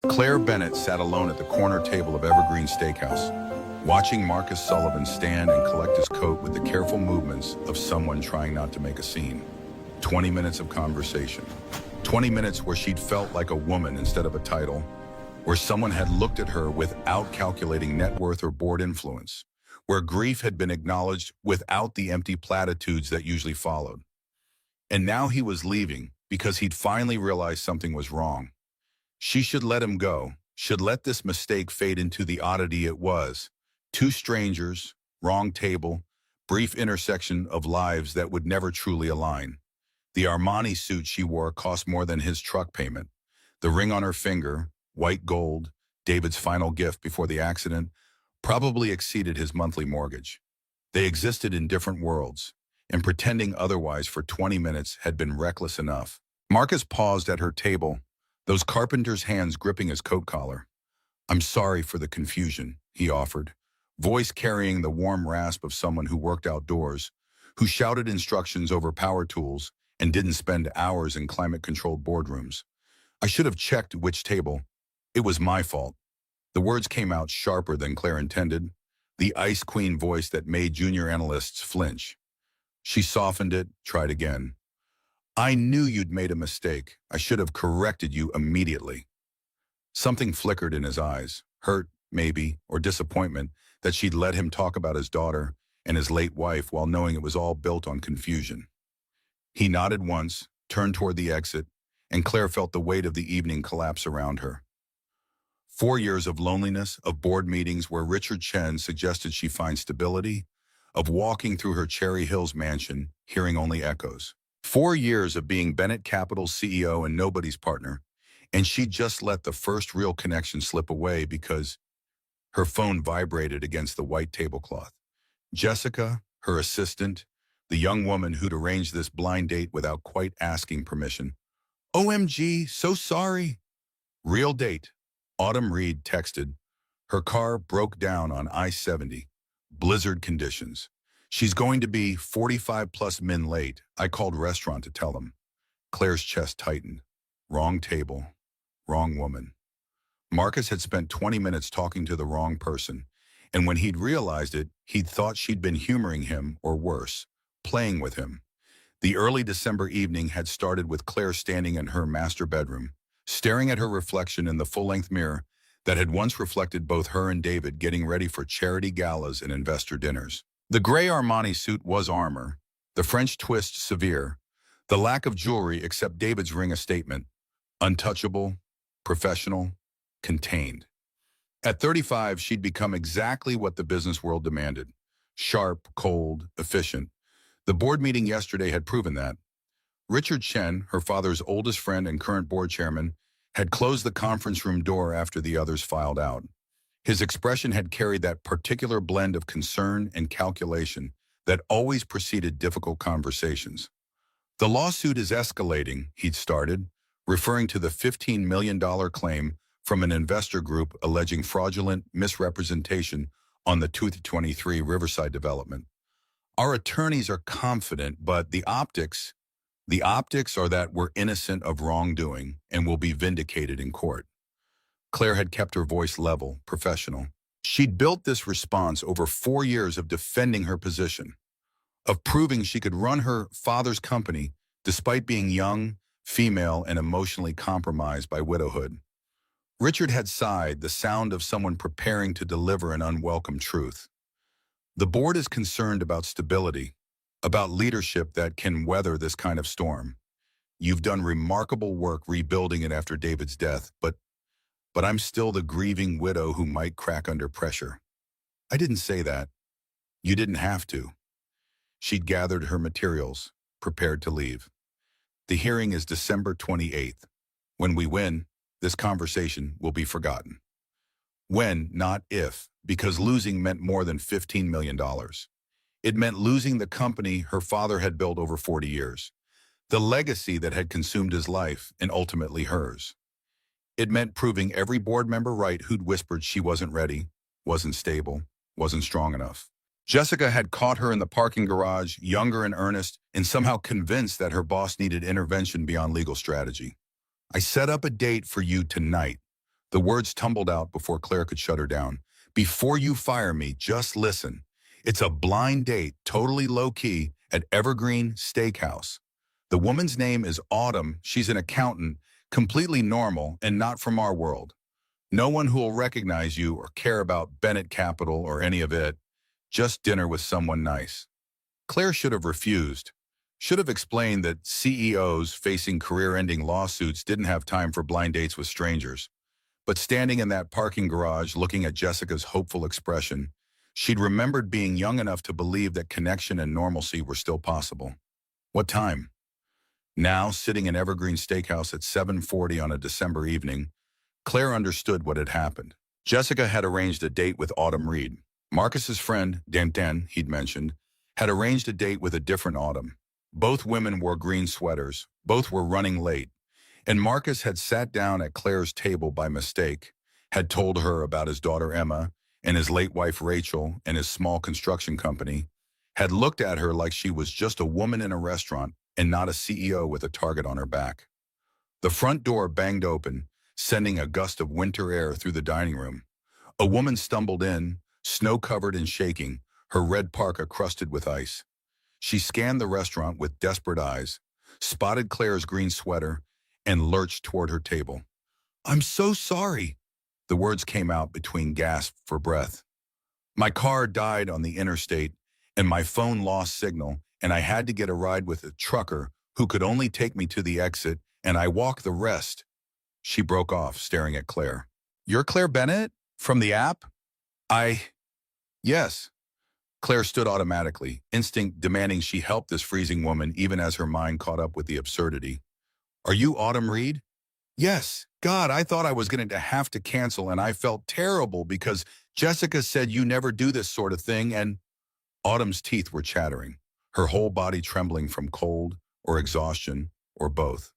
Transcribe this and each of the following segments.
Claire Bennett sat alone at the corner table of Evergreen Steakhouse, watching Marcus Sullivan stand and collect his coat with the careful movements of someone trying not to make a scene. 20 minutes of conversation. 20 minutes where she'd felt like a woman instead of a title, where someone had looked at her without calculating net worth or board influence, where grief had been acknowledged without the empty platitudes that usually followed. And now he was leaving because he'd finally realized something was wrong. She should let him go, should let this mistake fade into the oddity it was. Two strangers, wrong table, brief intersection of lives that would never truly align. The Armani suit she wore cost more than his truck payment. The ring on her finger, white gold, David's final gift before the accident, probably exceeded his monthly mortgage. They existed in different worlds, and pretending otherwise for 20 minutes had been reckless enough. Marcus paused at her table, those carpenter's hands gripping his coat collar. "I'm sorry for the confusion," he offered, voice carrying the warm rasp of someone who worked outdoors, who shouted instructions over power tools and didn't spend hours in climate-controlled boardrooms. "I should have checked which table. It was my fault." The words came out sharper than Claire intended, the Ice Queen voice that made junior analysts flinch. She softened it, tried again. "I knew you'd made a mistake. I should have corrected you immediately." Something flickered in his eyes, hurt, maybe, or disappointment that she'd let him talk about his daughter and his late wife while knowing it was all built on confusion. He nodded once, turned toward the exit, and Claire felt the weight of the evening collapse around her. 4 years of loneliness, of board meetings where Richard Chen suggested she find stability, of walking through her Cherry Hills mansion, hearing only echoes. 4 years of being Bennett Capital's CEO and nobody's partner, and she just let the first real connection slip away because her phone vibrated against the white tablecloth. Jessica, her assistant, the young woman who'd arranged this blind date without quite asking permission. "OMG, so sorry." Real date. Autumn Reed texted. Her car broke down on I-70. Blizzard conditions. "She's going to be 45 plus min late. I called restaurant to tell them." Claire's chest tightened. Wrong table. Wrong woman. Marcus had spent 20 minutes talking to the wrong person, and when he'd realized it, he'd thought she'd been humoring him, or worse, playing with him. The early December evening had started with Claire standing in her master bedroom, staring at her reflection in the full-length mirror that had once reflected both her and David getting ready for charity galas and investor dinners. The gray Armani suit was armor, the French twist severe, the lack of jewelry except David's ring a statement, untouchable, professional, contained. At 35, she'd become exactly what the business world demanded. Sharp, cold, efficient. The board meeting yesterday had proven that. Richard Chen, her father's oldest friend and current board chairman, had closed the conference room door after the others filed out. His expression had carried that particular blend of concern and calculation that always preceded difficult conversations. "The lawsuit is escalating," he'd started, referring to the $15 million claim from an investor group alleging fraudulent misrepresentation on the 2023 Riverside development. "Our attorneys are confident, but the optics are that we're innocent of wrongdoing and will be vindicated in court." Claire had kept her voice level, professional. She'd built this response over 4 years of defending her position, of proving she could run her father's company despite being young, female, and emotionally compromised by widowhood. Richard had sighed, the sound of someone preparing to deliver an unwelcome truth. "The board is concerned about stability, about leadership that can weather this kind of storm. You've done remarkable work rebuilding it after David's death, but I'm still the grieving widow who might crack under pressure." "I didn't say that. You didn't have to." She'd gathered her materials, prepared to leave. "The hearing is December 28th. When we win, this conversation will be forgotten." When, not if, because losing meant more than $15 million. It meant losing the company her father had built over 40 years, the legacy that had consumed his life and ultimately hers. It meant proving every board member right who'd whispered she wasn't ready, wasn't stable, wasn't strong enough. Jessica had caught her in the parking garage, younger and earnest, and somehow convinced that her boss needed intervention beyond legal strategy. "I set up a date for you tonight. The words tumbled out before Claire could shut her down. Before you fire me, just listen. It's a blind date, totally low-key, at Evergreen Steakhouse. The woman's name is Autumn. She's an accountant, completely normal and not from our world. No one who will recognize you or care about Bennett Capital or any of it. Just dinner with someone nice. Claire should have refused. Should have explained that CEOs facing career-ending lawsuits didn't have time for blind dates with strangers. But standing in that parking garage looking at Jessica's hopeful expression, she'd remembered being young enough to believe that connection and normalcy were still possible. What time? Now, sitting in Evergreen Steakhouse at 7:40 on a December evening, Claire understood what had happened. Jessica had arranged a date with Autumn Reed. Marcus's friend, Dan, he'd mentioned, had arranged a date with a different Autumn. Both women wore green sweaters. Both were running late. And Marcus had sat down at Claire's table by mistake, had told her about his daughter Emma and his late wife Rachel and his small construction company, had looked at her like she was just a woman in a restaurant and not a CEO with a target on her back. The front door banged open, sending a gust of winter air through the dining room. A woman stumbled in, snow-covered and shaking, her red parka crusted with ice. She scanned the restaurant with desperate eyes, spotted Claire's green sweater, and lurched toward her table. "I'm so sorry." The words came out between gasps for breath. "My car died on the interstate, and my phone lost signal, and I had to get a ride with a trucker who could only take me to the exit, and I walked the rest." She broke off, staring at Claire. "You're Claire Bennett? From the app?" Yes." Claire stood automatically, instinct demanding she help this freezing woman even as her mind caught up with the absurdity. "Are you Autumn Reed?" "Yes. God, I thought I was going to have to cancel, and I felt terrible because Jessica said you never do this sort of thing, and—" Autumn's teeth were chattering, her whole body trembling from cold or exhaustion or both.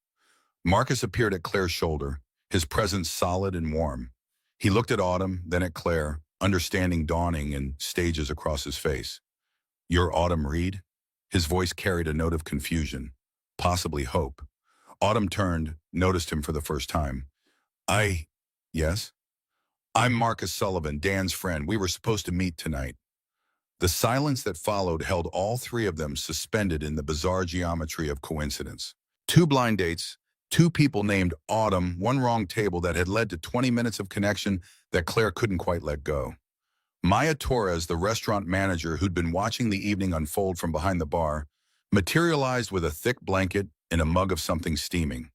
Marcus appeared at Claire's shoulder, his presence solid and warm. He looked at Autumn, then at Claire, understanding dawning in stages across his face. "You're Autumn Reed?" His voice carried a note of confusion, possibly hope. Autumn turned, noticed him for the first time. Yes? "I'm Marcus Sullivan, Dan's friend. We were supposed to meet tonight." The silence that followed held all three of them suspended in the bizarre geometry of coincidence. Two blind dates, two people named Autumn, one wrong table that had led to 20 minutes of connection that Claire couldn't quite let go. Maya Torres, the restaurant manager who'd been watching the evening unfold from behind the bar, materialized with a thick blanket and a mug of something steaming.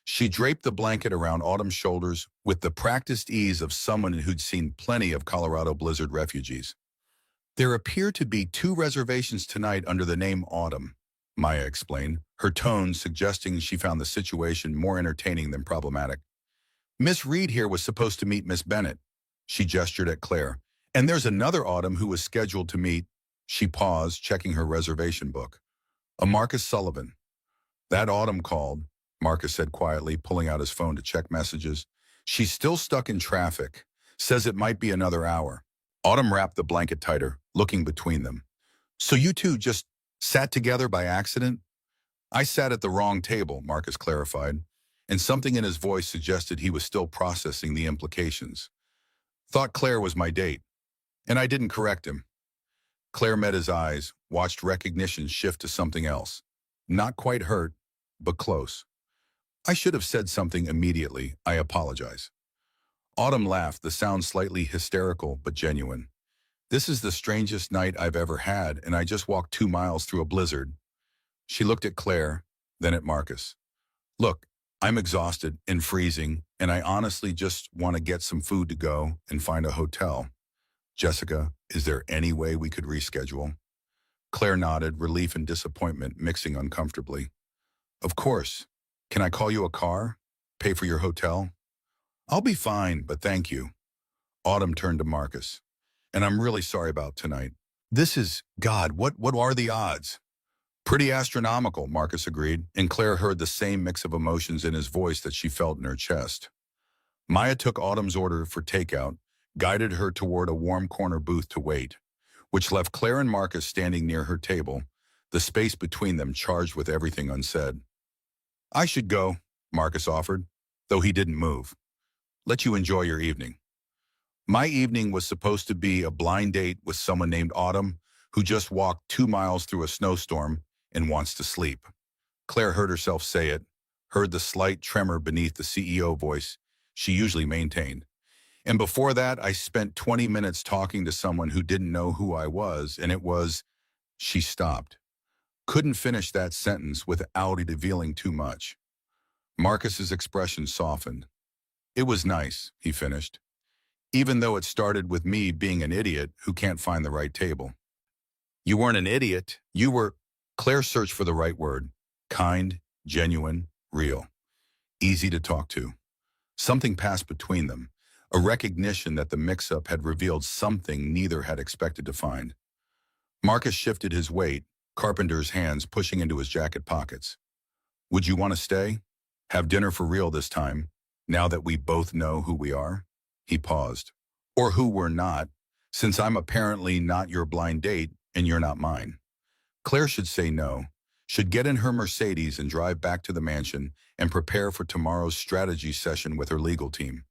She draped the blanket around Autumn's shoulders with the practiced ease of someone who'd seen plenty of Colorado blizzard refugees. "There appear to be two reservations tonight under the name Autumn," Maya explained, her tone suggesting she found the situation more entertaining than problematic. "Miss Reed here was supposed to meet Miss Bennett." She gestured at Claire. "And there's another Autumn who was scheduled to meet—" She paused, checking her reservation book. "A Marcus Sullivan." "That Autumn called," Marcus said quietly, pulling out his phone to check messages. "She's still stuck in traffic. Says it might be another hour." Autumn wrapped the blanket tighter, looking between them. "So you two just sat together by accident?" "I sat at the wrong table," Marcus clarified, and something in his voice suggested he was still processing the implications. "Thought Claire was my date, and I didn't correct him." Claire met his eyes, watched recognition shift to something else. Not quite hurt, but close. "I should have said something immediately. I apologize." Autumn laughed, the sound slightly hysterical but genuine. "This is the strangest night I've ever had, and I just walked 2 miles through a blizzard." She looked at Claire, then at Marcus. "Look, I'm exhausted and freezing, and I honestly just want to get some food to go and find a hotel. Jessica, is there any way we could reschedule?" Claire nodded, relief and disappointment mixing uncomfortably. "Of course. Can I call you a car? Pay for your hotel?" "I'll be fine, but thank you." Autumn turned to Marcus. "And I'm really sorry about tonight. God, what are the odds?" "Pretty astronomical," Marcus agreed, and Claire heard the same mix of emotions in his voice that she felt in her chest. Maya took Autumn's order for takeout, guided her toward a warm corner booth to wait, which left Claire and Marcus standing near her table, the space between them charged with everything unsaid. "I should go," Marcus offered, though he didn't move. let you enjoy your evening. My evening was supposed to be a blind date with someone named Autumn who just walked 2 miles through a snowstorm and wants to sleep. Claire heard herself say it, heard the slight tremor beneath the CEO voice she usually maintained. And before that, I spent 20 minutes talking to someone who didn't know who I was, and it was, she stopped. Couldn't finish that sentence without revealing too much. Marcus's expression softened. It was nice, he finished, even though it started with me being an idiot who can't find the right table. You weren't an idiot. You were... Claire searched for the right word. Kind, genuine, real. Easy to talk to. Something passed between them, a recognition that the mix-up had revealed something neither had expected to find. Marcus shifted his weight, Carpenter's hands pushing into his jacket pockets. Would you want to stay? Have dinner for real this time, now that we both know who we are? He paused. Or who we're not, since I'm apparently not your blind date and you're not mine. Claire should say no, should get in her Mercedes and drive back to the mansion and prepare for tomorrow's strategy session with her legal team.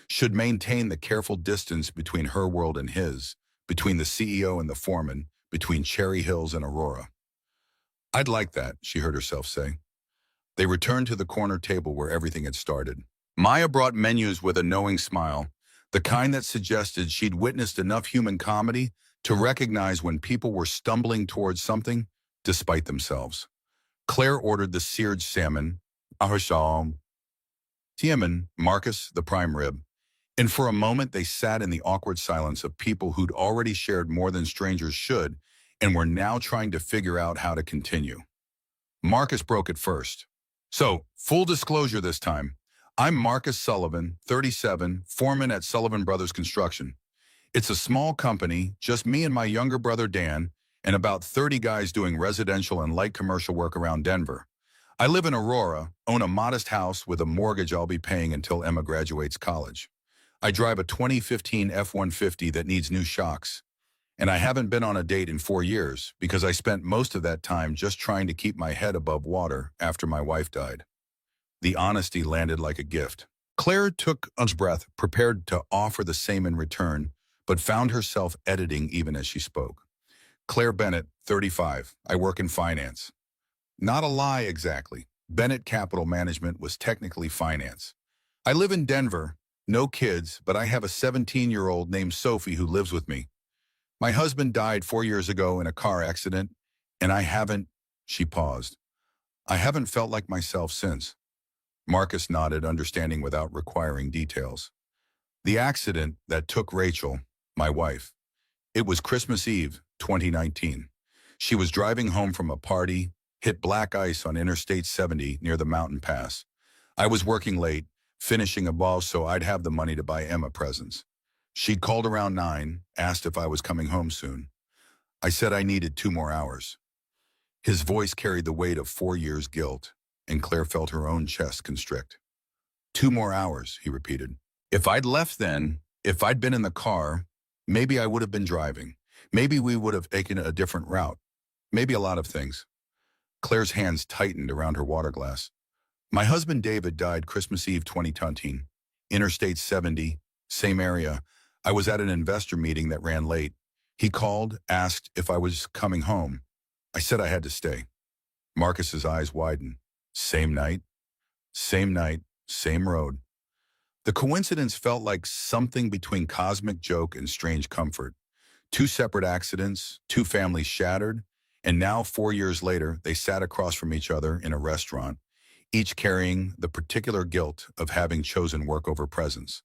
Should maintain the careful distance between her world and his, between the CEO and the foreman, between Cherry Hills and Aurora. I'd like that, she heard herself say. They returned to the corner table where everything had started. Maya brought menus with a knowing smile, the kind that suggested she'd witnessed enough human comedy to recognize when people were stumbling towards something despite themselves. Claire ordered the seared salmon, ahasham, Tiemann, Marcus, the prime rib. And for a moment they sat in the awkward silence of people who'd already shared more than strangers should and were now trying to figure out how to continue. Marcus broke it first. So, full disclosure this time. I'm Marcus Sullivan, 37, foreman at Sullivan Brothers Construction. It's a small company, just me and my younger brother Dan, and about 30 guys doing residential and light commercial work around Denver. I live in Aurora, own a modest house with a mortgage I'll be paying until Emma graduates college. I drive a 2015 F-150 that needs new shocks. And I haven't been on a date in 4 years because I spent most of that time just trying to keep my head above water after my wife died. The honesty landed like a gift. Claire took a breath, prepared to offer the same in return, but found herself editing even as she spoke. Claire Bennett, 35. I work in finance. Not a lie exactly. Bennett Capital Management was technically finance. I live in Denver. No kids, but I have a 17-year-old named Sophie who lives with me. My husband died 4 years ago in a car accident, and I haven't, she paused. I haven't felt like myself since. Marcus nodded, understanding without requiring details. The accident that took Rachel, my wife. It was Christmas Eve, 2019. She was driving home from a party, hit black ice on Interstate 70 near the mountain pass. I was working late, finishing a ball so I'd have the money to buy Emma presents. She'd called around 9, asked if I was coming home soon. I said I needed 2 more hours. His voice carried the weight of 4 years' guilt, and Claire felt her own chest constrict. 2 more hours, he repeated. If I'd left then, if I'd been in the car, maybe I would have been driving. Maybe we would have taken a different route. Maybe a lot of things. Claire's hands tightened around her water glass. My husband David died Christmas Eve 2019. Interstate 70, same area. I was at an investor meeting that ran late. He called, asked if I was coming home. I said I had to stay. Marcus's eyes widened. Same night, same road. The coincidence felt like something between cosmic joke and strange comfort. 2 separate accidents, 2 families shattered, and now 4 years later, they sat across from each other in a restaurant, each carrying the particular guilt of having chosen work over presence.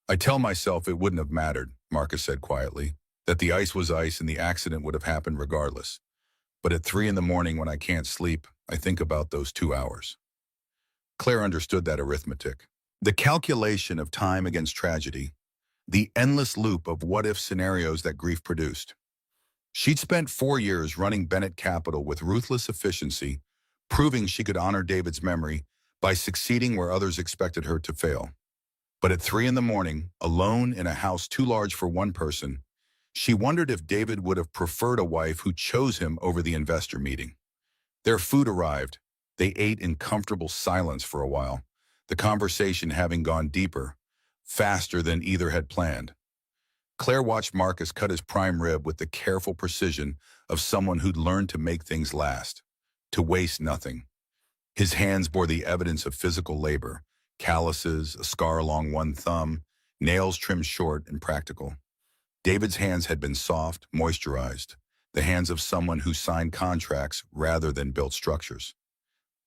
I tell myself it wouldn't have mattered, Marcus said quietly, that the ice was ice and the accident would have happened regardless. But at 3 in the morning when I can't sleep, I think about those 2 hours. Claire understood that arithmetic. The calculation of time against tragedy. The endless loop of what-if scenarios that grief produced. She'd spent 4 years running Bennett Capital with ruthless efficiency, proving she could honor David's memory by succeeding where others expected her to fail. But at 3 in the morning, alone in a house too large for one person, she wondered if David would have preferred a wife who chose him over the investor meeting. Their food arrived. They ate in comfortable silence for a while, the conversation having gone deeper, faster than either had planned. Claire watched Marcus cut his prime rib with the careful precision of someone who'd learned to make things last, to waste nothing. His hands bore the evidence of physical labor, calluses, a scar along one thumb, nails trimmed short and practical. David's hands had been soft, moisturized, the hands of someone who signed contracts rather than built structures.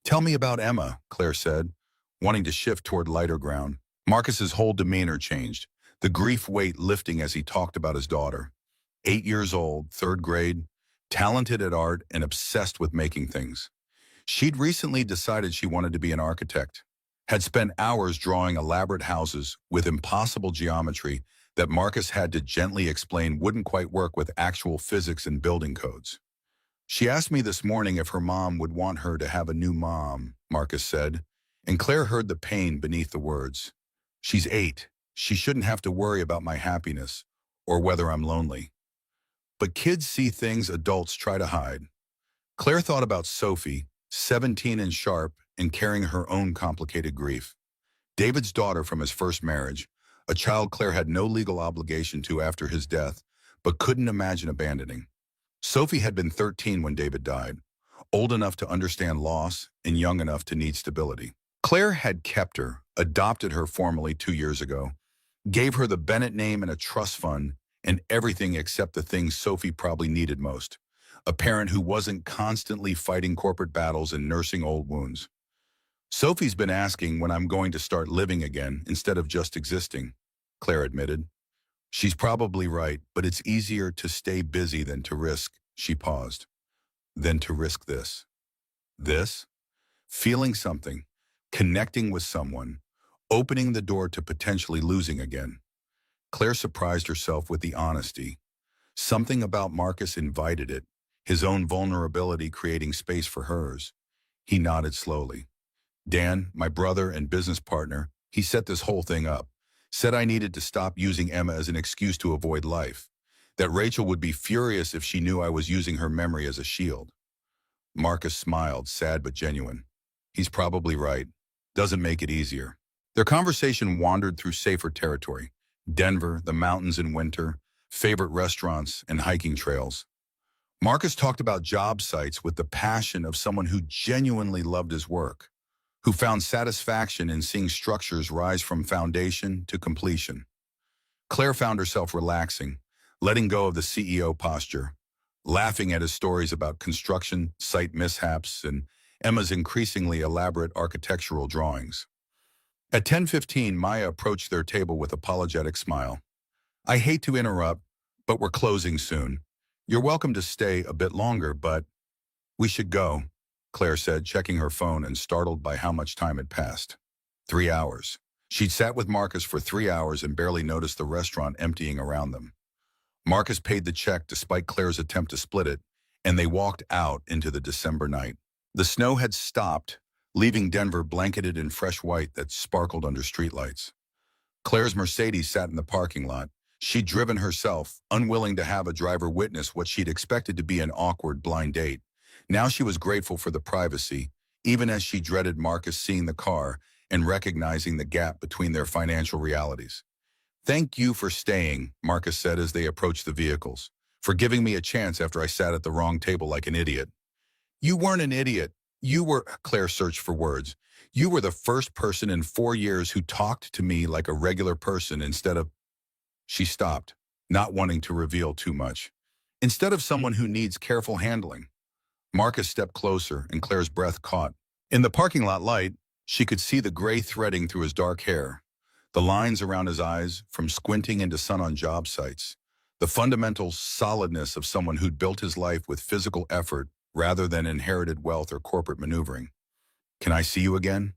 "Tell me about Emma," Claire said, wanting to shift toward lighter ground. Marcus's whole demeanor changed, the grief weight lifting as he talked about his daughter. 8 years old, third grade, talented at art and obsessed with making things. She'd recently decided she wanted to be an architect, had spent hours drawing elaborate houses with impossible geometry that Marcus had to gently explain wouldn't quite work with actual physics and building codes. "She asked me this morning if her mom would want her to have a new mom," Marcus said, and Claire heard the pain beneath the words. "She's 8. She shouldn't have to worry about my happiness or whether I'm lonely." But kids see things adults try to hide. Claire thought about Sophie, 17 and sharp, and carrying her own complicated grief. David's daughter from his first marriage, a child Claire had no legal obligation to after his death, but couldn't imagine abandoning. Sophie had been 13 when David died, old enough to understand loss and young enough to need stability. Claire had kept her, adopted her formally 2 years ago, gave her the Bennett name and a trust fund, and everything except the things Sophie probably needed most. A parent who wasn't constantly fighting corporate battles and nursing old wounds. "Sophie's been asking when I'm going to start living again instead of just existing," Claire admitted. "She's probably right, but it's easier to stay busy than to risk," she paused. "Than to risk this." This? Feeling something, connecting with someone, opening the door to potentially losing again. Claire surprised herself with the honesty. Something about Marcus invited it, his own vulnerability creating space for hers. He nodded slowly. "Dan, my brother and business partner, he set this whole thing up. Said I needed to stop using Emma as an excuse to avoid life. That Rachel would be furious if she knew I was using her memory as a shield." Marcus smiled, sad but genuine. "He's probably right. Doesn't make it easier." Their conversation wandered through safer territory. Denver, the mountains in winter, favorite restaurants, and hiking trails. Marcus talked about job sites with the passion of someone who genuinely loved his work, who found satisfaction in seeing structures rise from foundation to completion. Claire found herself relaxing, letting go of the CEO posture, laughing at his stories about construction site mishaps and Emma's increasingly elaborate architectural drawings. At 10:15, Maya approached their table with apologetic smile. "I hate to interrupt, but we're closing soon. You're welcome to stay a bit longer, but we should go," Claire said, checking her phone and startled by how much time had passed. 3 hours. She'd sat with Marcus for 3 hours and barely noticed the restaurant emptying around them. Marcus paid the check despite Claire's attempt to split it, and they walked out into the December night. The snow had stopped, leaving Denver blanketed in fresh white that sparkled under streetlights. Claire's Mercedes sat in the parking lot. She'd driven herself, unwilling to have a driver witness what she'd expected to be an awkward blind date. Now she was grateful for the privacy, even as she dreaded Marcus seeing the car and recognizing the gap between their financial realities. "Thank you for staying," Marcus said as they approached the vehicles, "for giving me a chance after I sat at the wrong table like an idiot." "You weren't an idiot. You were," Claire searched for words. "You were the first person in 4 years who talked to me like a regular person instead of—" She stopped, not wanting to reveal too much. "Instead of someone who needs careful handling." Marcus stepped closer, and Claire's breath caught. In the parking lot light, she could see the gray threading through his dark hair, the lines around his eyes from squinting into sun on job sites, the fundamental solidness of someone who'd built his life with physical effort rather than inherited wealth or corporate maneuvering. "Can I see you again?"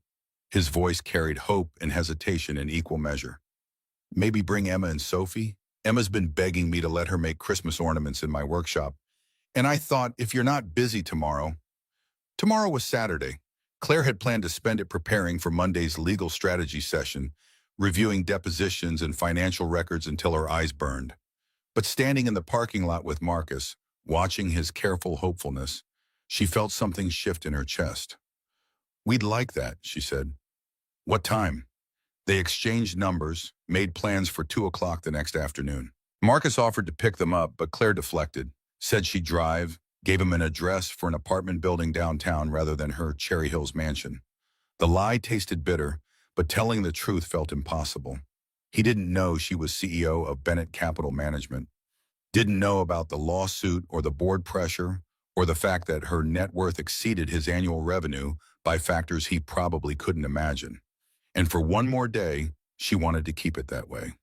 His voice carried hope and hesitation in equal measure. "Maybe bring Emma and Sophie? Emma's been begging me to let her make Christmas ornaments in my workshop. And I thought, if you're not busy tomorrow..." Tomorrow was Saturday. Claire had planned to spend it preparing for Monday's legal strategy session, reviewing depositions and financial records until her eyes burned. But standing in the parking lot with Marcus, watching his careful hopefulness, she felt something shift in her chest. "We'd like that," she said. "What time?" They exchanged numbers, made plans for 2 o'clock the next afternoon. Marcus offered to pick them up, but Claire deflected, said she'd drive, gave him an address for an apartment building downtown rather than her Cherry Hills mansion. The lie tasted bitter, but telling the truth felt impossible. He didn't know she was CEO of Bennett Capital Management, didn't know about the lawsuit or the board pressure, or the fact that her net worth exceeded his annual revenue by factors he probably couldn't imagine. And for one more day, she wanted to keep it that way.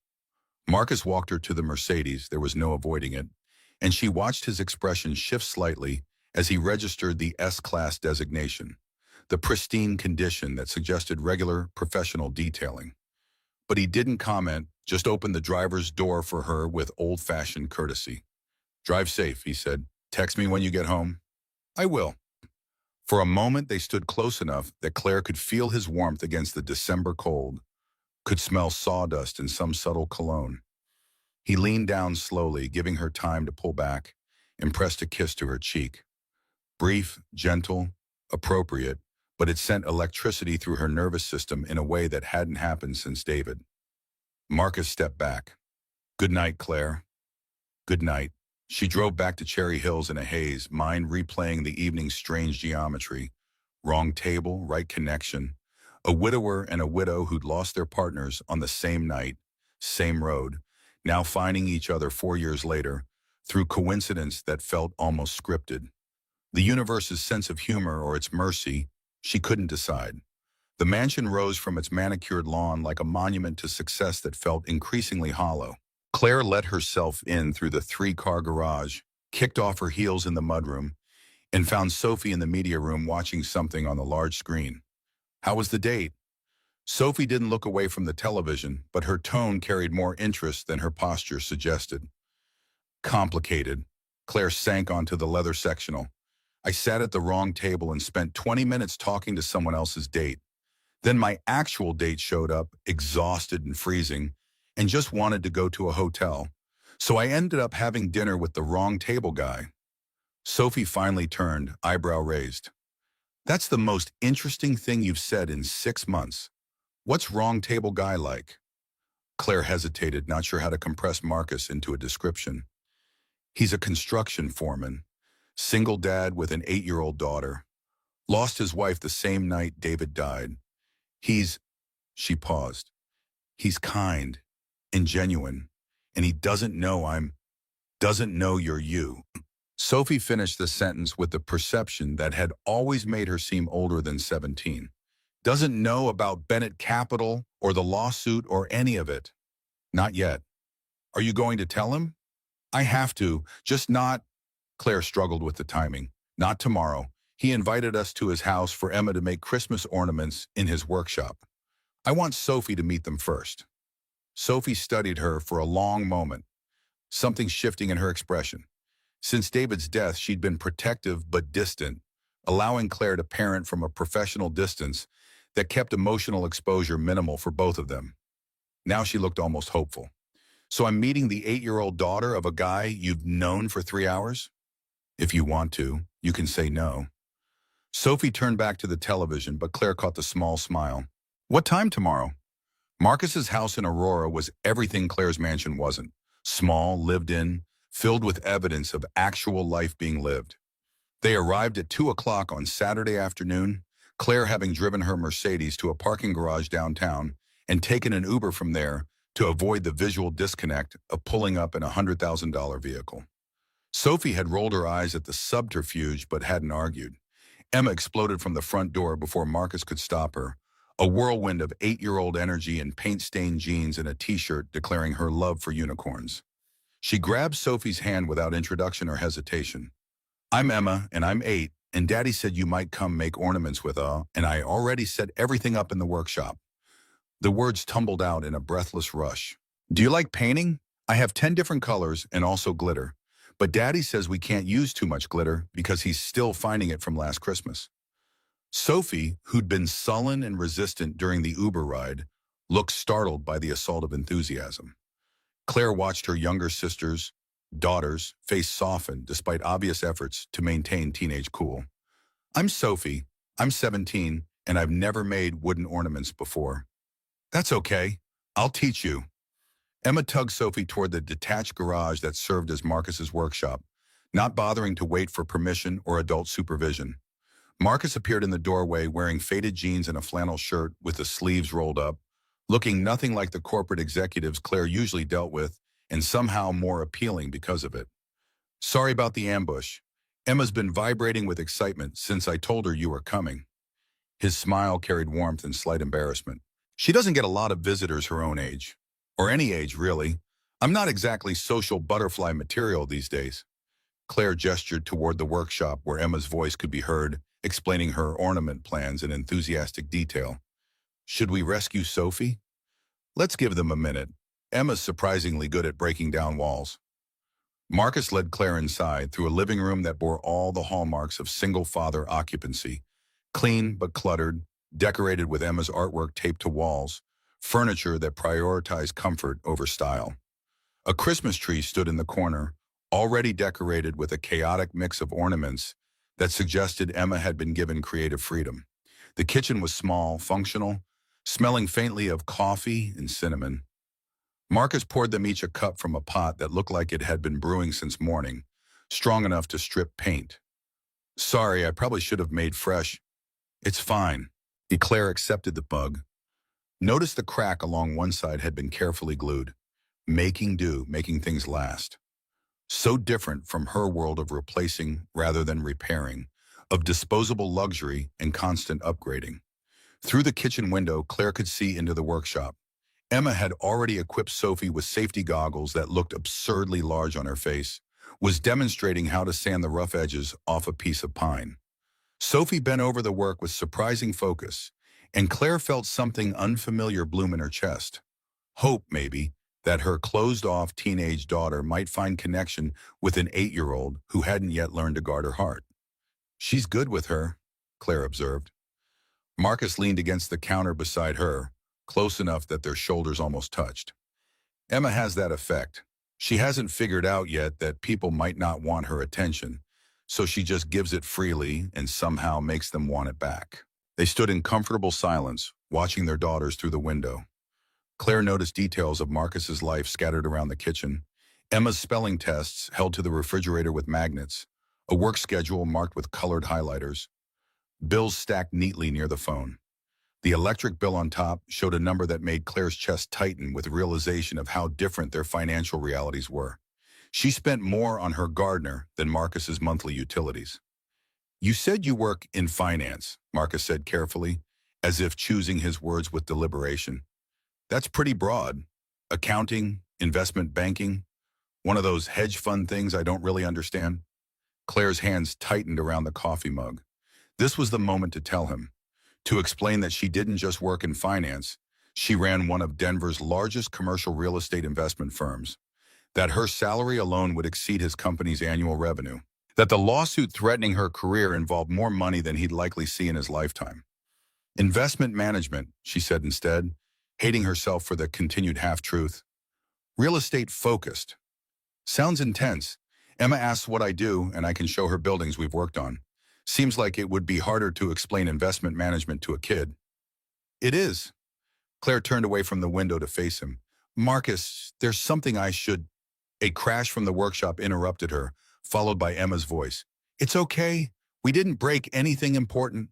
Marcus walked her to the Mercedes, there was no avoiding it, and she watched his expression shift slightly as he registered the S-Class designation, the pristine condition that suggested regular professional detailing. But he didn't comment, just opened the driver's door for her with old-fashioned courtesy. "Drive safe," he said. "Text me when you get home." "I will." For a moment, they stood close enough that Claire could feel his warmth against the December cold, could smell sawdust and some subtle cologne. He leaned down slowly, giving her time to pull back, and pressed a kiss to her cheek. Brief, gentle, appropriate, but it sent electricity through her nervous system in a way that hadn't happened since David. Marcus stepped back. "Good night, Claire." "Good night." She drove back to Cherry Hills in a haze, mind replaying the evening's strange geometry. Wrong table, right connection. A widower and a widow who'd lost their partners on the same night, same road, now finding each other 4 years later, through coincidence that felt almost scripted. The universe's sense of humor or its mercy, she couldn't decide. The mansion rose from its manicured lawn like a monument to success that felt increasingly hollow. Claire let herself in through the 3-car garage, kicked off her heels in the mudroom, and found Sophie in the media room watching something on the large screen. "How was the date?" Sophie didn't look away from the television, but her tone carried more interest than her posture suggested. "Complicated." Claire sank onto the leather sectional. "I sat at the wrong table and spent 20 minutes talking to someone else's date. Then my actual date showed up, exhausted and freezing, and just wanted to go to a hotel. So I ended up having dinner with the wrong table guy." Sophie finally turned, eyebrow raised. "That's the most interesting thing you've said in 6 months. What's wrong table guy like?" Claire hesitated, not sure how to compress Marcus into a description. "He's a construction foreman, single dad with an 8-year-old daughter. Lost his wife the same night David died. He's," she paused, "he's kind and genuine, and he doesn't know you're you." Sophie finished the sentence with the perception that had always made her seem older than 17. "Doesn't know about Bennett Capital or the lawsuit or any of it." "Not yet." "Are you going to tell him?" "I have to, just not—" Claire struggled with the timing. "Not tomorrow. He invited us to his house for Emma to make Christmas ornaments in his workshop. I want Sophie to meet them first." Sophie studied her for a long moment, something shifting in her expression. Since David's death, she'd been protective but distant, allowing Claire to parent from a professional distance that kept emotional exposure minimal for both of them. Now she looked almost hopeful. "So I'm meeting the 8-year-old daughter of a guy you've known for 3 hours? If you want to, you can say no." Sophie turned back to the television, but Claire caught the small smile. "What time tomorrow?" Marcus's house in Aurora was everything Claire's mansion wasn't. Small, lived in, filled with evidence of actual life being lived. They arrived at 2 o'clock on Saturday afternoon, Claire having driven her Mercedes to a parking garage downtown and taken an Uber from there to avoid the visual disconnect of pulling up in a $100,000 vehicle. Sophie had rolled her eyes at the subterfuge but hadn't argued. Emma exploded from the front door before Marcus could stop her, a whirlwind of 8-year-old energy in paint-stained jeans and a t-shirt declaring her love for unicorns. She grabbed Sophie's hand without introduction or hesitation. "I'm Emma, and I'm 8, and Daddy said you might come make ornaments with and I already set everything up in the workshop." The words tumbled out in a breathless rush. "Do you like painting? I have 10 different colors and also glitter. But Daddy says we can't use too much glitter because he's still finding it from last Christmas." Sophie, who'd been sullen and resistant during the Uber ride, looked startled by the assault of enthusiasm. Claire watched her younger daughters' face soften despite obvious efforts to maintain teenage cool. "I'm Sophie. I'm 17, and I've never made wooden ornaments before." That's okay. I'll teach you. Emma tugged Sophie toward the detached garage that served as Marcus's workshop, not bothering to wait for permission or adult supervision. Marcus appeared in the doorway wearing faded jeans and a flannel shirt with the sleeves rolled up, looking nothing like the corporate executives Claire usually dealt with, and somehow more appealing because of it. Sorry about the ambush. Emma's been vibrating with excitement since I told her you were coming. His smile carried warmth and slight embarrassment. She doesn't get a lot of visitors her own age. Or any age, really. I'm not exactly social butterfly material these days. Claire gestured toward the workshop where Emma's voice could be heard, explaining her ornament plans in enthusiastic detail. Should we rescue Sophie? Let's give them a minute. Emma's surprisingly good at breaking down walls. Marcus led Claire inside through a living room that bore all the hallmarks of single-father occupancy. Clean but cluttered, decorated with Emma's artwork taped to walls, furniture that prioritized comfort over style. A Christmas tree stood in the corner, already decorated with a chaotic mix of ornaments that suggested Emma had been given creative freedom. The kitchen was small, functional, smelling faintly of coffee and cinnamon. Marcus poured them each a cup from a pot that looked like it had been brewing since morning, strong enough to strip paint. Sorry, I probably should have made fresh. It's fine. Claire accepted the mug. Noticed the crack along one side had been carefully glued. Making do, making things last. So different from her world of replacing rather than repairing, of disposable luxury and constant upgrading. Through the kitchen window, Claire could see into the workshop. Emma had already equipped Sophie with safety goggles that looked absurdly large on her face, was demonstrating how to sand the rough edges off a piece of pine. Sophie bent over the work with surprising focus, and Claire felt something unfamiliar bloom in her chest. Hope, maybe, that her closed-off teenage daughter might find connection with an 8-year-old who hadn't yet learned to guard her heart. She's good with her, Claire observed. Marcus leaned against the counter beside her, close enough that their shoulders almost touched. Emma has that effect. She hasn't figured out yet that people might not want her attention, so she just gives it freely and somehow makes them want it back. They stood in comfortable silence, watching their daughters through the window. Claire noticed details of Marcus's life scattered around the kitchen. Emma's spelling tests held to the refrigerator with magnets, a work schedule marked with colored highlighters, bills stacked neatly near the phone. The electric bill on top showed a number that made Claire's chest tighten with realization of how different their financial realities were. She spent more on her gardener than Marcus's monthly utilities. You said you work in finance, Marcus said carefully, as if choosing his words with deliberation. That's pretty broad. Accounting, investment banking, one of those hedge fund things I don't really understand. Claire's hands tightened around the coffee mug. This was the moment to tell him, to explain that she didn't just work in finance, she ran one of Denver's largest commercial real estate investment firms, that her salary alone would exceed his company's annual revenue, that the lawsuit threatening her career involved more money than he'd likely see in his lifetime. Investment management, she said instead, hating herself for the continued half-truth. Real estate focused. Sounds intense. Emma asks what I do, and I can show her buildings we've worked on. Seems like it would be harder to explain investment management to a kid. It is. Claire turned away from the window to face him. Marcus, there's something I should... A crash from the workshop interrupted her, followed by Emma's voice. It's okay. We didn't break anything important.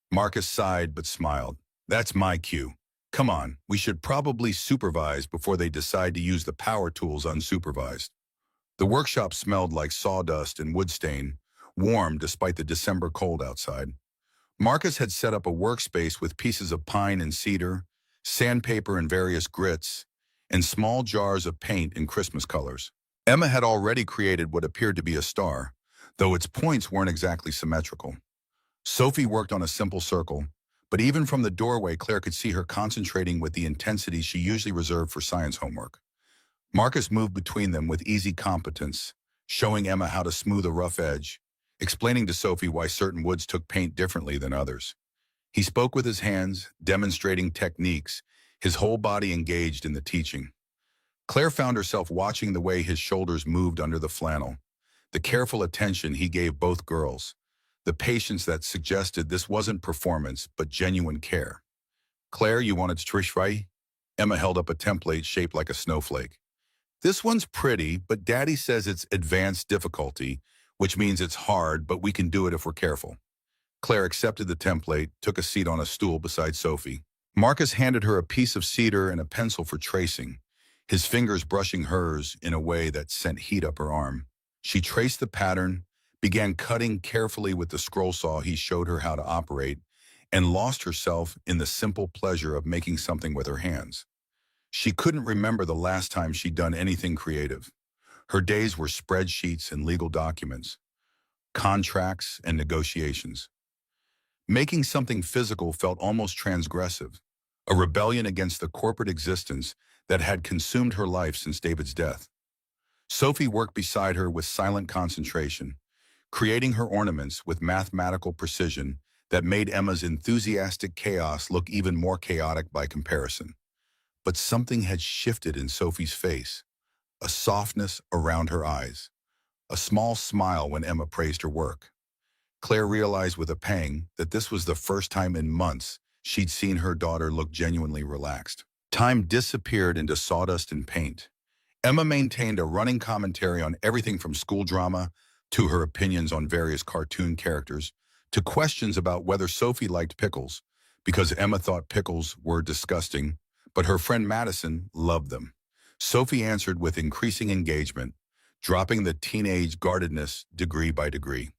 Marcus sighed but smiled. That's my cue. Come on, we should probably supervise before they decide to use the power tools unsupervised. The workshop smelled like sawdust and wood stain, warm despite the December cold outside. Marcus had set up a workspace with pieces of pine and cedar, sandpaper and various grits, and small jars of paint in Christmas colors. Emma had already created what appeared to be a star, though its points weren't exactly symmetrical. Sophie worked on a simple circle, but even from the doorway, Claire could see her concentrating with the intensity she usually reserved for science homework. Marcus moved between them with easy competence, showing Emma how to smooth a rough edge, explaining to Sophie why certain woods took paint differently than others. He spoke with his hands, demonstrating techniques, his whole body engaged in the teaching. Claire found herself watching the way his shoulders moved under the flannel, the careful attention he gave both girls, the patience that suggested this wasn't performance but genuine care. Claire, you wanted to try? Right? Emma held up a template shaped like a snowflake. This one's pretty, but Daddy says it's advanced difficulty, which means it's hard, but we can do it if we're careful. Claire accepted the template, took a seat on a stool beside Sophie. Marcus handed her a piece of cedar and a pencil for tracing, his fingers brushing hers in a way that sent heat up her arm. She traced the pattern, began cutting carefully with the scroll saw he showed her how to operate, and lost herself in the simple pleasure of making something with her hands. She couldn't remember the last time she'd done anything creative. Her days were spreadsheets and legal documents, contracts and negotiations. Making something physical felt almost transgressive, a rebellion against the corporate existence that had consumed her life since David's death. Sophie worked beside her with silent concentration, creating her ornaments with mathematical precision that made Emma's enthusiastic chaos look even more chaotic by comparison. But something had shifted in Sophie's face, a softness around her eyes, a small smile when Emma praised her work. Claire realized with a pang that this was the first time in months she'd seen her daughter look genuinely relaxed. Time disappeared into sawdust and paint. Emma maintained a running commentary on everything from school drama to her opinions on various cartoon characters to questions about whether Sophie liked pickles, because Emma thought pickles were disgusting, but her friend Madison loved them. Sophie answered with increasing engagement, dropping the teenage guardedness degree by degree.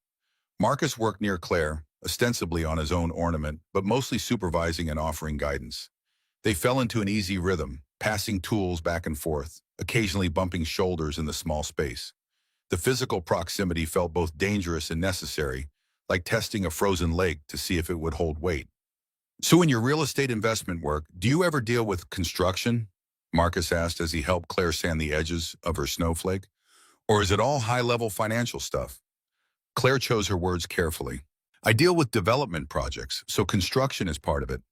Marcus worked near Claire, ostensibly on his own ornament, but mostly supervising and offering guidance. They fell into an easy rhythm, passing tools back and forth, occasionally bumping shoulders in the small space. The physical proximity felt both dangerous and necessary, like testing a frozen lake to see if it would hold weight. "So in your real estate investment work, do you ever deal with construction?" Marcus asked as he helped Claire sand the edges of her snowflake. "Or is it all high-level financial stuff?" Claire chose her words carefully. "I deal with development projects, so construction is part of it.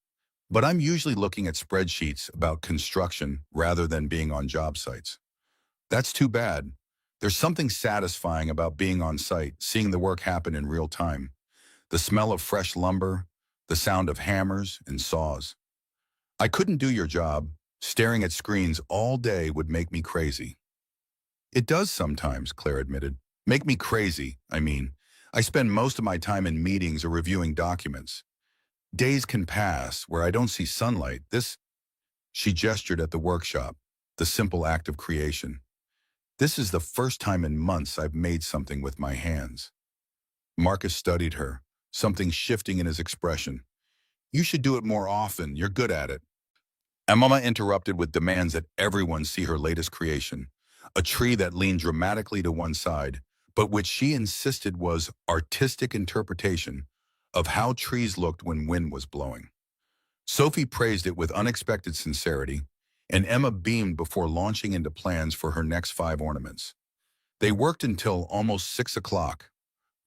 But I'm usually looking at spreadsheets about construction rather than being on job sites." "That's too bad. There's something satisfying about being on site, seeing the work happen in real time. The smell of fresh lumber, the sound of hammers and saws. I couldn't do your job. Staring at screens all day would make me crazy." "It does sometimes," Claire admitted. "Make me crazy, I mean. I spend most of my time in meetings or reviewing documents. Days can pass where I don't see sunlight. She gestured at the workshop, the simple act of creation. "This is the first time in months I've made something with my hands." Marcus studied her, something shifting in his expression. "You should do it more often. You're good at it." Emma interrupted with demands that everyone see her latest creation, a tree that leaned dramatically to one side, but which she insisted was artistic interpretation of how trees looked when wind was blowing. Sophie praised it with unexpected sincerity, and Emma beamed before launching into plans for her next 5 ornaments. They worked until almost 6 o'clock,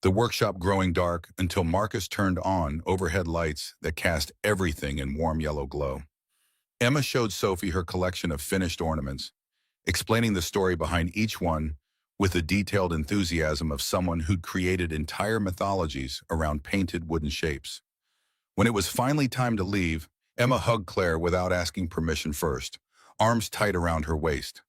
the workshop growing dark until Marcus turned on overhead lights that cast everything in warm yellow glow. Emma showed Sophie her collection of finished ornaments, explaining the story behind each one with the detailed enthusiasm of someone who'd created entire mythologies around painted wooden shapes. When it was finally time to leave, Emma hugged Claire without asking permission first, arms tight around her waist.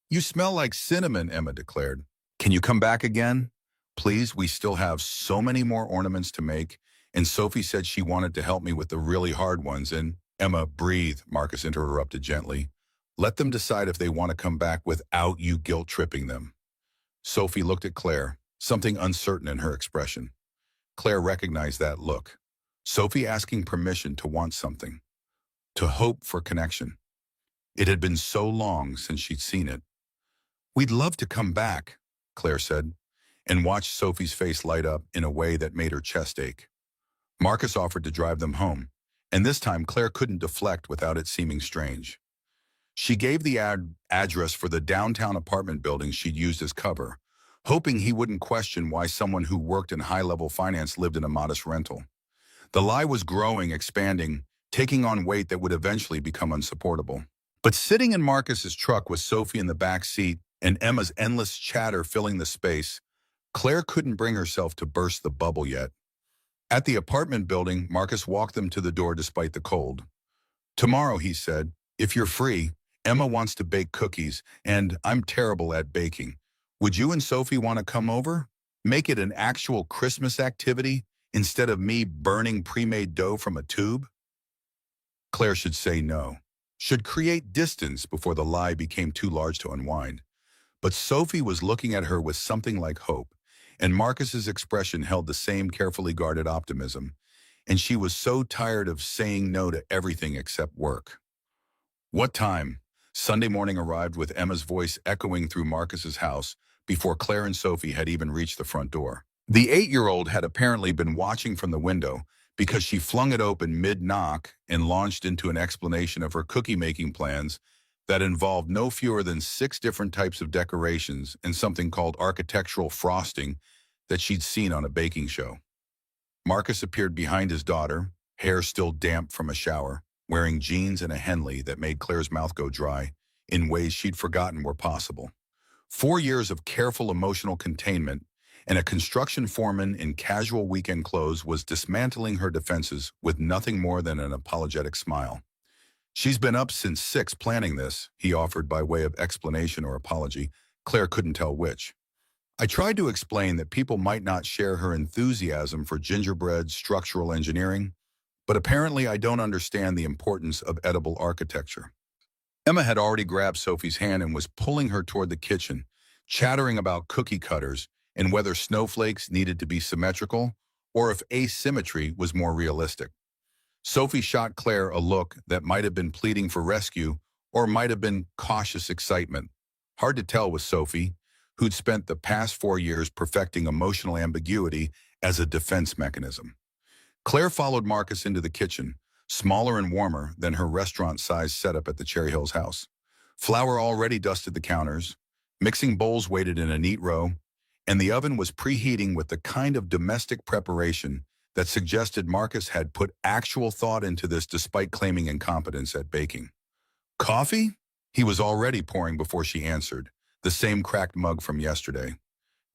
"You smell like cinnamon," Emma declared. "Can you come back again? Please, we still have so many more ornaments to make." And Sophie said she wanted to help me with the really hard ones, and "Emma, breathe," Marcus interrupted gently. "Let them decide if they want to come back without you guilt-tripping them." Sophie looked at Claire, something uncertain in her expression. Claire recognized that look. Sophie asking permission to want something, to hope for connection. It had been so long since she'd seen it. "We'd love to come back," Claire said, and watched Sophie's face light up in a way that made her chest ache. Marcus offered to drive them home, and this time Claire couldn't deflect without it seeming strange. She gave the address for the downtown apartment building she'd used as cover, hoping he wouldn't question why someone who worked in high-level finance lived in a modest rental. The lie was growing, expanding, taking on weight that would eventually become unsupportable. But sitting in Marcus's truck with Sophie in the back seat and Emma's endless chatter filling the space, Claire couldn't bring herself to burst the bubble yet. At the apartment building, Marcus walked them to the door despite the cold. Tomorrow, he said, if you're free, Emma wants to bake cookies, and I'm terrible at baking. Would you and Sophie want to come over? Make it an actual Christmas activity instead of me burning pre-made dough from a tube? Claire should say no, should create distance before the lie became too large to unwind. But Sophie was looking at her with something like hope, and Marcus's expression held the same carefully guarded optimism, and she was so tired of saying no to everything except work. What time? Sunday morning arrived with Emma's voice echoing through Marcus's house before Claire and Sophie had even reached the front door. The 8-year-old had apparently been watching from the window because she flung it open mid-knock and launched into an explanation of her cookie-making plans that involved no fewer than 6 different types of decorations and something called architectural frosting that she'd seen on a baking show. Marcus appeared behind his daughter, hair still damp from a shower, wearing jeans and a Henley that made Claire's mouth go dry in ways she'd forgotten were possible. 4 years of careful emotional containment and a construction foreman in casual weekend clothes was dismantling her defenses with nothing more than an apologetic smile. She's been up since 6 planning this, he offered by way of explanation or apology. Claire couldn't tell which. I tried to explain that people might not share her enthusiasm for gingerbread structural engineering, but apparently I don't understand the importance of edible architecture. Emma had already grabbed Sophie's hand and was pulling her toward the kitchen, chattering about cookie cutters and whether snowflakes needed to be symmetrical or if asymmetry was more realistic. Sophie shot Claire a look that might have been pleading for rescue or might have been cautious excitement. Hard to tell with Sophie, who'd spent the past 4 years perfecting emotional ambiguity as a defense mechanism. Claire followed Marcus into the kitchen, smaller and warmer than her restaurant-sized setup at the Cherry Hills house. Flour already dusted the counters, mixing bowls waited in a neat row, and the oven was preheating with the kind of domestic preparation that suggested Marcus had put actual thought into this despite claiming incompetence at baking. Coffee? He was already pouring before she answered, the same cracked mug from yesterday.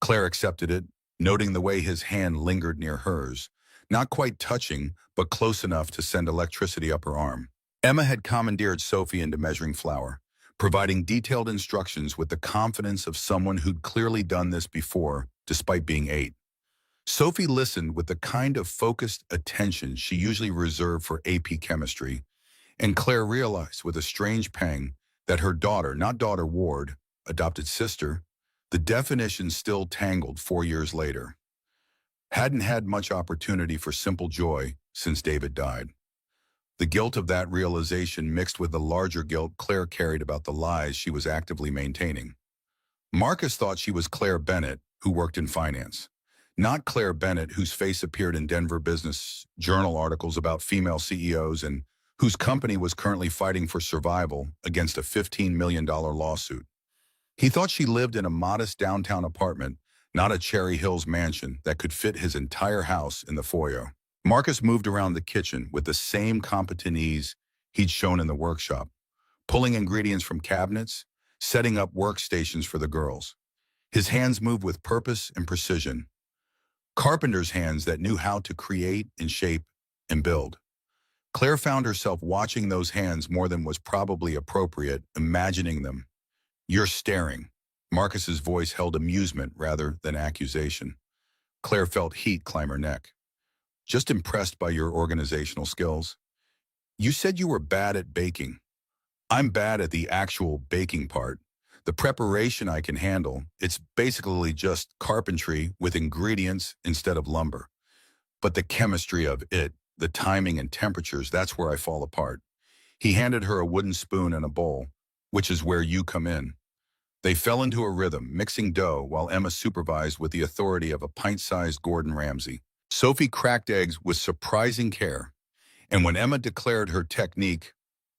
Claire accepted it, noting the way his hand lingered near hers, not quite touching, but close enough to send electricity up her arm. Emma had commandeered Sophie into measuring flour, providing detailed instructions with the confidence of someone who'd clearly done this before, despite being 8. Sophie listened with the kind of focused attention she usually reserved for AP chemistry, and Claire realized with a strange pang that her daughter, not daughter Ward, adopted sister, the definition still tangled 4 years later, hadn't had much opportunity for simple joy since David died. The guilt of that realization mixed with the larger guilt Claire carried about the lies she was actively maintaining. Marcus thought she was Claire Bennett, who worked in finance. Not Claire Bennett, whose face appeared in Denver Business Journal articles about female CEOs and whose company was currently fighting for survival against a $15 million lawsuit. He thought she lived in a modest downtown apartment, not a Cherry Hills mansion that could fit his entire house in the foyer. Marcus moved around the kitchen with the same competent ease he'd shown in the workshop, pulling ingredients from cabinets, setting up workstations for the girls. His hands moved with purpose and precision, carpenter's hands that knew how to create and shape and build. Claire found herself watching those hands more than was probably appropriate, imagining them. You're staring. Marcus's voice held amusement rather than accusation. Claire felt heat climb her neck. Just impressed by your organizational skills. You said you were bad at baking. I'm bad at the actual baking part. The preparation I can handle. It's basically just carpentry with ingredients instead of lumber. But the chemistry of it, the timing and temperatures, that's where I fall apart. He handed her a wooden spoon and a bowl, which is where you come in. They fell into a rhythm, mixing dough while Emma supervised with the authority of a pint-sized Gordon Ramsay. Sophie cracked eggs with surprising care, and when Emma declared her technique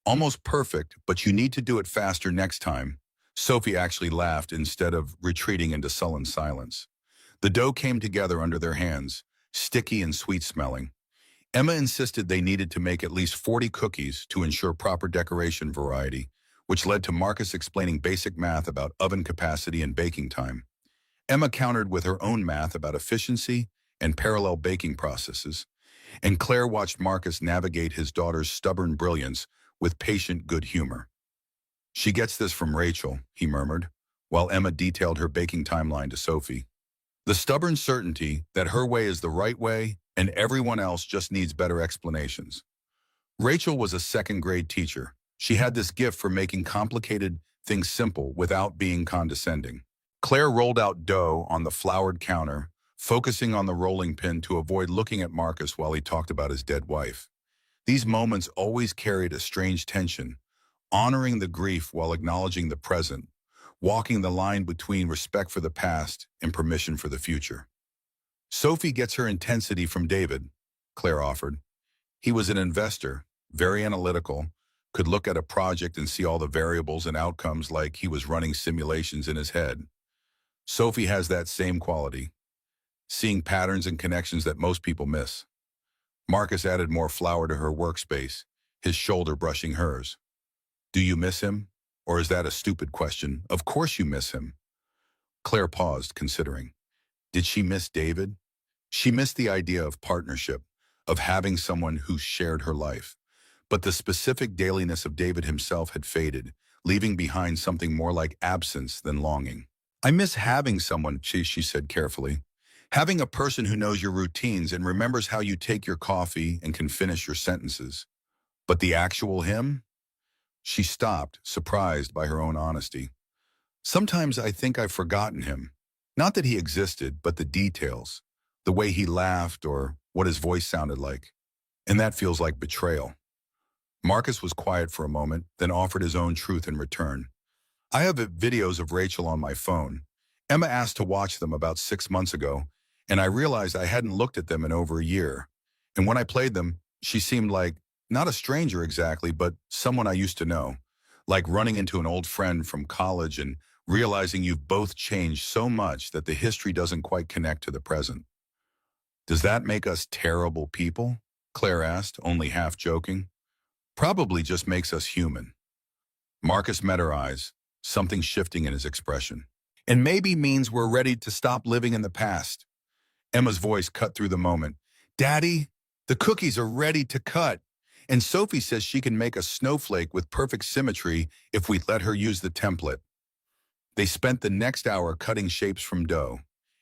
almost perfect, but you need to do it faster next time, Sophie actually laughed instead of retreating into sullen silence. The dough came together under their hands, sticky and sweet-smelling. Emma insisted they needed to make at least 40 cookies to ensure proper decoration variety, which led to Marcus explaining basic math about oven capacity and baking time. Emma countered with her own math about efficiency and parallel baking processes, and Claire watched Marcus navigate his daughter's stubborn brilliance with patient good humor. She gets this from Rachel, he murmured, while Emma detailed her baking timeline to Sophie. The stubborn certainty that her way is the right way and everyone else just needs better explanations. Rachel was a second-grade teacher. She had this gift for making complicated things simple without being condescending. Claire rolled out dough on the floured counter, focusing on the rolling pin to avoid looking at Marcus while he talked about his dead wife. These moments always carried a strange tension, honoring the grief while acknowledging the present, walking the line between respect for the past and permission for the future. Sophie gets her intensity from David, Claire offered. He was an investor, very analytical, could look at a project and see all the variables and outcomes like he was running simulations in his head. Sophie has that same quality, seeing patterns and connections that most people miss. Marcus added more flour to her workspace, his shoulder brushing hers. Do you miss him? Or is that a stupid question? Of course you miss him. Claire paused, considering. Did she miss David? She missed the idea of partnership, of having someone who shared her life. But the specific dailiness of David himself had faded, leaving behind something more like absence than longing. I miss having someone, she said carefully. Having a person who knows your routines and remembers how you take your coffee and can finish your sentences. But the actual him? She stopped, surprised by her own honesty. Sometimes I think I've forgotten him. Not that he existed, but the details. The way he laughed or what his voice sounded like. And that feels like betrayal. Marcus was quiet for a moment, then offered his own truth in return. I have videos of Rachel on my phone. Emma asked to watch them about 6 months ago, and I realized I hadn't looked at them in over a year. And when I played them, she seemed like, not a stranger exactly, but someone I used to know. Like running into an old friend from college and realizing you've both changed so much that the history doesn't quite connect to the present. Does that make us terrible people? Claire asked, only half joking. Probably just makes us human. Marcus met her eyes, something shifting in his expression. And maybe means we're ready to stop living in the past. Emma's voice cut through the moment. Daddy, the cookies are ready to cut. And Sophie says she can make a snowflake with perfect symmetry if we let her use the template. They spent the next hour cutting shapes from dough.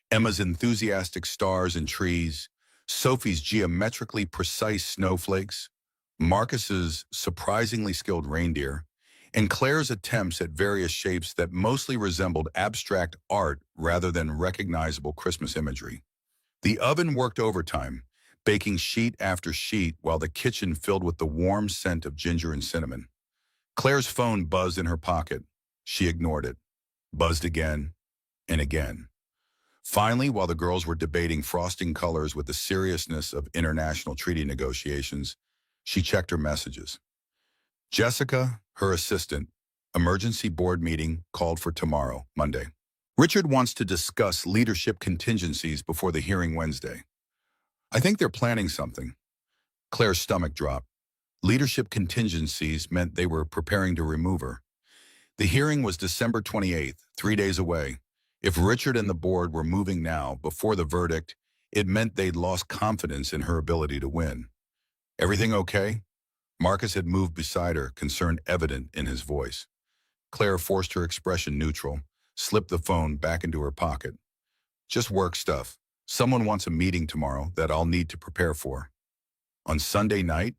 Emma's enthusiastic stars and trees, Sophie's geometrically precise snowflakes, Marcus's surprisingly skilled reindeer, and Claire's attempts at various shapes that mostly resembled abstract art rather than recognizable Christmas imagery. The oven worked overtime, baking sheet after sheet while the kitchen filled with the warm scent of ginger and cinnamon. Claire's phone buzzed in her pocket. She ignored it, buzzed again and again. Finally, while the girls were debating frosting colors with the seriousness of international treaty negotiations, she checked her messages. Jessica, her assistant, emergency board meeting called for tomorrow, Monday. Richard wants to discuss leadership contingencies before the hearing Wednesday. I think they're planning something. Claire's stomach dropped. Leadership contingencies meant they were preparing to remove her. The hearing was December 28th, 3 days away. If Richard and the board were moving now, before the verdict, it meant they'd lost confidence in her ability to win. Everything okay? Marcus had moved beside her, concern evident in his voice. Claire forced her expression neutral, slipped the phone back into her pocket. Just work stuff. Someone wants a meeting tomorrow that I'll need to prepare for. On Sunday night?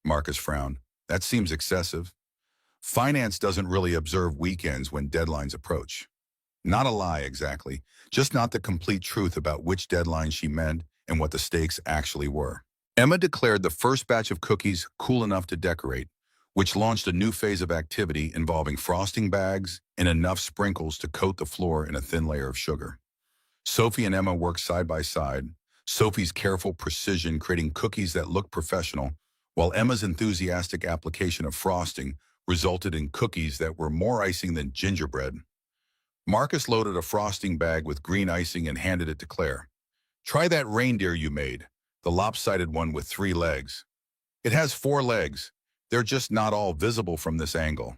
Marcus frowned. That seems excessive. Finance doesn't really observe weekends when deadlines approach. Not a lie, exactly. Just not the complete truth about which deadline she meant and what the stakes actually were. Emma declared the first batch of cookies cool enough to decorate, which launched a new phase of activity involving frosting bags and enough sprinkles to coat the floor in a thin layer of sugar. Sophie and Emma worked side by side, Sophie's careful precision creating cookies that looked professional, while Emma's enthusiastic application of frosting resulted in cookies that were more icing than gingerbread. Marcus loaded a frosting bag with green icing and handed it to Claire. Try that reindeer you made, the lopsided one with 3 legs. It has 4 legs. They're just not all visible from this angle.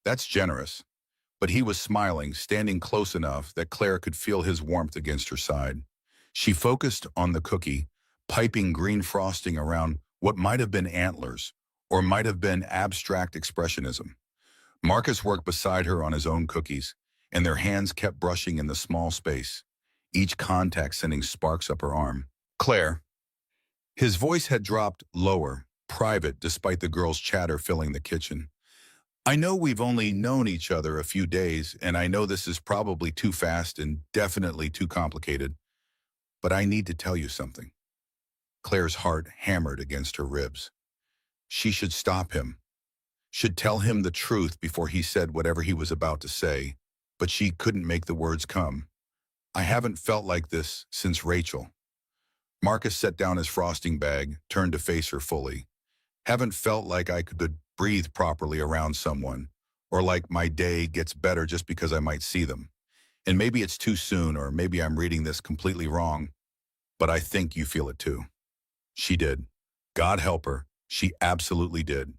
That's generous. But he was smiling, standing close enough that Claire could feel his warmth against her side. She focused on the cookie, piping green frosting around what might have been antlers, or might have been abstract expressionism. Marcus worked beside her on his own cookies, and their hands kept brushing in the small space, each contact sending sparks up her arm. Claire. His voice had dropped lower, private, despite the girl's chatter filling the kitchen. I know we've only known each other a few days, and I know this is probably too fast and definitely too complicated, but I need to tell you something. Claire's heart hammered against her ribs. She should stop him, should tell him the truth before he said whatever he was about to say, but she couldn't make the words come. I haven't felt like this since Rachel. Marcus set down his frosting bag, turned to face her fully. Haven't felt like I could breathe properly around someone, or like my day gets better just because I might see them. And maybe it's too soon, or maybe I'm reading this completely wrong, but I think you feel it too. She did. God help her, she absolutely did.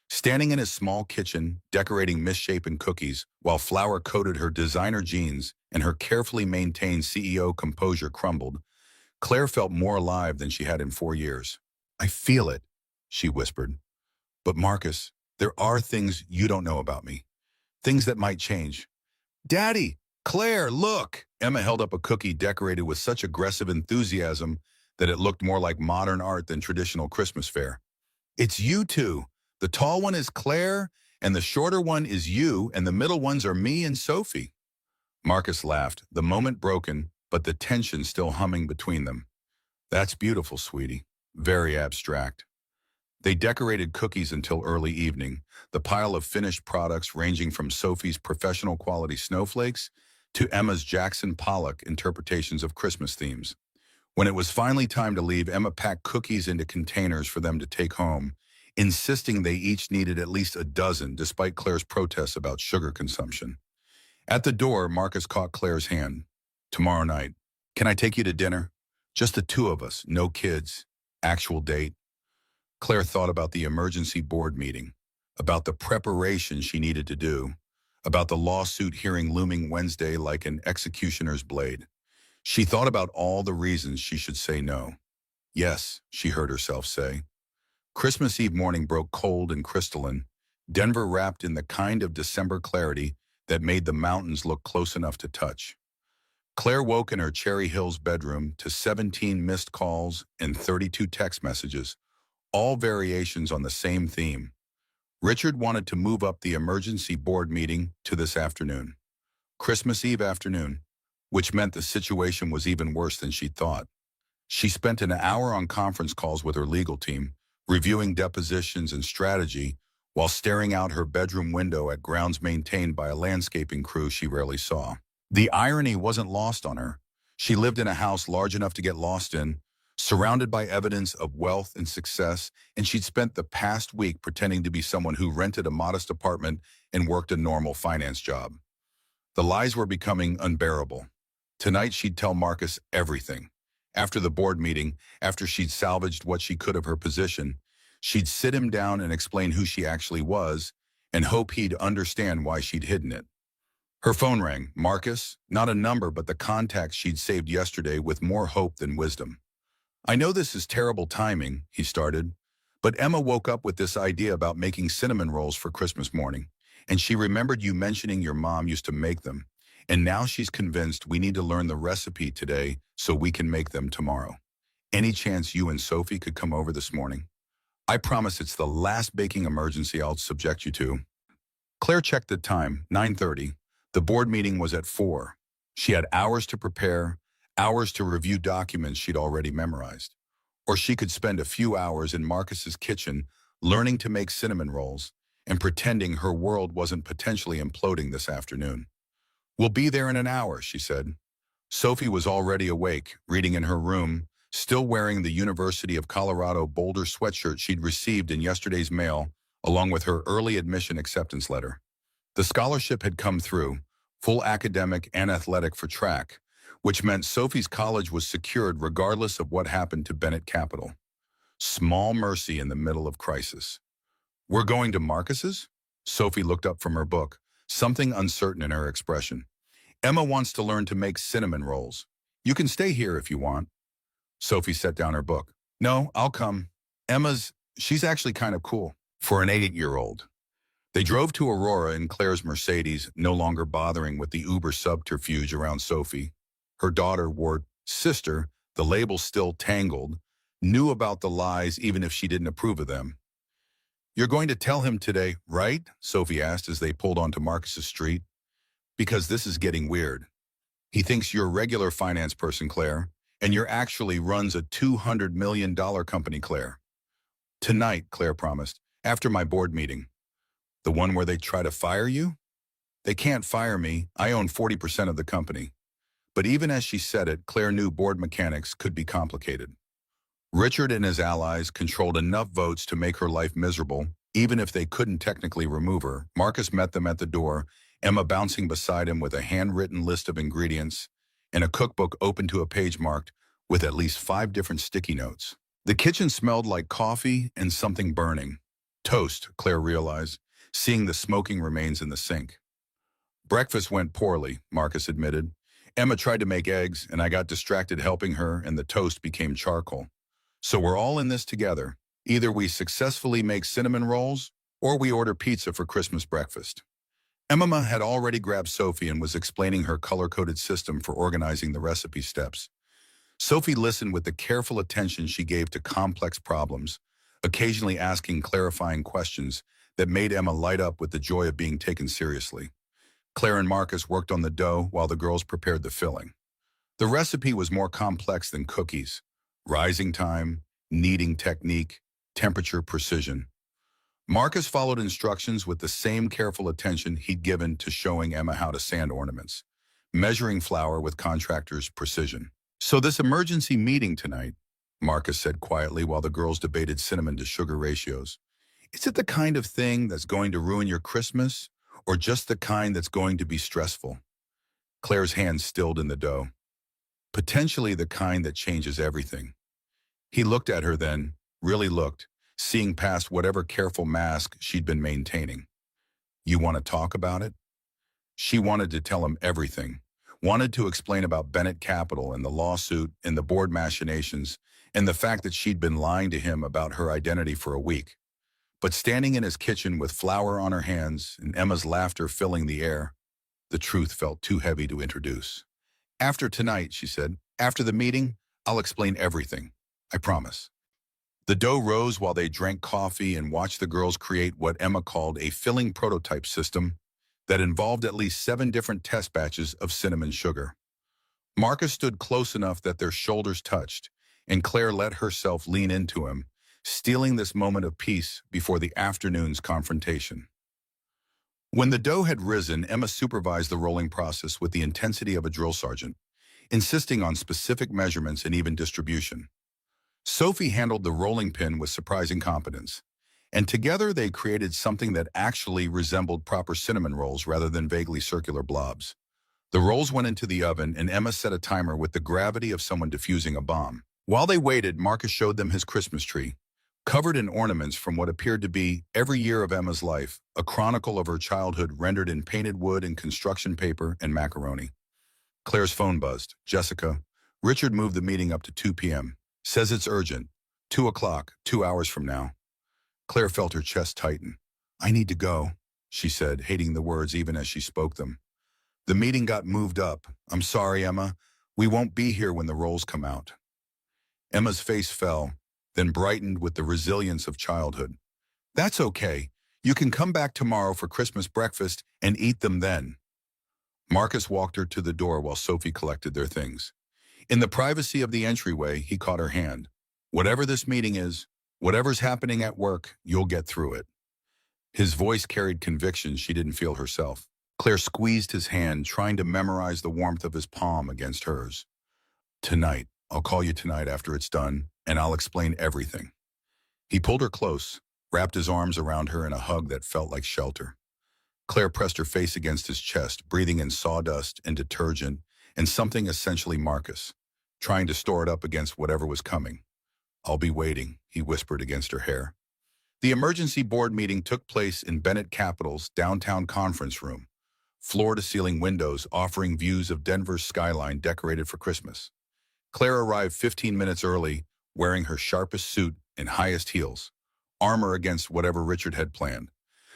Standing in his small kitchen, decorating misshapen cookies, while flour coated her designer jeans and her carefully maintained CEO composure crumbled, Claire felt more alive than she had in 4 years. I feel it, she whispered. But Marcus, there are things you don't know about me. Things that might change. Daddy, Claire, look! Emma held up a cookie decorated with such aggressive enthusiasm that it looked more like modern art than traditional Christmas fare. It's you two. The tall one is Claire, and the shorter one is you, and the middle ones are me and Sophie. Marcus laughed, the moment broken, but the tension still humming between them. That's beautiful, sweetie. Very abstract. They decorated cookies until early evening, the pile of finished products ranging from Sophie's professional quality snowflakes to Emma's Jackson Pollock interpretations of Christmas themes. When it was finally time to leave, Emma packed cookies into containers for them to take home, insisting they each needed at least a dozen, despite Claire's protests about sugar consumption. At the door, Marcus caught Claire's hand. Tomorrow night. Can I take you to dinner? Just the two of us, no kids. Actual date. Claire thought about the emergency board meeting, about the preparation she needed to do, about the lawsuit hearing looming Wednesday like an executioner's blade. She thought about all the reasons she should say no. Yes, she heard herself say. Christmas Eve morning broke cold and crystalline, Denver wrapped in the kind of December clarity that made the mountains look close enough to touch. Claire woke in her Cherry Hills bedroom to 17 missed calls and 32 text messages, all variations on the same theme. Richard wanted to move up the emergency board meeting to this afternoon, Christmas Eve afternoon, which meant the situation was even worse than she thought. She spent an hour on conference calls with her legal team, reviewing depositions and strategy, while staring out her bedroom window at grounds maintained by a landscaping crew she rarely saw. The irony wasn't lost on her. She lived in a house large enough to get lost in, surrounded by evidence of wealth and success, and she'd spent the past week pretending to be someone who rented a modest apartment and worked a normal finance job. The lies were becoming unbearable. Tonight she'd tell Marcus everything. After the board meeting, after she'd salvaged what she could of her position, she'd sit him down and explain who she actually was and hope he'd understand why she'd hidden it. Her phone rang. Marcus, not a number, but the contact she'd saved yesterday with more hope than wisdom. I know this is terrible timing, he started, but Emma woke up with this idea about making cinnamon rolls for Christmas morning, and she remembered you mentioning your mom used to make them, and now she's convinced we need to learn the recipe today so we can make them tomorrow. Any chance you and Sophie could come over this morning? I promise it's the last baking emergency I'll subject you to. Claire checked the time, 9:30. The board meeting was at 4. She had hours to prepare, hours to review documents she'd already memorized. Or she could spend a few hours in Marcus's kitchen learning to make cinnamon rolls and pretending her world wasn't potentially imploding this afternoon. We'll be there in an hour, she said. Sophie was already awake, reading in her room, still wearing the University of Colorado Boulder sweatshirt she'd received in yesterday's mail, along with her early admission acceptance letter. The scholarship had come through, full academic and athletic for track, which meant Sophie's college was secured regardless of what happened to Bennett Capital. Small mercy in the middle of crisis. We're going to Marcus's? Sophie looked up from her book, something uncertain in her expression. Emma wants to learn to make cinnamon rolls. You can stay here if you want. Sophie set down her book. No, I'll come. She's actually kind of cool. for an 8-year-old. They drove to Aurora in Claire's Mercedes, no longer bothering with the Uber subterfuge around Sophie. Her daughter wore sister, the label still tangled, knew about the lies even if she didn't approve of them. "You're going to tell him today, right?" Sophie asked as they pulled onto Marcus's street. "Because this is getting weird. He thinks you're a regular finance person, Claire, and you're actually runs a $200 million company, Claire." "Tonight," Claire promised, "after my board meeting." "The one where they try to fire you?" "They can't fire me. I own 40% of the company." But even as she said it, Claire knew board mechanics could be complicated. Richard and his allies controlled enough votes to make her life miserable, even if they couldn't technically remove her. Marcus met them at the door, Emma bouncing beside him with a handwritten list of ingredients and a cookbook open to a page marked with at least 5 different sticky notes. The kitchen smelled like coffee and something burning. Toast, Claire realized, seeing the smoking remains in the sink. "Breakfast went poorly," Marcus admitted. "Emma tried to make eggs, and I got distracted helping her, and the toast became charcoal. So we're all in this together. Either we successfully make cinnamon rolls, or we order pizza for Christmas breakfast." Emma had already grabbed Sophie and was explaining her color-coded system for organizing the recipe steps. Sophie listened with the careful attention she gave to complex problems, occasionally asking clarifying questions that made Emma light up with the joy of being taken seriously. Claire and Marcus worked on the dough while the girls prepared the filling. The recipe was more complex than cookies. Rising time, kneading technique, temperature precision. Marcus followed instructions with the same careful attention he'd given to showing Emma how to sand ornaments, measuring flour with contractor's precision. "So this emergency meeting tonight," Marcus said quietly while the girls debated cinnamon to sugar ratios. "Is it the kind of thing that's going to ruin your Christmas, or just the kind that's going to be stressful?" Claire's hands stilled in the dough. "Potentially the kind that changes everything." He looked at her then, really looked, seeing past whatever careful mask she'd been maintaining. "You want to talk about it?" She wanted to tell him everything, wanted to explain about Bennett Capital and the lawsuit and the board machinations and the fact that she'd been lying to him about her identity for a week. But standing in his kitchen with flour on her hands and Emma's laughter filling the air, the truth felt too heavy to introduce. "After tonight," she said, "after the meeting, I'll explain everything. I promise." The dough rose while they drank coffee and watched the girls create what Emma called a filling prototype system that involved at least 7 different test batches of cinnamon sugar. Marcus stood close enough that their shoulders touched, and Claire let herself lean into him, stealing this moment of peace before the afternoon's confrontation. When the dough had risen, Emma supervised the rolling process with the intensity of a drill sergeant, insisting on specific measurements and even distribution. Sophie handled the rolling pin with surprising competence, and together they created something that actually resembled proper cinnamon rolls rather than vaguely circular blobs. The rolls went into the oven, and Emma set a timer with the gravity of someone defusing a bomb. While they waited, Marcus showed them his Christmas tree, covered in ornaments from what appeared to be every year of Emma's life, a chronicle of her childhood rendered in painted wood and construction paper and macaroni. Claire's phone buzzed. "Jessica, Richard moved the meeting up to 2 p.m. Says it's urgent. 2 o'clock, 2 hours from now." Claire felt her chest tighten. "I need to go," she said, hating the words even as she spoke them. "The meeting got moved up. I'm sorry, Emma. We won't be here when the rolls come out." Emma's face fell, then brightened with the resilience of childhood. "That's okay. You can come back tomorrow for Christmas breakfast and eat them then." Marcus walked her to the door while Sophie collected their things. In the privacy of the entryway, he caught her hand. "Whatever this meeting is, whatever's happening at work, you'll get through it." His voice carried conviction she didn't feel herself. Claire squeezed his hand, trying to memorize the warmth of his palm against hers. "Tonight. I'll call you tonight after it's done, and I'll explain everything." He pulled her close, wrapped his arms around her in a hug that felt like shelter. Claire pressed her face against his chest, breathing in sawdust and detergent and something essentially Marcus, trying to store it up against whatever was coming. "I'll be waiting," he whispered against her hair. The emergency board meeting took place in Bennett Capital's downtown conference room, floor-to-ceiling windows offering views of Denver's skyline decorated for Christmas. Claire arrived 15 minutes early, wearing her sharpest suit and highest heels, armor against whatever Richard had planned.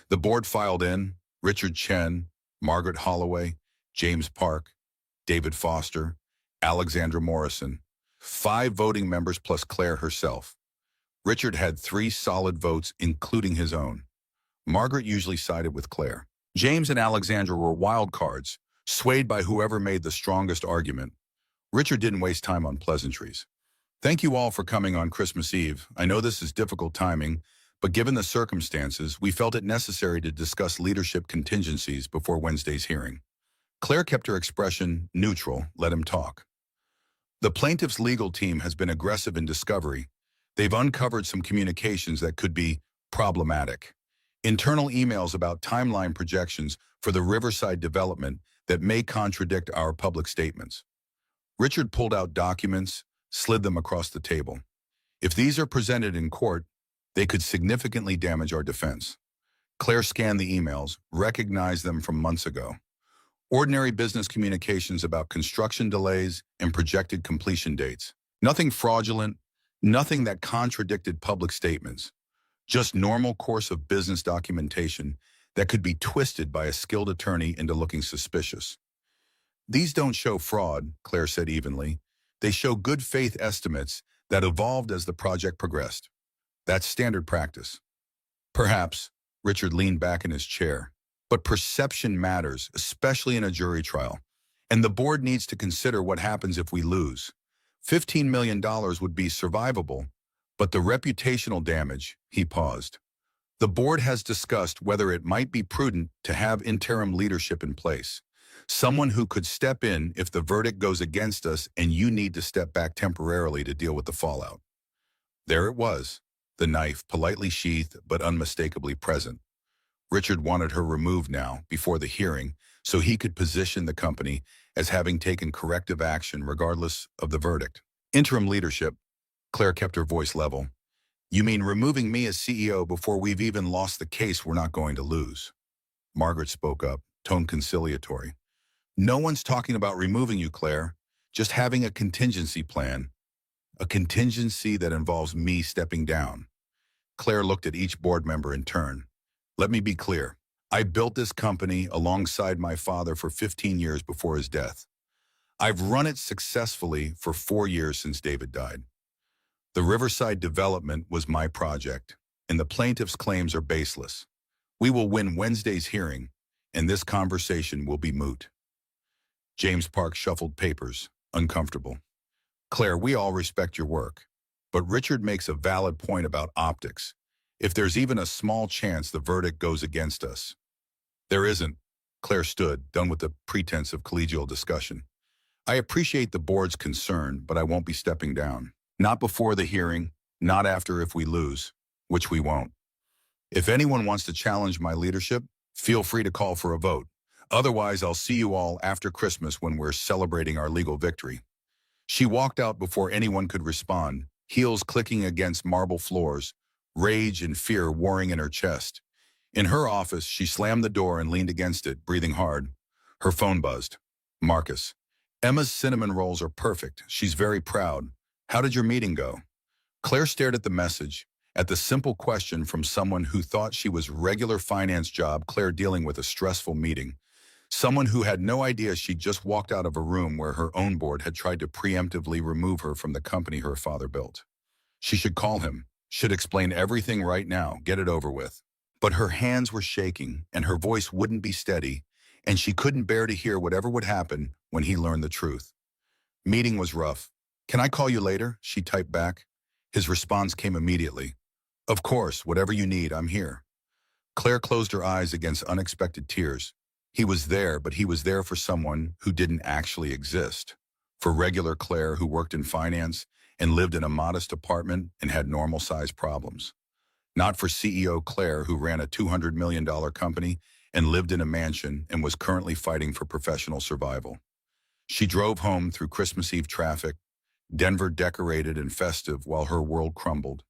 The board filed in: Richard Chen, Margaret Holloway, James Park, David Foster, Alexandra Morrison. 5 voting members plus Claire herself. Richard had 3 solid votes, including his own. Margaret usually sided with Claire. James and Alexandra were wild cards, swayed by whoever made the strongest argument. Richard didn't waste time on pleasantries. Thank you all for coming on Christmas Eve. I know this is difficult timing, but given the circumstances, we felt it necessary to discuss leadership contingencies before Wednesday's hearing. Claire kept her expression neutral, let him talk. The plaintiff's legal team has been aggressive in discovery. They've uncovered some communications that could be problematic. Internal emails about timeline projections for the Riverside development that may contradict our public statements. Richard pulled out documents, slid them across the table. If these are presented in court, they could significantly damage our defense. Claire scanned the emails, recognized them from months ago. Ordinary business communications about construction delays and projected completion dates. Nothing fraudulent, nothing that contradicted public statements. Just normal course of business documentation that could be twisted by a skilled attorney into looking suspicious. These don't show fraud, Claire said evenly. They show good faith estimates that evolved as the project progressed. That's standard practice. Perhaps, Richard leaned back in his chair, but perception matters, especially in a jury trial. And the board needs to consider what happens if we lose. $15 million would be survivable, but the reputational damage, he paused. The board has discussed whether it might be prudent to have interim leadership in place. Someone who could step in if the verdict goes against us and you need to step back temporarily to deal with the fallout. There it was, the knife politely sheathed but unmistakably present. Richard wanted her removed now, before the hearing, so he could position the company as having taken corrective action regardless of the verdict. Interim leadership, Claire kept her voice level. You mean removing me as CEO before we've even lost the case we're not going to lose? Margaret spoke up, tone conciliatory. No one's talking about removing you, Claire, just having a contingency plan. A contingency that involves me stepping down. Claire looked at each board member in turn. Let me be clear. I built this company alongside my father for 15 years before his death. I've run it successfully for 4 years since David died. The Riverside development was my project, and the plaintiff's claims are baseless. We will win Wednesday's hearing, and this conversation will be moot. James Park shuffled papers, uncomfortable. Claire, we all respect your work, but Richard makes a valid point about optics. If there's even a small chance the verdict goes against us. There isn't. Claire stood, done with the pretense of collegial discussion. I appreciate the board's concern, but I won't be stepping down. Not before the hearing, not after if we lose, which we won't. If anyone wants to challenge my leadership, feel free to call for a vote. Otherwise, I'll see you all after Christmas when we're celebrating our legal victory. She walked out before anyone could respond, heels clicking against marble floors, rage and fear warring in her chest. In her office, she slammed the door and leaned against it, breathing hard. Her phone buzzed. Marcus. Emma's cinnamon rolls are perfect. She's very proud. How did your meeting go? Claire stared at the message, at the simple question from someone who thought she was regular finance job Claire dealing with a stressful meeting. Someone who had no idea she'd just walked out of a room where her own board had tried to preemptively remove her from the company her father built. She should call him. Should explain everything right now, get it over with. But her hands were shaking, and her voice wouldn't be steady, and she couldn't bear to hear whatever would happen when he learned the truth. Meeting was rough. Can I call you later? She typed back. His response came immediately. Of course, whatever you need, I'm here. Claire closed her eyes against unexpected tears. He was there, but he was there for someone who didn't actually exist. For regular Claire who worked in finance and lived in a modest apartment and had normal-sized problems. Not for CEO Claire, who ran a $200 million company and lived in a mansion and was currently fighting for professional survival. She drove home through Christmas Eve traffic, Denver decorated and festive while her world crumbled.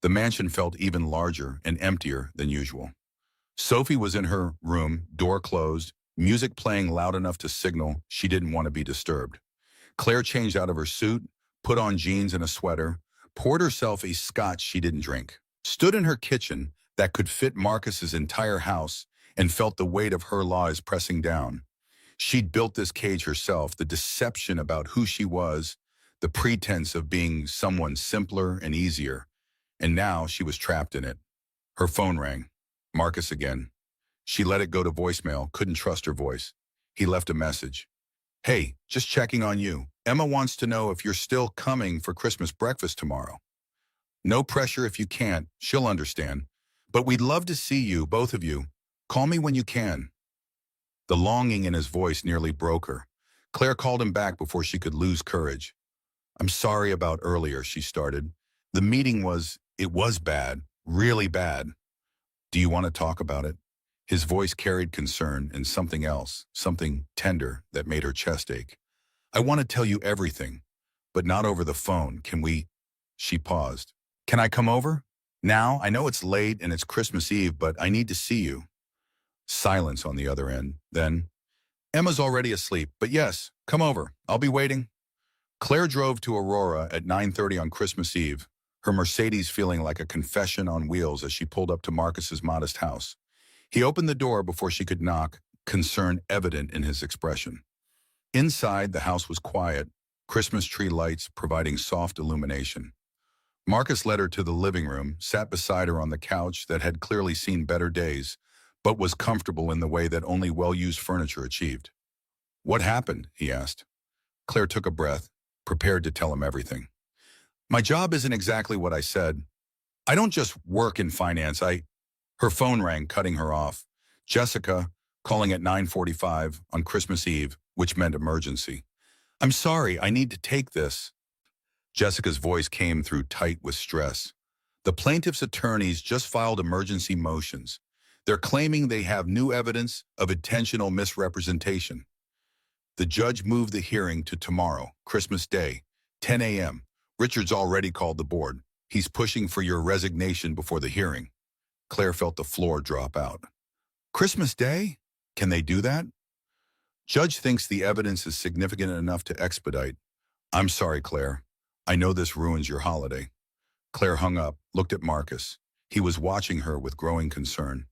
The mansion felt even larger and emptier than usual. Sophie was in her room, door closed, music playing loud enough to signal she didn't want to be disturbed. Claire changed out of her suit, put on jeans and a sweater, poured herself a scotch she didn't drink. stood in her kitchen that could fit Marcus's entire house and felt the weight of her lies pressing down. She'd built this cage herself, the deception about who she was, the pretense of being someone simpler and easier, and now she was trapped in it. Her phone rang. Marcus again. She let it go to voicemail, couldn't trust her voice. He left a message. Hey, just checking on you. Emma wants to know if you're still coming for Christmas breakfast tomorrow. No pressure if you can't, she'll understand. But we'd love to see you, both of you. Call me when you can. The longing in his voice nearly broke her. Claire called him back before she could lose courage. I'm sorry about earlier, she started. The meeting it was bad, really bad. Do you want to talk about it? His voice carried concern and something else, something tender that made her chest ache. I want to tell you everything, but not over the phone. Can we? She paused. Can I come over? Now, I know it's late and it's Christmas Eve, but I need to see you. Silence on the other end. Then, Emma's already asleep, but yes, come over. I'll be waiting. Claire drove to Aurora at 9:30 on Christmas Eve, her Mercedes feeling like a confession on wheels as she pulled up to Marcus's modest house. He opened the door before she could knock, concern evident in his expression. Inside, the house was quiet, Christmas tree lights providing soft illumination. Marcus led her to the living room, sat beside her on the couch that had clearly seen better days, but was comfortable in the way that only well-used furniture achieved. What happened? He asked. Claire took a breath, prepared to tell him everything. My job isn't exactly what I said. I don't just work in finance. Her phone rang, cutting her off. Jessica, calling at 9:45 on Christmas Eve, which meant emergency. I'm sorry, I need to take this. Jessica's voice came through tight with stress. The plaintiff's attorneys just filed emergency motions. They're claiming they have new evidence of intentional misrepresentation. The judge moved the hearing to tomorrow, Christmas Day, 10 a.m. Richard's already called the board. He's pushing for your resignation before the hearing. Claire felt the floor drop out. Christmas Day? Can they do that? Judge thinks the evidence is significant enough to expedite. I'm sorry, Claire. I know this ruins your holiday. Claire hung up, looked at Marcus. He was watching her with growing concern.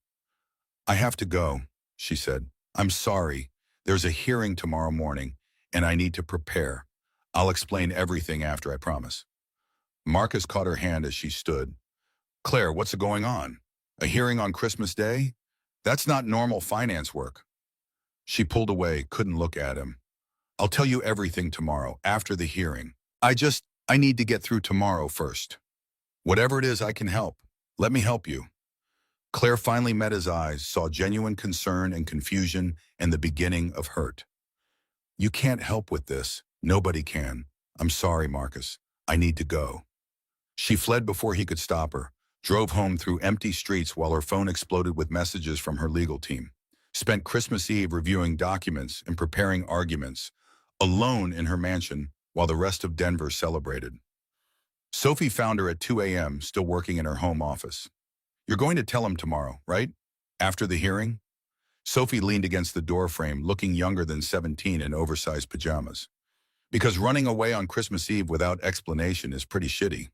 I have to go, she said. I'm sorry. There's a hearing tomorrow morning, and I need to prepare. I'll explain everything after, I promise. Marcus caught her hand as she stood. Claire, what's going on? A hearing on Christmas Day? That's not normal finance work. She pulled away, couldn't look at him. I'll tell you everything tomorrow, after the hearing. I need to get through tomorrow first. Whatever it is, I can help. Let me help you. Claire finally met his eyes, saw genuine concern and confusion and the beginning of hurt. You can't help with this. Nobody can. I'm sorry, Marcus. I need to go. She fled before he could stop her, drove home through empty streets while her phone exploded with messages from her legal team, spent Christmas Eve reviewing documents and preparing arguments, alone in her mansion while the rest of Denver celebrated. Sophie found her at 2 a.m., still working in her home office. You're going to tell him tomorrow, right? After the hearing? Sophie leaned against the doorframe, looking younger than 17 in oversized pajamas. Because running away on Christmas Eve without explanation is pretty shitty.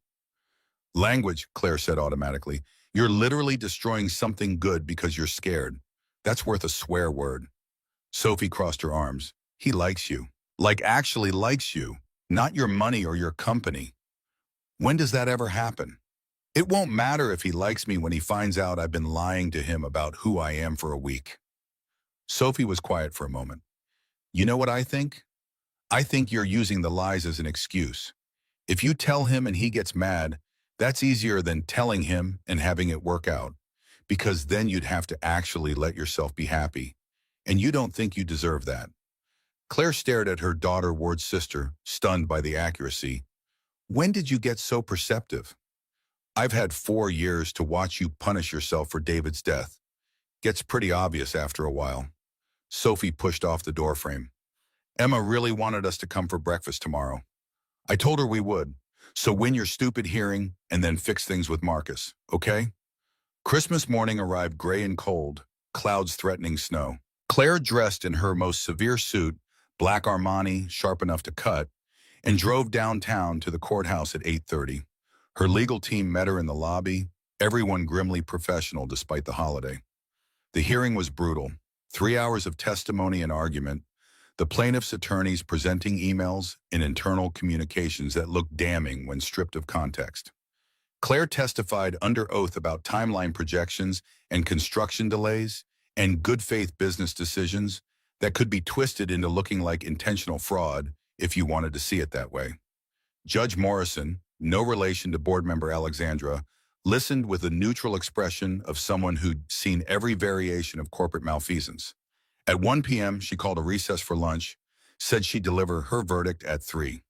Language, Claire said automatically. You're literally destroying something good because you're scared. That's worth a swear word. Sophie crossed her arms. He likes you. Like actually likes you. Not your money or your company. When does that ever happen? It won't matter if he likes me when he finds out I've been lying to him about who I am for a week. Sophie was quiet for a moment. You know what I think? I think you're using the lies as an excuse. If you tell him and he gets mad, that's easier than telling him and having it work out, because then you'd have to actually let yourself be happy, and you don't think you deserve that. Claire stared at her daughter Ward's sister, stunned by the accuracy. When did you get so perceptive? I've had 4 years to watch you punish yourself for David's death. Gets pretty obvious after a while. Sophie pushed off the doorframe. Emma really wanted us to come for breakfast tomorrow. I told her we would, so win your stupid hearing and then fix things with Marcus, okay? Christmas morning arrived gray and cold, clouds threatening snow. Claire dressed in her most severe suit, black Armani, sharp enough to cut, and drove downtown to the courthouse at 8:30. Her legal team met her in the lobby. everyone grimly professional despite the holiday. The hearing was brutal. 3 hours of testimony and argument, the plaintiff's attorneys presenting emails and internal communications that looked damning when stripped of context. Claire testified under oath about timeline projections and construction delays and good faith business decisions that could be twisted into looking like intentional fraud if you wanted to see it that way. Judge Morrison, no relation to board member Alexandra, listened with a neutral expression of someone who'd seen every variation of corporate malfeasance. At 1 p.m., she called a recess for lunch, said she'd deliver her verdict at 3.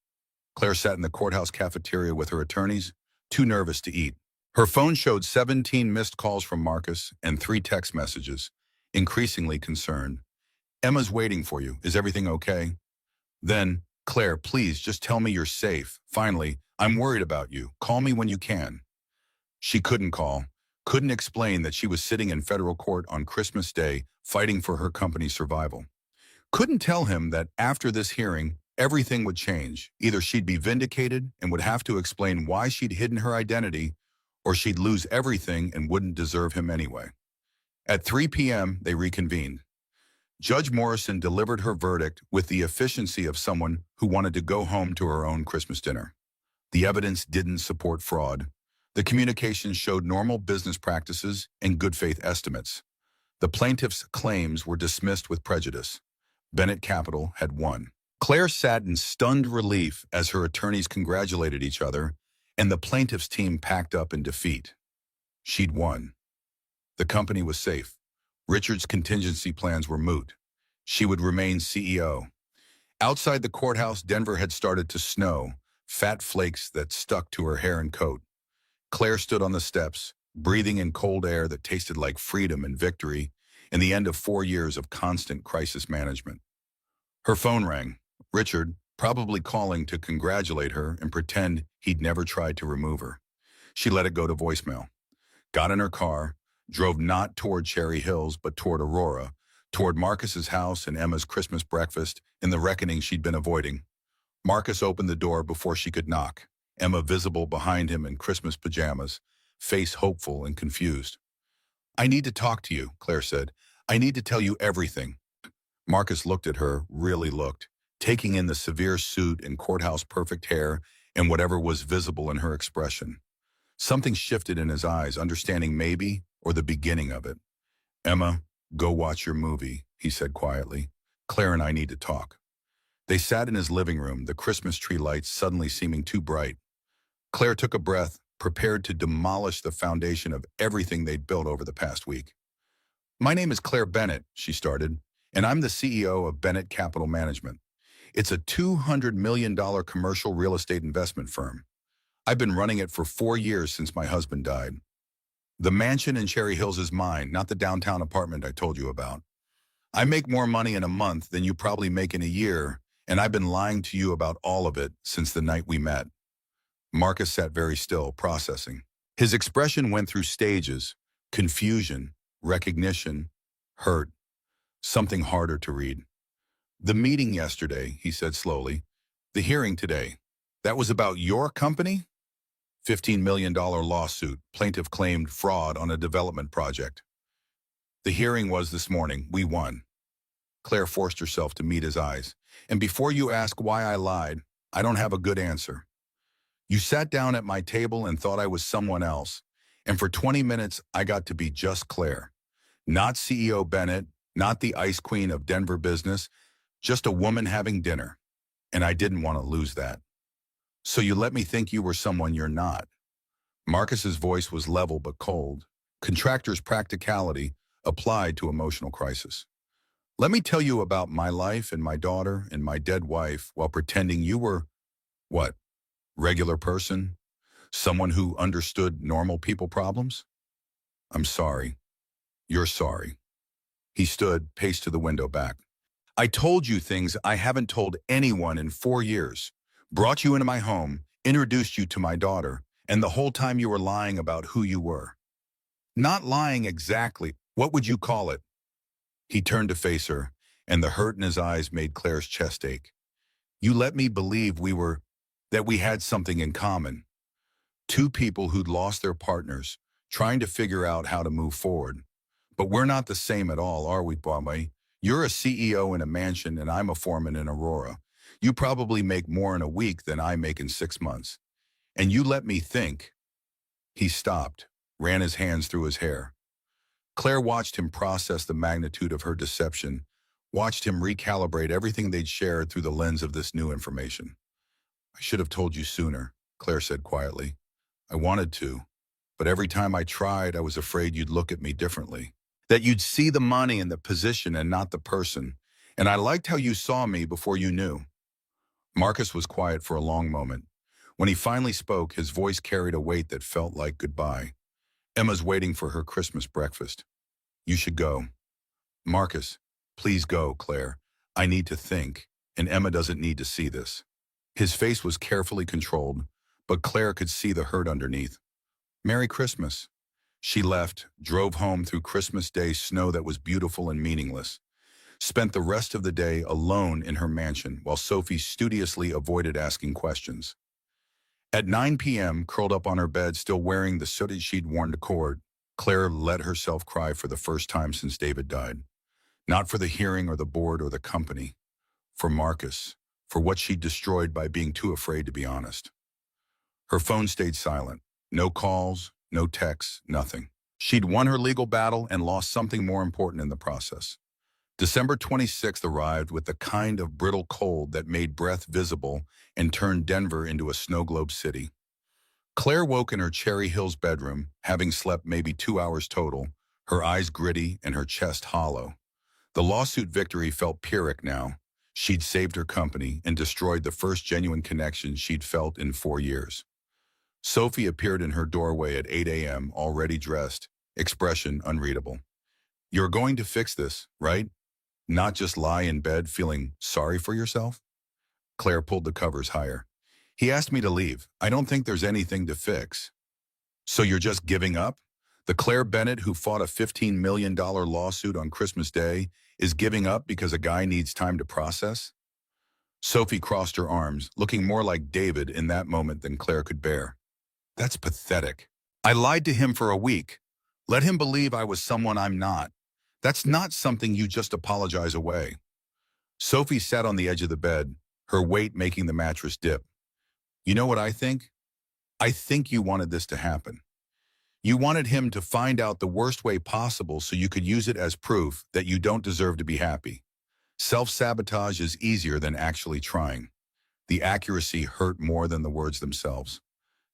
Claire sat in the courthouse cafeteria with her attorneys, too nervous to eat. Her phone showed 17 missed calls from Marcus and 3 text messages, increasingly concerned. Emma's waiting for you. Is everything okay? Then, Claire, please just tell me you're safe. Finally, I'm worried about you. Call me when you can. She couldn't call, couldn't explain that she was sitting in federal court on Christmas Day fighting for her company's survival. Couldn't tell him that after this hearing, everything would change. Either she'd be vindicated and would have to explain why she'd hidden her identity, or she'd lose everything and wouldn't deserve him anyway. At 3 p.m., they reconvened. Judge Morrison delivered her verdict with the efficiency of someone who wanted to go home to her own Christmas dinner. The evidence didn't support fraud. The communications showed normal business practices and good faith estimates. The plaintiff's claims were dismissed with prejudice. Bennett Capital had won. Claire sat in stunned relief as her attorneys congratulated each other, and the plaintiff's team packed up in defeat. She'd won. The company was safe. Richard's contingency plans were moot. She would remain CEO. Outside the courthouse, Denver had started to snow, fat flakes that stuck to her hair and coat. Claire stood on the steps, breathing in cold air that tasted like freedom and victory, and the end of 4 years of constant crisis management. Her phone rang. Richard, probably calling to congratulate her and pretend he'd never tried to remove her. She let it go to voicemail. Got in her car, drove not toward Cherry Hills, but toward Aurora, toward Marcus's house and Emma's Christmas breakfast in the reckoning she'd been avoiding. Marcus opened the door before she could knock, Emma visible behind him in Christmas pajamas, face hopeful and confused. I need to talk to you, Claire said. I need to tell you everything. Marcus looked at her, really looked, taking in the severe suit and courthouse perfect hair and whatever was visible in her expression. Something shifted in his eyes, understanding maybe, or the beginning of it. Emma, go watch your movie, he said quietly. Claire and I need to talk. They sat in his living room, the Christmas tree lights suddenly seeming too bright. Claire took a breath, prepared to demolish the foundation of everything they'd built over the past week. My name is Claire Bennett, she started, and I'm the CEO of Bennett Capital Management. It's a $200 million commercial real estate investment firm. I've been running it for 4 years since my husband died. The mansion in Cherry Hills is mine, not the downtown apartment I told you about. I make more money in a month than you probably make in a year, and I've been lying to you about all of it since the night we met. Marcus sat very still, processing. His expression went through stages: confusion, recognition, hurt, something harder to read. The meeting yesterday, he said slowly. The hearing today. That was about your company? $15 million lawsuit. Plaintiff claimed fraud on a development project. The hearing was this morning. We won. Claire forced herself to meet his eyes. And before you ask why I lied, I don't have a good answer. You sat down at my table and thought I was someone else. And for 20 minutes, I got to be just Claire. Not CEO Bennett, not the ice queen of Denver business, just a woman having dinner. And I didn't want to lose that. So you let me think you were someone you're not. Marcus's voice was level but cold. Contractor's practicality applied to emotional crisis. Let me tell you about my life and my daughter and my dead wife while pretending you were, what, regular person? Someone who understood normal people problems? I'm sorry. You're sorry. He stood, paced to the window back. I told you things I haven't told anyone in 4 years. Brought you into my home, introduced you to my daughter, and the whole time you were lying about who you were. Not lying exactly. What would you call it? He turned to face her, and the hurt in his eyes made Claire's chest ache. You let me believe that we had something in common. 2 people who'd lost their partners, trying to figure out how to move forward. But we're not the same at all, are we, Bombay? You're a CEO in a mansion and I'm a foreman in Aurora. You probably make more in a week than I make in 6 months. And you let me think. He stopped, ran his hands through his hair. Claire watched him process the magnitude of her deception, watched him recalibrate everything they'd shared through the lens of this new information. I should have told you sooner, Claire said quietly. I wanted to, but every time I tried, I was afraid you'd look at me differently. That you'd see the money and the position and not the person. And I liked how you saw me before you knew. Marcus was quiet for a long moment. When he finally spoke, his voice carried a weight that felt like goodbye. Emma's waiting for her Christmas breakfast. You should go. Marcus, please go, Claire. I need to think, and Emma doesn't need to see this. His face was carefully controlled, but Claire could see the hurt underneath. Merry Christmas. She left, drove home through Christmas Day snow that was beautiful and meaningless. Spent the rest of the day alone in her mansion while Sophie studiously avoided asking questions. At 9 p.m., curled up on her bed, still wearing the sooted she'd worn to court, Claire let herself cry for the first time since David died. Not for the hearing or the board or the company. For Marcus. For what she'd destroyed by being too afraid to be honest. Her phone stayed silent. No calls, no texts, nothing. She'd won her legal battle and lost something more important in the process. December 26th arrived with the kind of brittle cold that made breath visible and turned Denver into a snow globe city. Claire woke in her Cherry Hills bedroom, having slept maybe 2 hours total, her eyes gritty and her chest hollow. The lawsuit victory felt Pyrrhic now. She'd saved her company and destroyed the first genuine connection she'd felt in 4 years. Sophie appeared in her doorway at 8 a.m., already dressed, expression unreadable. You're going to fix this, right? Not just lie in bed feeling sorry for yourself? Claire pulled the covers higher. He asked me to leave. I don't think there's anything to fix. So you're just giving up? The Claire Bennett who fought a $15 million lawsuit on Christmas Day is giving up because a guy needs time to process? Sophie crossed her arms, looking more like David in that moment than Claire could bear. That's pathetic. I lied to him for a week. Let him believe I was someone I'm not. That's not something you just apologize away. Sophie sat on the edge of the bed, her weight making the mattress dip. You know what I think? I think you wanted this to happen. You wanted him to find out the worst way possible so you could use it as proof that you don't deserve to be happy. Self-sabotage is easier than actually trying. The accuracy hurt more than the words themselves.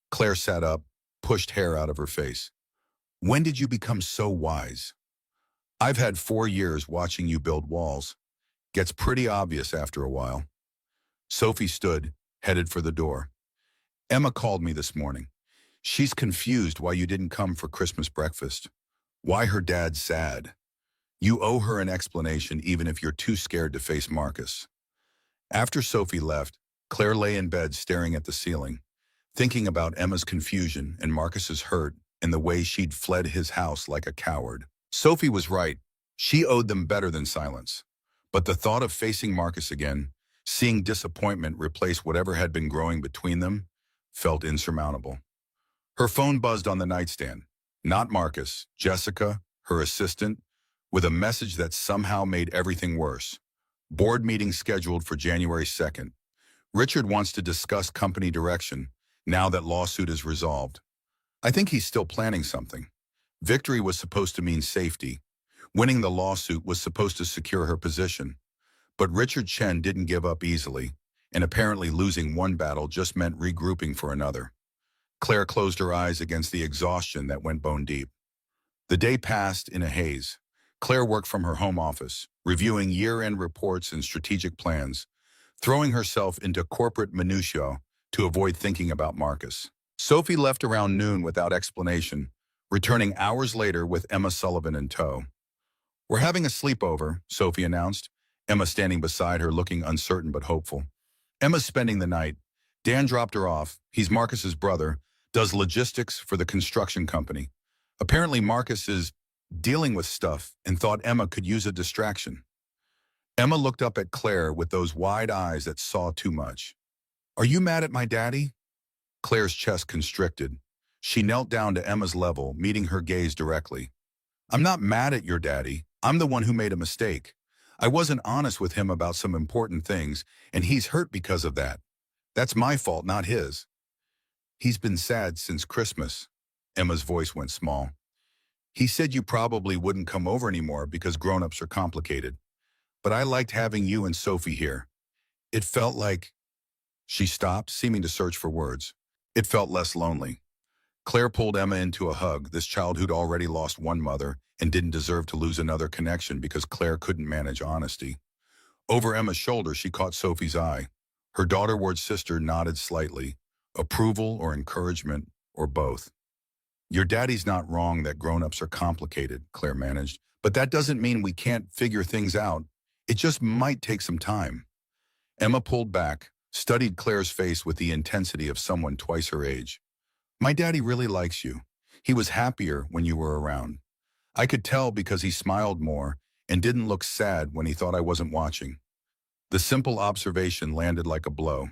Claire sat up, pushed hair out of her face. When did you become so wise? I've had 4 years watching you build walls. Gets pretty obvious after a while. Sophie stood, headed for the door. Emma called me this morning. She's confused why you didn't come for Christmas breakfast. Why her dad's sad. You owe her an explanation even if you're too scared to face Marcus. After Sophie left, Claire lay in bed staring at the ceiling, thinking about Emma's confusion and Marcus's hurt and the way she'd fled his house like a coward. Sophie was right. She owed them better than silence. But the thought of facing Marcus again, seeing disappointment replace whatever had been growing between them, felt insurmountable. Her phone buzzed on the nightstand. Not Marcus, Jessica, her assistant, with a message that somehow made everything worse. Board meeting scheduled for January 2nd. Richard wants to discuss company direction, now that lawsuit is resolved. I think he's still planning something. Victory was supposed to mean safety. Winning the lawsuit was supposed to secure her position. But Richard Chen didn't give up easily, and apparently losing one battle just meant regrouping for another. Claire closed her eyes against the exhaustion that went bone deep. The day passed in a haze. Claire worked from her home office, reviewing year-end reports and strategic plans, throwing herself into corporate minutiae to avoid thinking about Marcus. Sophie left around noon without explanation, returning hours later with Emma Sullivan in tow. We're having a sleepover, Sophie announced, Emma standing beside her looking uncertain but hopeful. Emma's spending the night. Dan dropped her off. He's Marcus's brother, does logistics for the construction company. Apparently Marcus is dealing with stuff and thought Emma could use a distraction. Emma looked up at Claire with those wide eyes that saw too much. Are you mad at my daddy? Claire's chest constricted. She knelt down to Emma's level, meeting her gaze directly. I'm not mad at your daddy. I'm the one who made a mistake. I wasn't honest with him about some important things, and he's hurt because of that. That's my fault, not his. He's been sad since Christmas. Emma's voice went small. He said you probably wouldn't come over anymore because grown-ups are complicated. But I liked having you and Sophie here. It felt like... She stopped, seeming to search for words. It felt less lonely. Claire pulled Emma into a hug, this child who'd already lost one mother and didn't deserve to lose another connection because Claire couldn't manage honesty. Over Emma's shoulder, she caught Sophie's eye. Her daughterward sister nodded slightly. Approval or encouragement, or both. Your daddy's not wrong that grown-ups are complicated, Claire managed, but that doesn't mean we can't figure things out. It just might take some time. Emma pulled back, studied Claire's face with the intensity of someone twice her age. My daddy really likes you. He was happier when you were around. I could tell because he smiled more and didn't look sad when he thought I wasn't watching. The simple observation landed like a blow.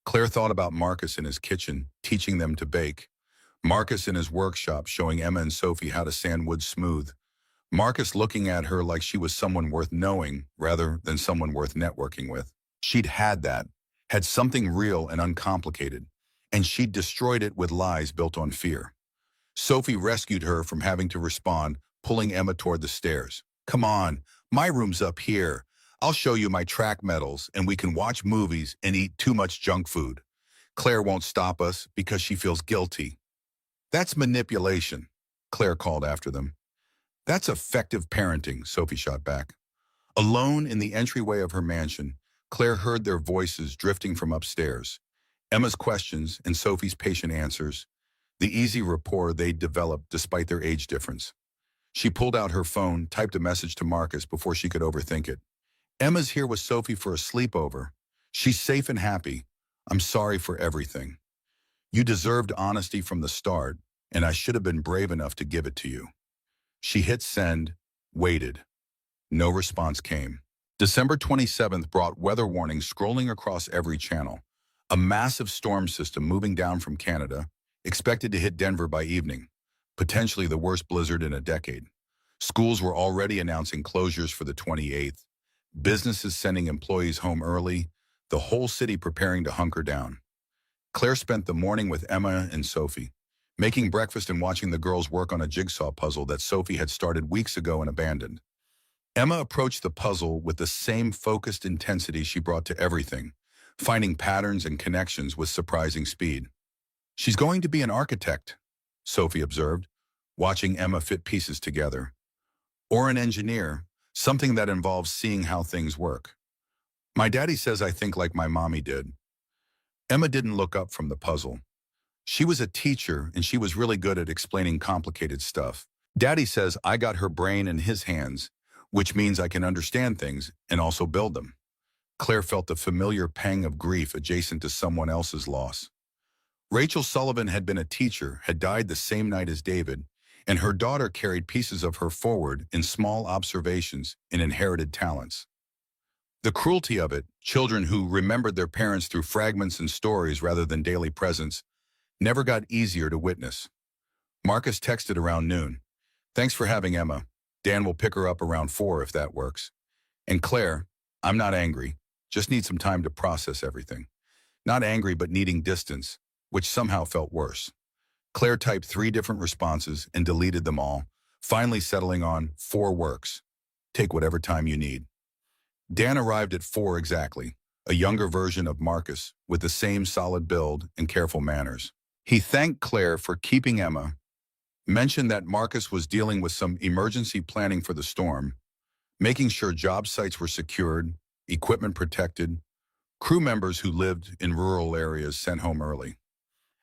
Claire thought about Marcus in his kitchen, teaching them to bake. Marcus in his workshop showing Emma and Sophie how to sand wood smooth. Marcus looking at her like she was someone worth knowing rather than someone worth networking with. She'd had that, had something real and uncomplicated, and she'd destroyed it with lies built on fear. Sophie rescued her from having to respond, pulling Emma toward the stairs. Come on, my room's up here. I'll show you my track medals and we can watch movies and eat too much junk food. Claire won't stop us because she feels guilty. That's manipulation, Claire called after them. That's effective parenting, Sophie shot back. Alone in the entryway of her mansion, Claire heard their voices drifting from upstairs. Emma's questions and Sophie's patient answers, the easy rapport they'd developed despite their age difference. She pulled out her phone, typed a message to Marcus before she could overthink it. Emma's here with Sophie for a sleepover. She's safe and happy. I'm sorry for everything. You deserved honesty from the start, and I should have been brave enough to give it to you. She hit send, waited. No response came. December 27th brought weather warnings scrolling across every channel. A massive storm system moving down from Canada, expected to hit Denver by evening, potentially the worst blizzard in a decade. Schools were already announcing closures for the 28th, businesses sending employees home early, the whole city preparing to hunker down. Claire spent the morning with Emma and Sophie, making breakfast and watching the girls work on a jigsaw puzzle that Sophie had started weeks ago and abandoned. Emma approached the puzzle with the same focused intensity she brought to everything, finding patterns and connections with surprising speed. She's going to be an architect, Sophie observed, watching Emma fit pieces together. Or an engineer, something that involves seeing how things work. My daddy says I think like my mommy did. Emma didn't look up from the puzzle. She was a teacher and she was really good at explaining complicated stuff. Daddy says I got her brain in his hands, which means I can understand things and also build them. Claire felt the familiar pang of grief adjacent to someone else's loss. Rachel Sullivan had been a teacher, had died the same night as David, and her daughter carried pieces of her forward in small observations and inherited talents. The cruelty of it, children who remembered their parents through fragments and stories rather than daily presence, never got easier to witness. Marcus texted around noon. Thanks for having Emma. Dan will pick her up around 4 if that works. And Claire, I'm not angry, just need some time to process everything. Not angry, but needing distance, which somehow felt worse. Claire typed 3 different responses and deleted them all, finally settling on 4 works. Take whatever time you need. Dan arrived at 4 exactly, a younger version of Marcus with the same solid build and careful manners. He thanked Claire for keeping Emma, mentioned that Marcus was dealing with some emergency planning for the storm, making sure job sites were secured, equipment protected, crew members who lived in rural areas sent home early.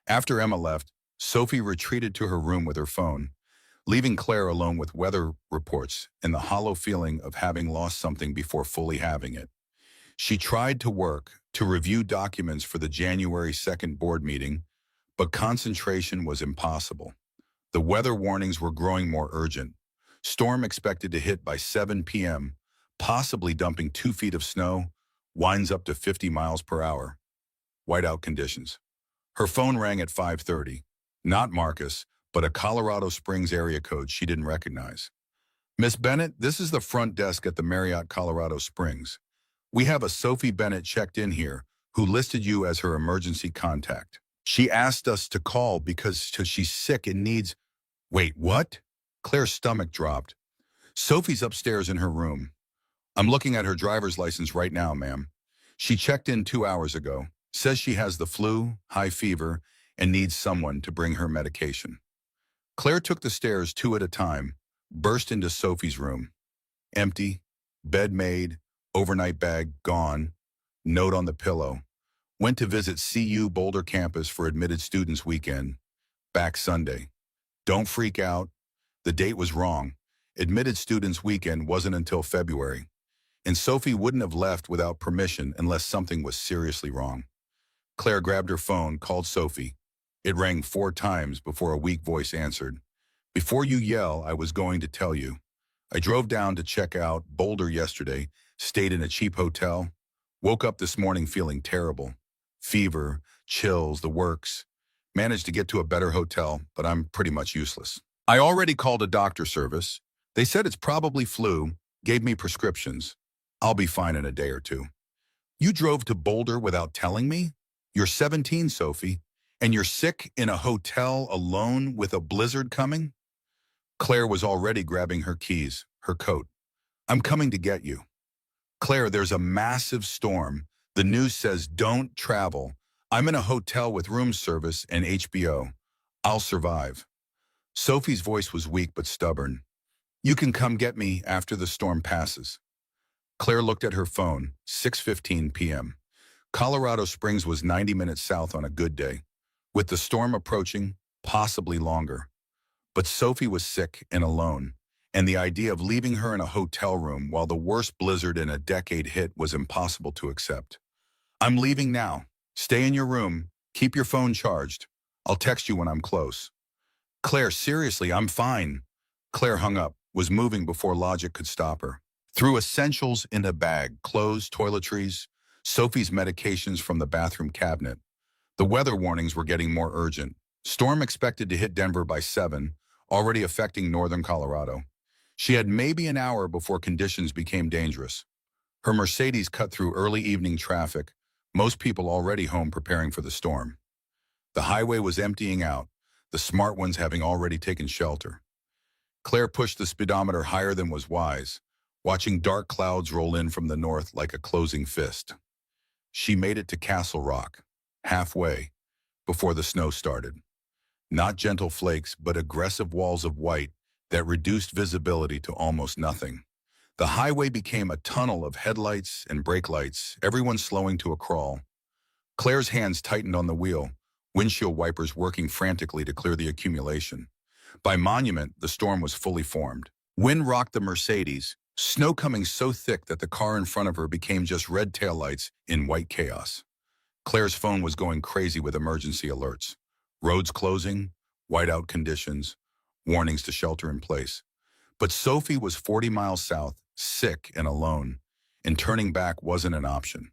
After Emma left, Sophie retreated to her room with her phone, leaving Claire alone with weather reports and the hollow feeling of having lost something before fully having it. She tried to work, to review documents for the January 2nd board meeting, but concentration was impossible. The weather warnings were growing more urgent. Storm expected to hit by 7 p.m., possibly dumping 2 feet of snow, winds up to 50 miles per hour. Whiteout conditions. Her phone rang at 5:30. Not Marcus, but a Colorado Springs area code she didn't recognize. Miss Bennett, this is the front desk at the Marriott Colorado Springs. We have a Sophie Bennett checked in here who listed you as her emergency contact. She asked us to call because she's sick and needs... Wait, what? Claire's stomach dropped. Sophie's upstairs in her room. I'm looking at her driver's license right now, ma'am. She checked in 2 hours ago, says she has the flu, high fever, and needs someone to bring her medication. Claire took the stairs 2 at a time, burst into Sophie's room. Empty, bed made, overnight bag gone, note on the pillow. Went to visit CU Boulder campus for admitted students weekend. Back Sunday. Don't freak out. The date was wrong. Admitted students weekend wasn't until February. And Sophie wouldn't have left without permission unless something was seriously wrong. Claire grabbed her phone, called Sophie. It rang 4 times before a weak voice answered. Before you yell, I was going to tell you. I drove down to check out Boulder yesterday, stayed in a cheap hotel, woke up this morning feeling terrible. Fever, chills, the works. Managed to get to a better hotel, but I'm pretty much useless. I already called a doctor service. They said it's probably flu, gave me prescriptions. I'll be fine in a day or 2. You drove to Boulder without telling me? You're 17, Sophie, and you're sick in a hotel alone with a blizzard coming? Claire was already grabbing her keys, her coat. I'm coming to get you. Claire, there's a massive storm. The news says don't travel. I'm in a hotel with room service and HBO. I'll survive. Sophie's voice was weak but stubborn. You can come get me after the storm passes. Claire looked at her phone, 6:15 p.m. Colorado Springs was 90 minutes south on a good day, with the storm approaching, possibly longer. But Sophie was sick and alone, and the idea of leaving her in a hotel room while the worst blizzard in a decade hit was impossible to accept. I'm leaving now. Stay in your room. Keep your phone charged. I'll text you when I'm close. Claire, seriously, I'm fine. Claire hung up, was moving before logic could stop her. Threw essentials in a bag, clothes, toiletries, Sophie's medications from the bathroom cabinet. The weather warnings were getting more urgent. Storm expected to hit Denver by 7, already affecting northern Colorado. She had maybe an hour before conditions became dangerous. Her Mercedes cut through early evening traffic, most people already home preparing for the storm. The highway was emptying out, the smart ones having already taken shelter. Claire pushed the speedometer higher than was wise, watching dark clouds roll in from the north like a closing fist. She made it to Castle Rock, halfway, before the snow started. Not gentle flakes, but aggressive walls of white that reduced visibility to almost nothing. The highway became a tunnel of headlights and brake lights, everyone slowing to a crawl. Claire's hands tightened on the wheel, windshield wipers working frantically to clear the accumulation. By Monument, the storm was fully formed. Wind rocked the Mercedes, snow coming so thick that the car in front of her became just red taillights in white chaos. Claire's phone was going crazy with emergency alerts. Roads closing, whiteout conditions, warnings to shelter in place. But Sophie was 40 miles south, sick and alone, and turning back wasn't an option.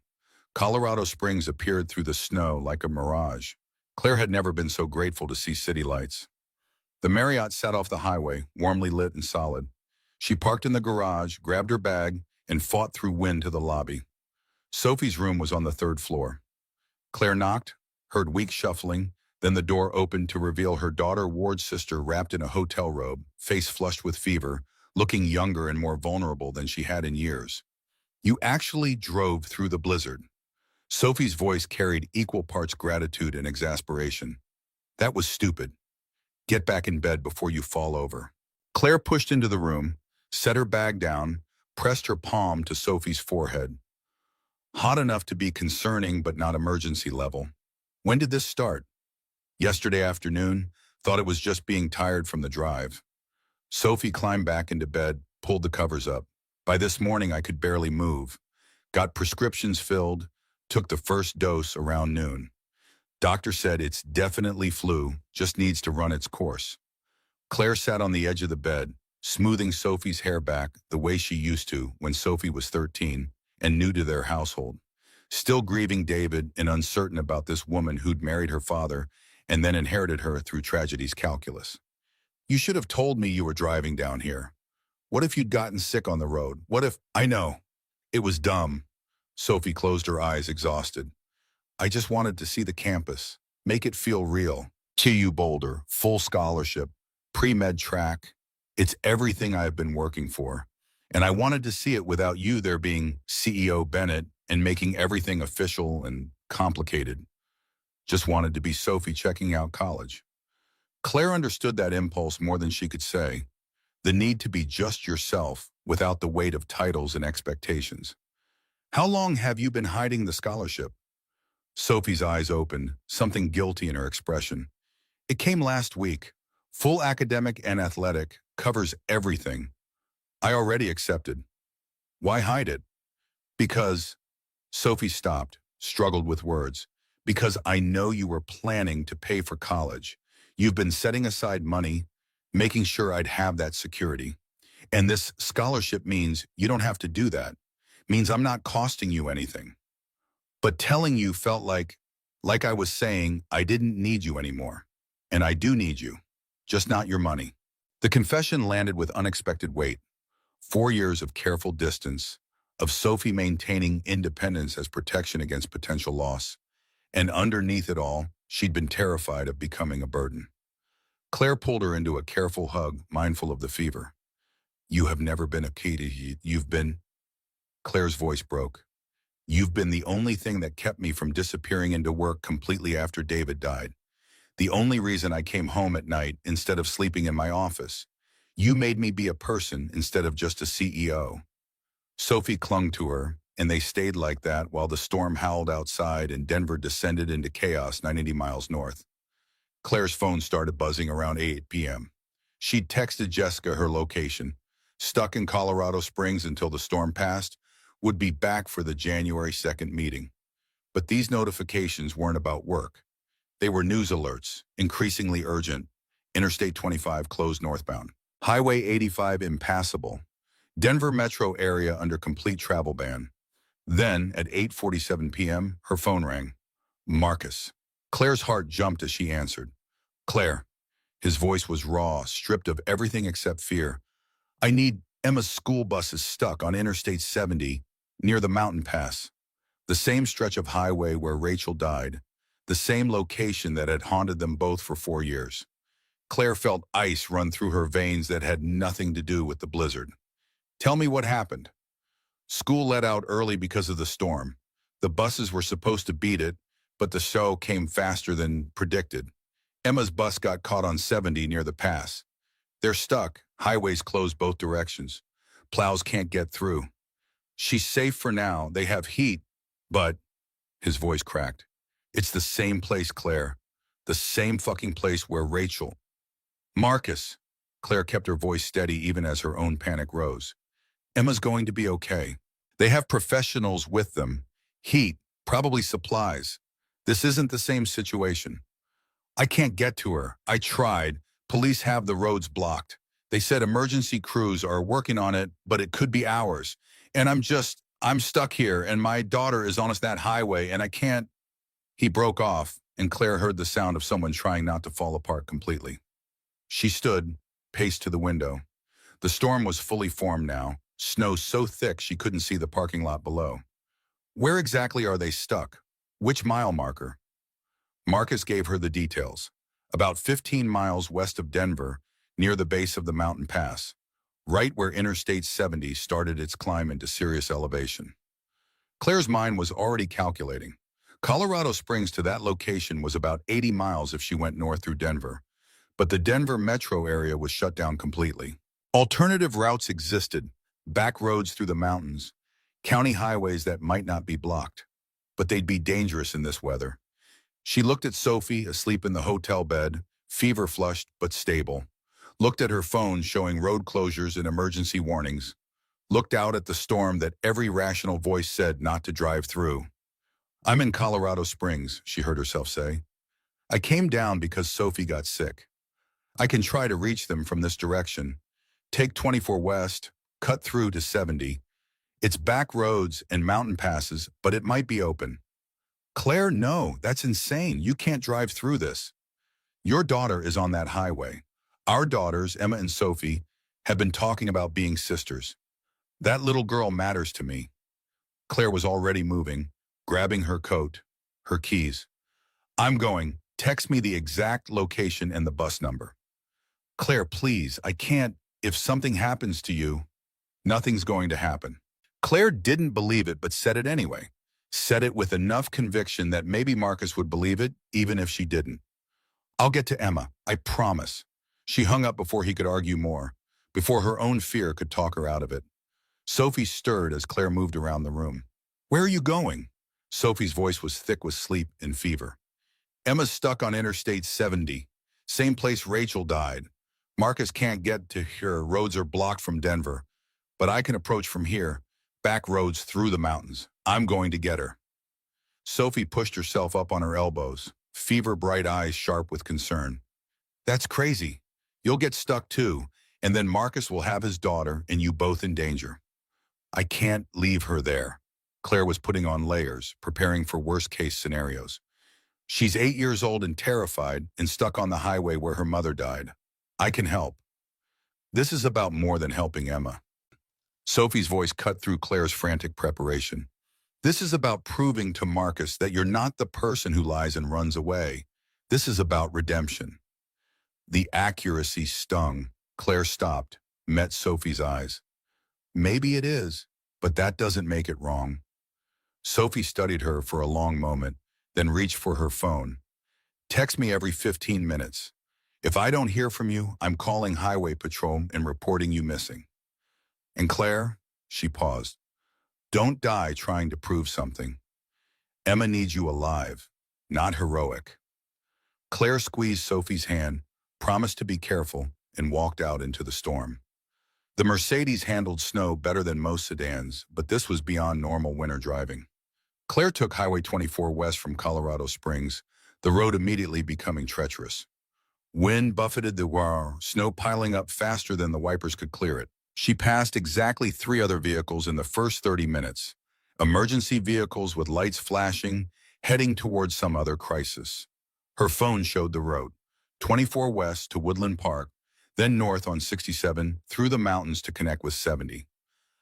Colorado Springs appeared through the snow like a mirage. Claire had never been so grateful to see city lights. The Marriott sat off the highway, warmly lit and solid. She parked in the garage, grabbed her bag, and fought through wind to the lobby. Sophie's room was on the 3rd floor. Claire knocked, heard weak shuffling, then the door opened to reveal her daughter Ward's sister wrapped in a hotel robe, face flushed with fever, looking younger and more vulnerable than she had in years. You actually drove through the blizzard. Sophie's voice carried equal parts gratitude and exasperation. That was stupid. Get back in bed before you fall over. Claire pushed into the room, set her bag down, pressed her palm to Sophie's forehead. Hot enough to be concerning but not emergency level. When did this start? Yesterday afternoon, thought it was just being tired from the drive. Sophie climbed back into bed, pulled the covers up. By this morning, I could barely move. Got prescriptions filled, took the first dose around noon. Doctor said it's definitely flu, just needs to run its course. Claire sat on the edge of the bed, smoothing Sophie's hair back the way she used to when Sophie was 13 and new to their household. Still grieving David and uncertain about this woman who'd married her father and then inherited her through tragedy's calculus. You should have told me you were driving down here. What if you'd gotten sick on the road? What if— I know. It was dumb. Sophie closed her eyes, exhausted. I just wanted to see the campus, make it feel real. TU Boulder, full scholarship, pre-med track. It's everything I've been working for. And I wanted to see it without you there being CEO Bennett and making everything official and complicated. Just wanted to be Sophie checking out college. Claire understood that impulse more than she could say. The need to be just yourself without the weight of titles and expectations. How long have you been hiding the scholarship? Sophie's eyes opened, something guilty in her expression. It came last week. Full academic and athletic, covers everything. I already accepted. Why hide it? Because— Sophie stopped, struggled with words. Because I know you were planning to pay for college. You've been setting aside money, making sure I'd have that security. And this scholarship means you don't have to do that. Means I'm not costing you anything. But telling you felt like I was saying I didn't need you anymore. And I do need you, just not your money. The confession landed with unexpected weight. 4 years of careful distance, of Sophie maintaining independence as protection against potential loss. And underneath it all, she'd been terrified of becoming a burden. Claire pulled her into a careful hug, mindful of the fever. You have never been a key to— You've been— Claire's voice broke. You've been the only thing that kept me from disappearing into work completely after David died. The only reason I came home at night instead of sleeping in my office. You made me be a person instead of just a CEO. Sophie clung to her, and they stayed like that while the storm howled outside and Denver descended into chaos 90 miles north. Claire's phone started buzzing around 8 p.m. She'd texted Jessica her location. Stuck in Colorado Springs until the storm passed, would be back for the January 2nd meeting. But these notifications weren't about work. They were news alerts, increasingly urgent. Interstate 25 closed northbound. Highway 85 impassable. Denver metro area under complete travel ban. Then, at 8:47 p.m., her phone rang. Marcus. Claire's heart jumped as she answered. Claire. His voice was raw, stripped of everything except fear. I need— Emma's school bus is stuck on Interstate 70, near the mountain pass. The same stretch of highway where Rachel died. The same location that had haunted them both for 4 years. Claire felt ice run through her veins that had nothing to do with the blizzard. Tell me what happened. School let out early because of the storm. The buses were supposed to beat it, but the show came faster than predicted. Emma's bus got caught on 70 near the pass. They're stuck. Highways closed both directions. Plows can't get through. She's safe for now. They have heat, but— His voice cracked. It's the same place, Claire. The same fucking place where Rachel— Marcus. Claire kept her voice steady even as her own panic rose. Emma's going to be okay. They have professionals with them. Heat, probably supplies. This isn't the same situation. I can't get to her. I tried. Police have the roads blocked. They said emergency crews are working on it, but it could be hours. And I'm stuck here, and my daughter is on that highway, and I can't— He broke off, and Claire heard the sound of someone trying not to fall apart completely. She stood, paced to the window. The storm was fully formed now, snow so thick she couldn't see the parking lot below. Where exactly are they stuck? Which mile marker? Marcus gave her the details. About 15 miles west of Denver, near the base of the mountain pass, right where Interstate 70 started its climb into serious elevation. Claire's mind was already calculating. Colorado Springs to that location was about 80 miles if she went north through Denver, but the Denver metro area was shut down completely. Alternative routes existed, back roads through the mountains, county highways that might not be blocked, but they'd be dangerous in this weather. She looked at Sophie, asleep in the hotel bed, fever-flushed but stable, looked at her phone showing road closures and emergency warnings, looked out at the storm that every rational voice said not to drive through. I'm in Colorado Springs, she heard herself say. I came down because Sophie got sick. I can try to reach them from this direction. Take 24 west, cut through to 70. It's back roads and mountain passes, but it might be open. Claire, no, that's insane. You can't drive through this. Your daughter is on that highway. Our daughters, Emma and Sophie, have been talking about being sisters. That little girl matters to me." Claire was already moving, grabbing her coat, her keys. "I'm going. Text me the exact location and the bus number." "Claire, please, I can't. If something happens to you, nothing's going to happen." Claire didn't believe it, but said it anyway. Said it with enough conviction that maybe Marcus would believe it, even if she didn't. "I'll get to Emma, I promise." She hung up before he could argue more, before her own fear could talk her out of it. Sophie stirred as Claire moved around the room. "Where are you going?" Sophie's voice was thick with sleep and fever. "Emma's stuck on Interstate 70. Same place Rachel died. Marcus can't get to her. Roads are blocked from Denver. But I can approach from here. Back roads through the mountains. I'm going to get her." Sophie pushed herself up on her elbows, fever-bright eyes sharp with concern. "That's crazy. You'll get stuck too, and then Marcus will have his daughter and you both in danger." "I can't leave her there." Claire was putting on layers, preparing for worst-case scenarios. "She's 8 years old and terrified and stuck on the highway where her mother died. I can help." "This is about more than helping Emma." Sophie's voice cut through Claire's frantic preparation. "This is about proving to Marcus that you're not the person who lies and runs away. This is about redemption." The accuracy stung. Claire stopped, met Sophie's eyes. "Maybe it is, but that doesn't make it wrong." Sophie studied her for a long moment, then reached for her phone. "Text me every 15 minutes. If I don't hear from you, I'm calling Highway Patrol and reporting you missing." "And Claire," she paused, "don't die trying to prove something. Emma needs you alive, not heroic." Claire squeezed Sophie's hand, promised to be careful, and walked out into the storm. The Mercedes handled snow better than most sedans, but this was beyond normal winter driving. Claire took Highway 24 west from Colorado Springs, the road immediately becoming treacherous. Wind buffeted the road, snow piling up faster than the wipers could clear it. She passed exactly 3 other vehicles in the first 30 minutes. Emergency vehicles with lights flashing, heading towards some other crisis. Her phone showed the road. 24 west to Woodland Park, then north on 67 through the mountains to connect with 70.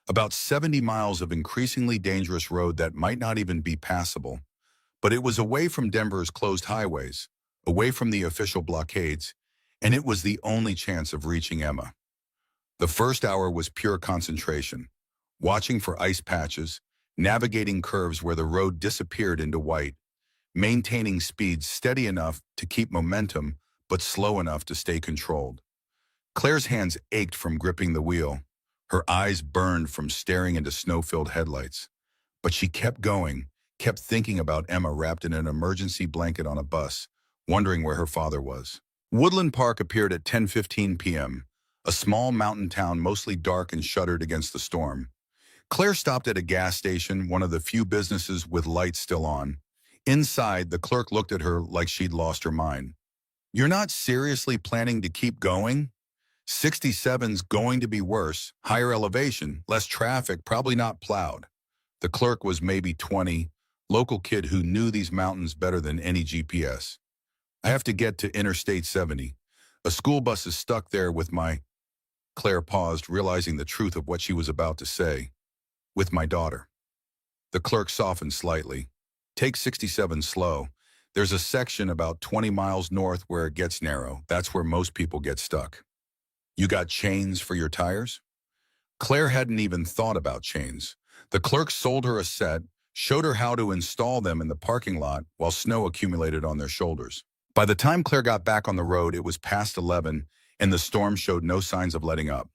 About 70 miles of increasingly dangerous road that might not even be passable. But it was away from Denver's closed highways, away from the official blockades, and it was the only chance of reaching Emma. The first hour was pure concentration, watching for ice patches, navigating curves where the road disappeared into white, maintaining speeds steady enough to keep momentum, but slow enough to stay controlled. Claire's hands ached from gripping the wheel. Her eyes burned from staring into snow-filled headlights. But she kept going, kept thinking about Emma wrapped in an emergency blanket on a bus, wondering where her father was. Woodland Park appeared at 10:15 p.m., a small mountain town mostly dark and shuttered against the storm. Claire stopped at a gas station, one of the few businesses with lights still on. Inside, the clerk looked at her like she'd lost her mind. "You're not seriously planning to keep going? 67's going to be worse, higher elevation, less traffic, probably not plowed." The clerk was maybe 20, local kid who knew these mountains better than any GPS. "I have to get to Interstate 70. A school bus is stuck there with my—" Claire paused, realizing the truth of what she was about to say. "With my daughter." The clerk softened slightly. "Take 67 slow. There's a section about 20 miles north where it gets narrow. That's where most people get stuck." "You got chains for your tires?" Claire hadn't even thought about chains. The clerk sold her a set, showed her how to install them in the parking lot while snow accumulated on their shoulders. By the time Claire got back on the road, it was past 11, and the storm showed no signs of letting up.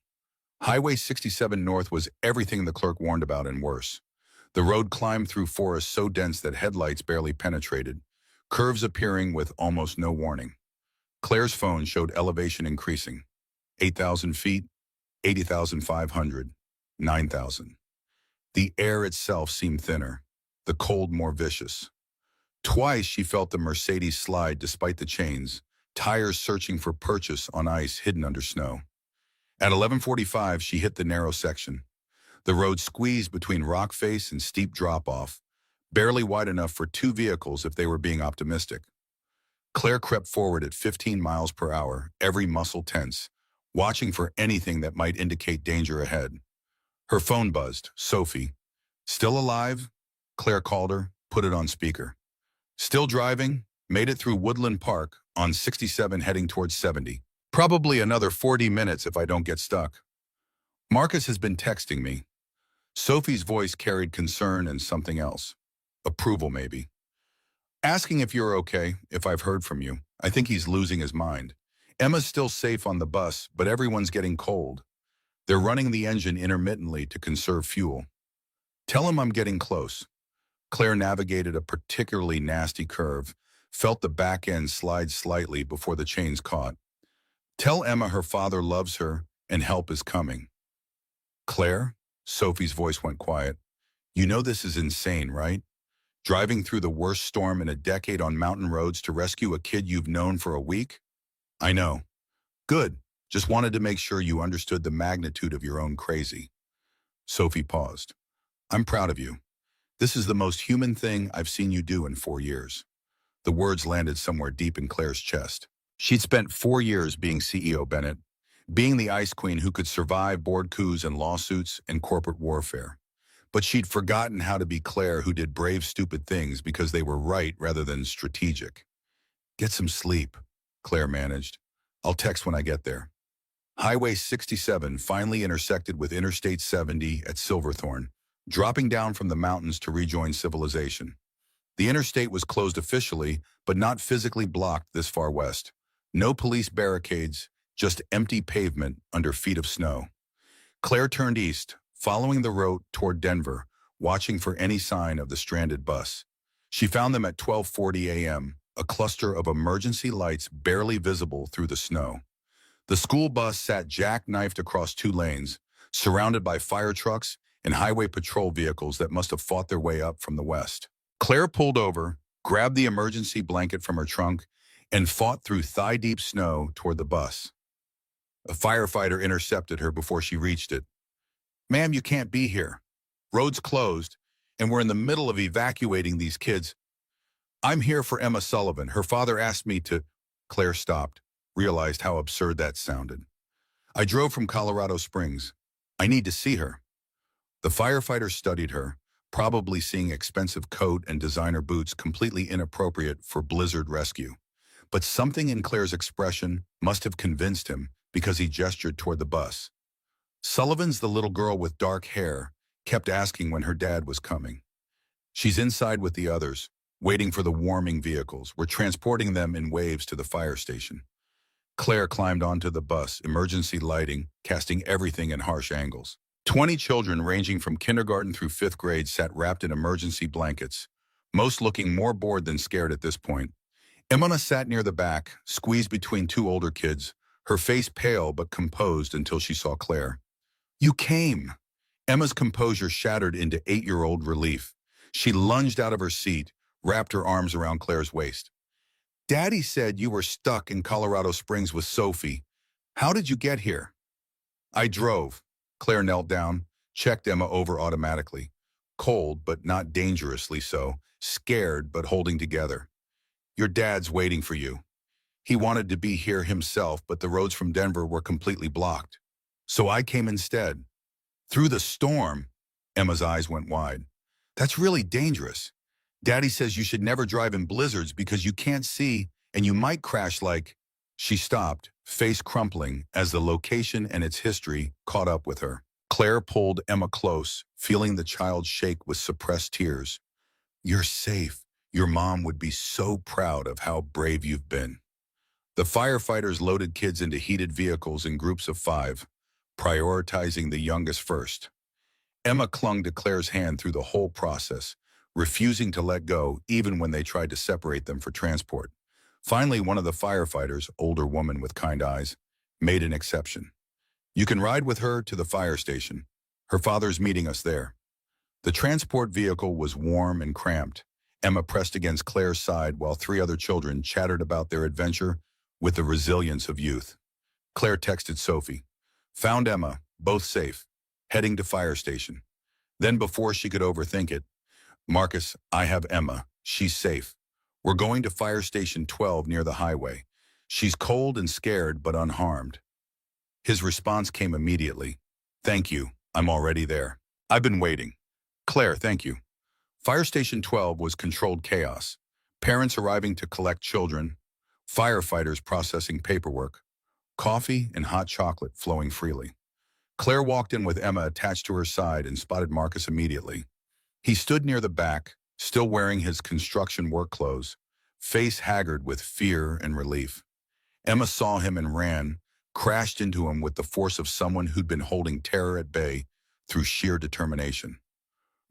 Highway 67 North was everything the clerk warned about and worse. The road climbed through forests so dense that headlights barely penetrated, curves appearing with almost no warning. Claire's phone showed elevation increasing. 8,000 feet, 80,500, 9,000. The air itself seemed thinner, the cold more vicious. Twice she felt the Mercedes slide despite the chains, tires searching for purchase on ice hidden under snow. At 11:45, she hit the narrow section. The road squeezed between rock face and steep drop-off, barely wide enough for 2 vehicles if they were being optimistic. Claire crept forward at 15 miles per hour, every muscle tense, watching for anything that might indicate danger ahead. Her phone buzzed. Sophie. Still alive? Claire called her, put it on speaker. Still driving? Made it through Woodland Park on 67 heading towards 70. Probably another 40 minutes if I don't get stuck. Marcus has been texting me. Sophie's voice carried concern and something else. Approval, maybe. Asking if you're okay, if I've heard from you. I think he's losing his mind. Emma's still safe on the bus, but everyone's getting cold. They're running the engine intermittently to conserve fuel. Tell him I'm getting close. Claire navigated a particularly nasty curve, felt the back end slide slightly before the chains caught. Tell Emma her father loves her and help is coming. Claire? Sophie's voice went quiet. You know this is insane, right? Driving through the worst storm in a decade on mountain roads to rescue a kid you've known for a week? I know. Good. Just wanted to make sure you understood the magnitude of your own crazy. Sophie paused. I'm proud of you. This is the most human thing I've seen you do in 4 years. The words landed somewhere deep in Claire's chest. She'd spent 4 years being CEO Bennett, being the ice queen who could survive board coups and lawsuits and corporate warfare. But she'd forgotten how to be Claire, who did brave, stupid things because they were right rather than strategic. Get some sleep, Claire managed. I'll text when I get there. Highway 67 finally intersected with Interstate 70 at Silverthorne, dropping down from the mountains to rejoin civilization. The interstate was closed officially, but not physically blocked this far west. No police barricades, just empty pavement under feet of snow. Claire turned east, following the road toward Denver, watching for any sign of the stranded bus. She found them at 12:40 a.m., a cluster of emergency lights barely visible through the snow. The school bus sat jackknifed across 2 lanes, surrounded by fire trucks and highway patrol vehicles that must have fought their way up from the west. Claire pulled over, grabbed the emergency blanket from her trunk, and fought through thigh-deep snow toward the bus. A firefighter intercepted her before she reached it. Ma'am, you can't be here. Road's closed, and we're in the middle of evacuating these kids. I'm here for Emma Sullivan. Her father asked me to... Claire stopped, realized how absurd that sounded. I drove from Colorado Springs. I need to see her. The firefighter studied her, probably seeing expensive coat and designer boots completely inappropriate for blizzard rescue. But something in Claire's expression must have convinced him because he gestured toward the bus. Sullivan's the little girl with dark hair, kept asking when her dad was coming. She's inside with the others, waiting for the warming vehicles. We're transporting them in waves to the fire station. Claire climbed onto the bus, emergency lighting, casting everything in harsh angles. 20 children ranging from kindergarten through 5th grade sat wrapped in emergency blankets, most looking more bored than scared at this point. Emma sat near the back, squeezed between 2 older kids, her face pale but composed until she saw Claire. You came! Emma's composure shattered into 8-year-old relief. She lunged out of her seat, wrapped her arms around Claire's waist. Daddy said you were stuck in Colorado Springs with Sophie. How did you get here? I drove. Claire knelt down, checked Emma over automatically. Cold, but not dangerously so. Scared, but holding together. Your dad's waiting for you. He wanted to be here himself, but the roads from Denver were completely blocked. So I came instead. Through the storm, Emma's eyes went wide. That's really dangerous. Daddy says you should never drive in blizzards because you can't see and you might crash like... She stopped, face crumpling, as the location and its history caught up with her. Claire pulled Emma close, feeling the child shake with suppressed tears. You're safe. Your mom would be so proud of how brave you've been. The firefighters loaded kids into heated vehicles in groups of 5, prioritizing the youngest first. Emma clung to Claire's hand through the whole process, refusing to let go even when they tried to separate them for transport. Finally, one of the firefighters, older woman with kind eyes, made an exception. You can ride with her to the fire station. Her father's meeting us there. The transport vehicle was warm and cramped. Emma pressed against Claire's side while 3 other children chattered about their adventure with the resilience of youth. Claire texted Sophie. Found Emma, both safe, heading to fire station. Then before she could overthink it, Marcus, I have Emma. She's safe. We're going to Fire Station 12 near the highway. She's cold and scared, but unharmed. His response came immediately. Thank you, I'm already there. I've been waiting. Claire, thank you. Fire Station 12 was controlled chaos. Parents arriving to collect children, firefighters processing paperwork, coffee and hot chocolate flowing freely. Claire walked in with Emma attached to her side and spotted Marcus immediately. He stood near the back, still wearing his construction work clothes, face haggard with fear and relief. Emma saw him and ran, crashed into him with the force of someone who'd been holding terror at bay through sheer determination.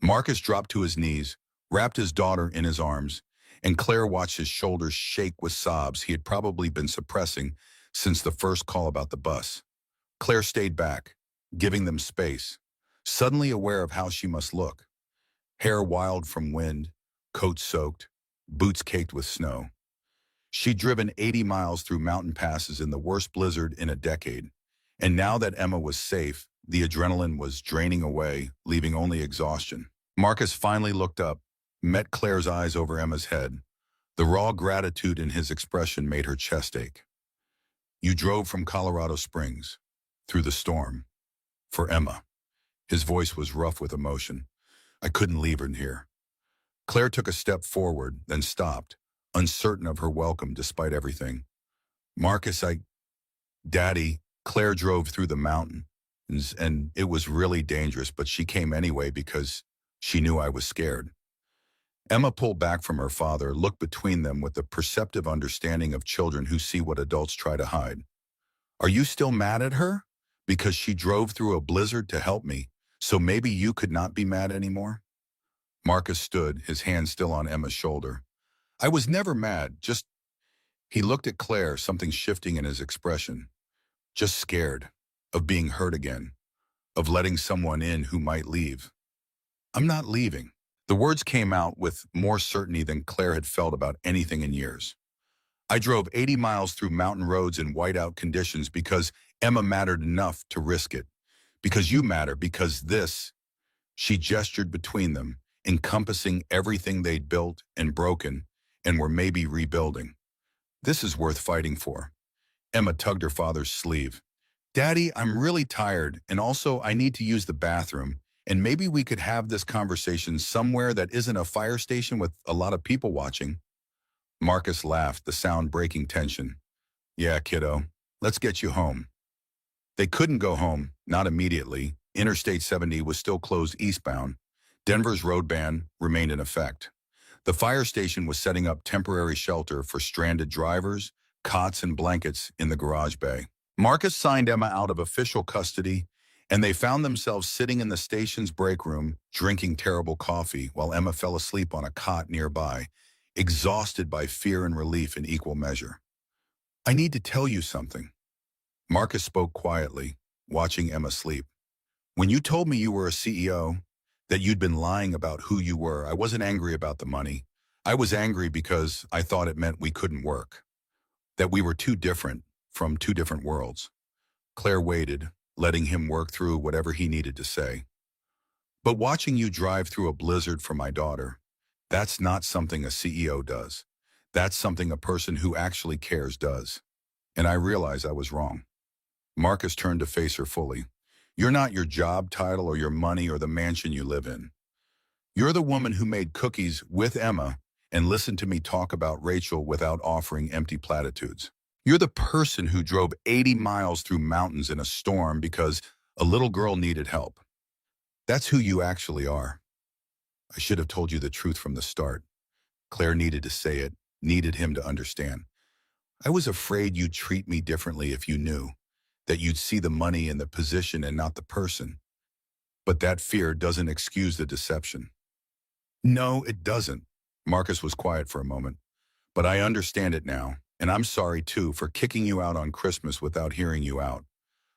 Marcus dropped to his knees, wrapped his daughter in his arms, and Claire watched his shoulders shake with sobs he had probably been suppressing since the first call about the bus. Claire stayed back, giving them space, suddenly aware of how she must look. Hair wild from wind, coat soaked, boots caked with snow. She'd driven 80 miles through mountain passes in the worst blizzard in a decade, and now that Emma was safe, the adrenaline was draining away, leaving only exhaustion. Marcus finally looked up, met Claire's eyes over Emma's head. The raw gratitude in his expression made her chest ache. You drove from Colorado Springs, through the storm, for Emma. His voice was rough with emotion. I couldn't leave her here. Claire took a step forward, then stopped, uncertain of her welcome despite everything. Marcus, Daddy, Claire drove through the mountains, and it was really dangerous, but she came anyway because she knew I was scared. Emma pulled back from her father, looked between them with the perceptive understanding of children who see what adults try to hide. Are you still mad at her? Because she drove through a blizzard to help me, so maybe you could not be mad anymore? Marcus stood, his hand still on Emma's shoulder. I was never mad, just... He looked at Claire, something shifting in his expression. Just scared, of being hurt again, of letting someone in who might leave. I'm not leaving. The words came out with more certainty than Claire had felt about anything in years. I drove 80 miles through mountain roads in whiteout conditions because Emma mattered enough to risk it. Because you matter, because this... She gestured between them, encompassing everything they'd built and broken and were maybe rebuilding. This is worth fighting for. Emma tugged her father's sleeve. Daddy, I'm really tired, and also I need to use the bathroom, and maybe we could have this conversation somewhere that isn't a fire station with a lot of people watching. Marcus laughed, the sound breaking tension. Yeah, kiddo, let's get you home. They couldn't go home, not immediately. Interstate 70 was still closed eastbound. Denver's road ban remained in effect. The fire station was setting up temporary shelter for stranded drivers, cots and blankets in the garage bay. Marcus signed Emma out of official custody, and they found themselves sitting in the station's break room, drinking terrible coffee while Emma fell asleep on a cot nearby, exhausted by fear and relief in equal measure. I need to tell you something. Marcus spoke quietly, watching Emma sleep. When you told me you were a CEO, that you'd been lying about who you were, I wasn't angry about the money. I was angry because I thought it meant we couldn't work, that we were too different, from two different worlds. Claire waited, letting him work through whatever he needed to say. But watching you drive through a blizzard for my daughter, that's not something a CEO does. That's something a person who actually cares does. And I realized I was wrong. Marcus turned to face her fully. You're not your job title or your money or the mansion you live in. You're the woman who made cookies with Emma and listened to me talk about Rachel without offering empty platitudes. You're the person who drove 80 miles through mountains in a storm because a little girl needed help. That's who you actually are. I should have told you the truth from the start. Claire needed to say it, needed him to understand. I was afraid you'd treat me differently if you knew, that you'd see the money and the position and not the person. But that fear doesn't excuse the deception. No, it doesn't. Marcus was quiet for a moment. But I understand it now, and I'm sorry too for kicking you out on Christmas without hearing you out,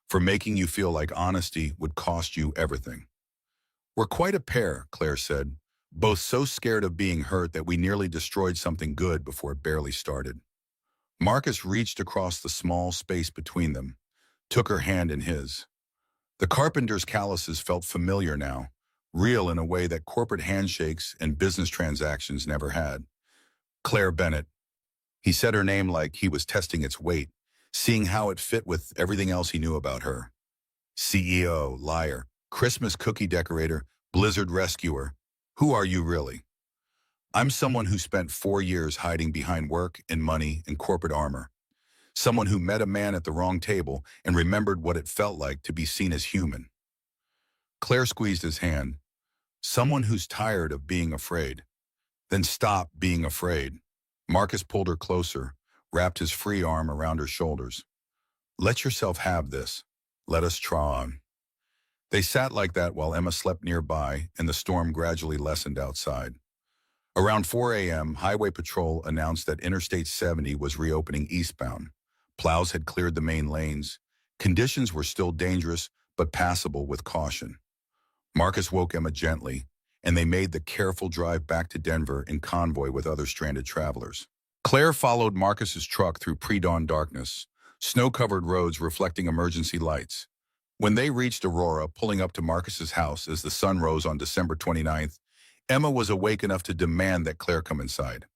for making you feel like honesty would cost you everything. We're quite a pair, Claire said, both so scared of being hurt that we nearly destroyed something good before it barely started. Marcus reached across the small space between them, took her hand in his. The carpenter's calluses felt familiar now, real in a way that corporate handshakes and business transactions never had. Claire Bennett. He said her name like he was testing its weight, seeing how it fit with everything else he knew about her. CEO, liar, Christmas cookie decorator, blizzard rescuer. Who are you really? I'm someone who spent 4 years hiding behind work and money and corporate armor. Someone who met a man at the wrong table and remembered what it felt like to be seen as human. Claire squeezed his hand. Someone who's tired of being afraid. Then stop being afraid. Marcus pulled her closer, wrapped his free arm around her shoulders. Let yourself have this. Let us try on. They sat like that while Emma slept nearby and the storm gradually lessened outside. Around 4 a.m., Highway Patrol announced that Interstate 70 was reopening eastbound. Plows had cleared the main lanes. Conditions were still dangerous, but passable with caution. Marcus woke Emma gently, and they made the careful drive back to Denver in convoy with other stranded travelers. Claire followed Marcus's truck through pre-dawn darkness, snow-covered roads reflecting emergency lights. When they reached Aurora, pulling up to Marcus's house as the sun rose on December 29th, Emma was awake enough to demand that Claire come inside.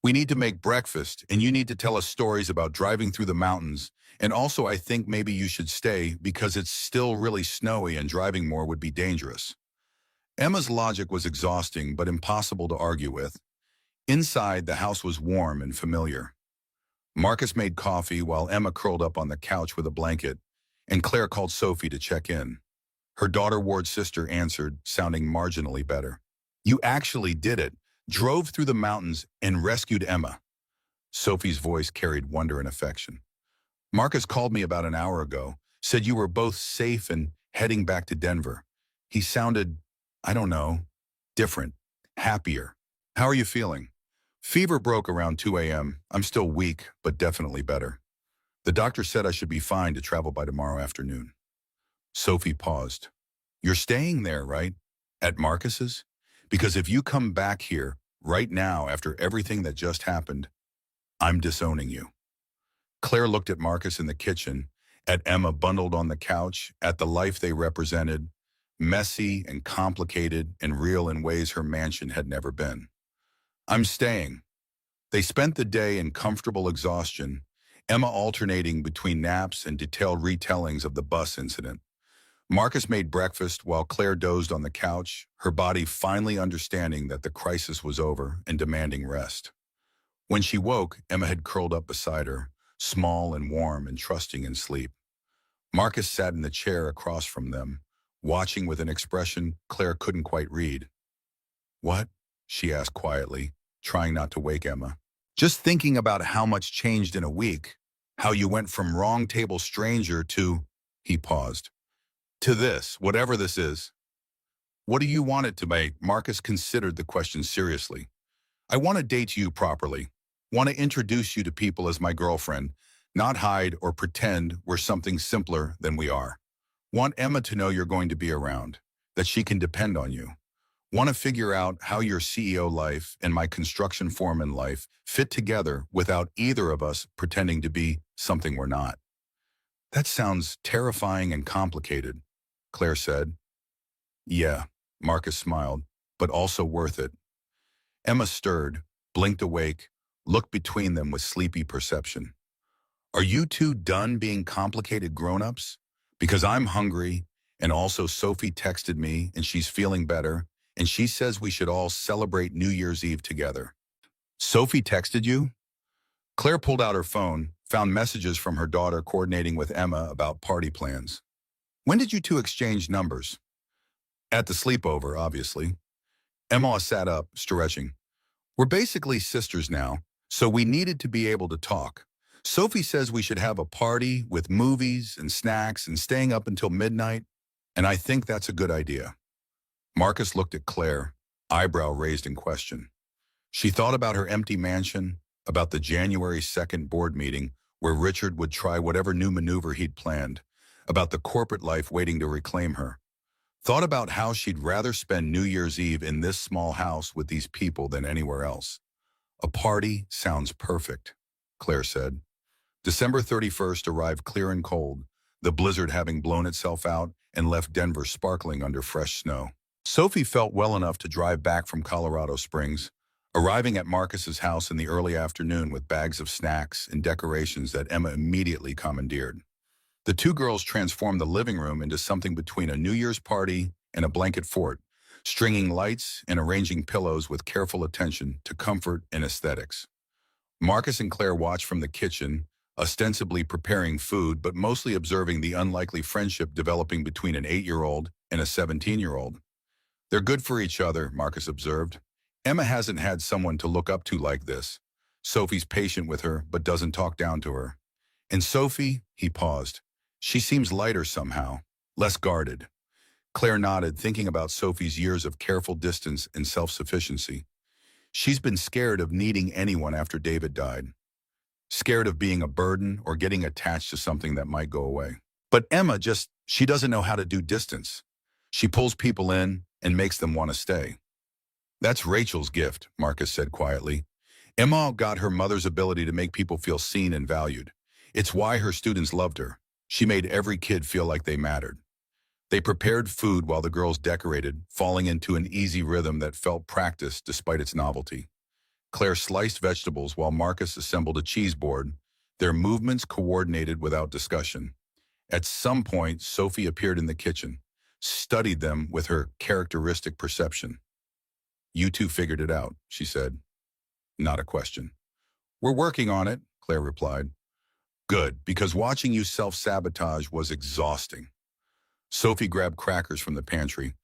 We need to make breakfast, and you need to tell us stories about driving through the mountains. And also, I think maybe you should stay because it's still really snowy and driving more would be dangerous. Emma's logic was exhausting but impossible to argue with. Inside, the house was warm and familiar. Marcus made coffee while Emma curled up on the couch with a blanket, and Claire called Sophie to check in. Her daughter Ward's sister answered, sounding marginally better. You actually did it, drove through the mountains and rescued Emma. Sophie's voice carried wonder and affection. Marcus called me about an hour ago, said you were both safe and heading back to Denver. He sounded, I don't know, different, happier. How are you feeling? Fever broke around 2 a.m. I'm still weak, but definitely better. The doctor said I should be fine to travel by tomorrow afternoon. Sophie paused. You're staying there, right? At Marcus's? Because if you come back here right now after everything that just happened, I'm disowning you. Claire looked at Marcus in the kitchen, at Emma bundled on the couch, at the life they represented, messy and complicated and real in ways her mansion had never been. I'm staying. They spent the day in comfortable exhaustion, Emma alternating between naps and detailed retellings of the bus incident. Marcus made breakfast while Claire dozed on the couch, her body finally understanding that the crisis was over and demanding rest. When she woke, Emma had curled up beside her, small and warm and trusting in sleep. Marcus sat in the chair across from them, watching with an expression Claire couldn't quite read. What? She asked quietly, trying not to wake Emma. Just thinking about how much changed in a week, how you went from wrong table stranger to, he paused, to this, whatever this is. What do you want it to be? Marcus considered the question seriously. I want to date you properly. Want to introduce you to people as my girlfriend, not hide or pretend we're something simpler than we are. Want Emma to know you're going to be around, that she can depend on you. Want to figure out how your CEO life and my construction foreman life fit together without either of us pretending to be something we're not. That sounds terrifying and complicated, Claire said. Yeah, Marcus smiled, but also worth it. Emma stirred, blinked awake, looked between them with sleepy perception. Are you two done being complicated grown-ups? Because I'm hungry, and also Sophie texted me and she's feeling better, and she says we should all celebrate New Year's Eve together. Sophie texted you? Claire pulled out her phone, found messages from her daughter coordinating with Emma about party plans. When did you two exchange numbers? At the sleepover, obviously. Emma sat up, stretching. We're basically sisters now, so we needed to be able to talk. Sophie says we should have a party with movies and snacks and staying up until midnight, and I think that's a good idea. Marcus looked at Claire, eyebrow raised in question. She thought about her empty mansion, about the January 2nd board meeting where Richard would try whatever new maneuver he'd planned, about the corporate life waiting to reclaim her. Thought about how she'd rather spend New Year's Eve in this small house with these people than anywhere else. A party sounds perfect, Claire said. December 31st arrived clear and cold, the blizzard having blown itself out and left Denver sparkling under fresh snow. Sophie felt well enough to drive back from Colorado Springs, arriving at Marcus's house in the early afternoon with bags of snacks and decorations that Emma immediately commandeered. The two girls transformed the living room into something between a New Year's party and a blanket fort, stringing lights and arranging pillows with careful attention to comfort and aesthetics. Marcus and Claire watched from the kitchen, ostensibly preparing food but mostly observing the unlikely friendship developing between an 8-year-old and a 17-year-old. They're good for each other, Marcus observed. Emma hasn't had someone to look up to like this. Sophie's patient with her but doesn't talk down to her. And Sophie, he paused. She seems lighter somehow, less guarded. Claire nodded, thinking about Sophie's years of careful distance and self-sufficiency. She's been scared of needing anyone after David died. Scared of being a burden or getting attached to something that might go away. But Emma she doesn't know how to do distance. She pulls people in and makes them want to stay. That's Rachel's gift, Marcus said quietly. Emma got her mother's ability to make people feel seen and valued. It's why her students loved her. She made every kid feel like they mattered. They prepared food while the girls decorated, falling into an easy rhythm that felt practiced despite its novelty. Claire sliced vegetables while Marcus assembled a cheese board, their movements coordinated without discussion. At some point, Sophie appeared in the kitchen, studied them with her characteristic perception. "You two figured it out," she said. Not a question. "We're working on it," Claire replied. "Good, because watching you self-sabotage was exhausting." Sophie grabbed crackers from the pantry.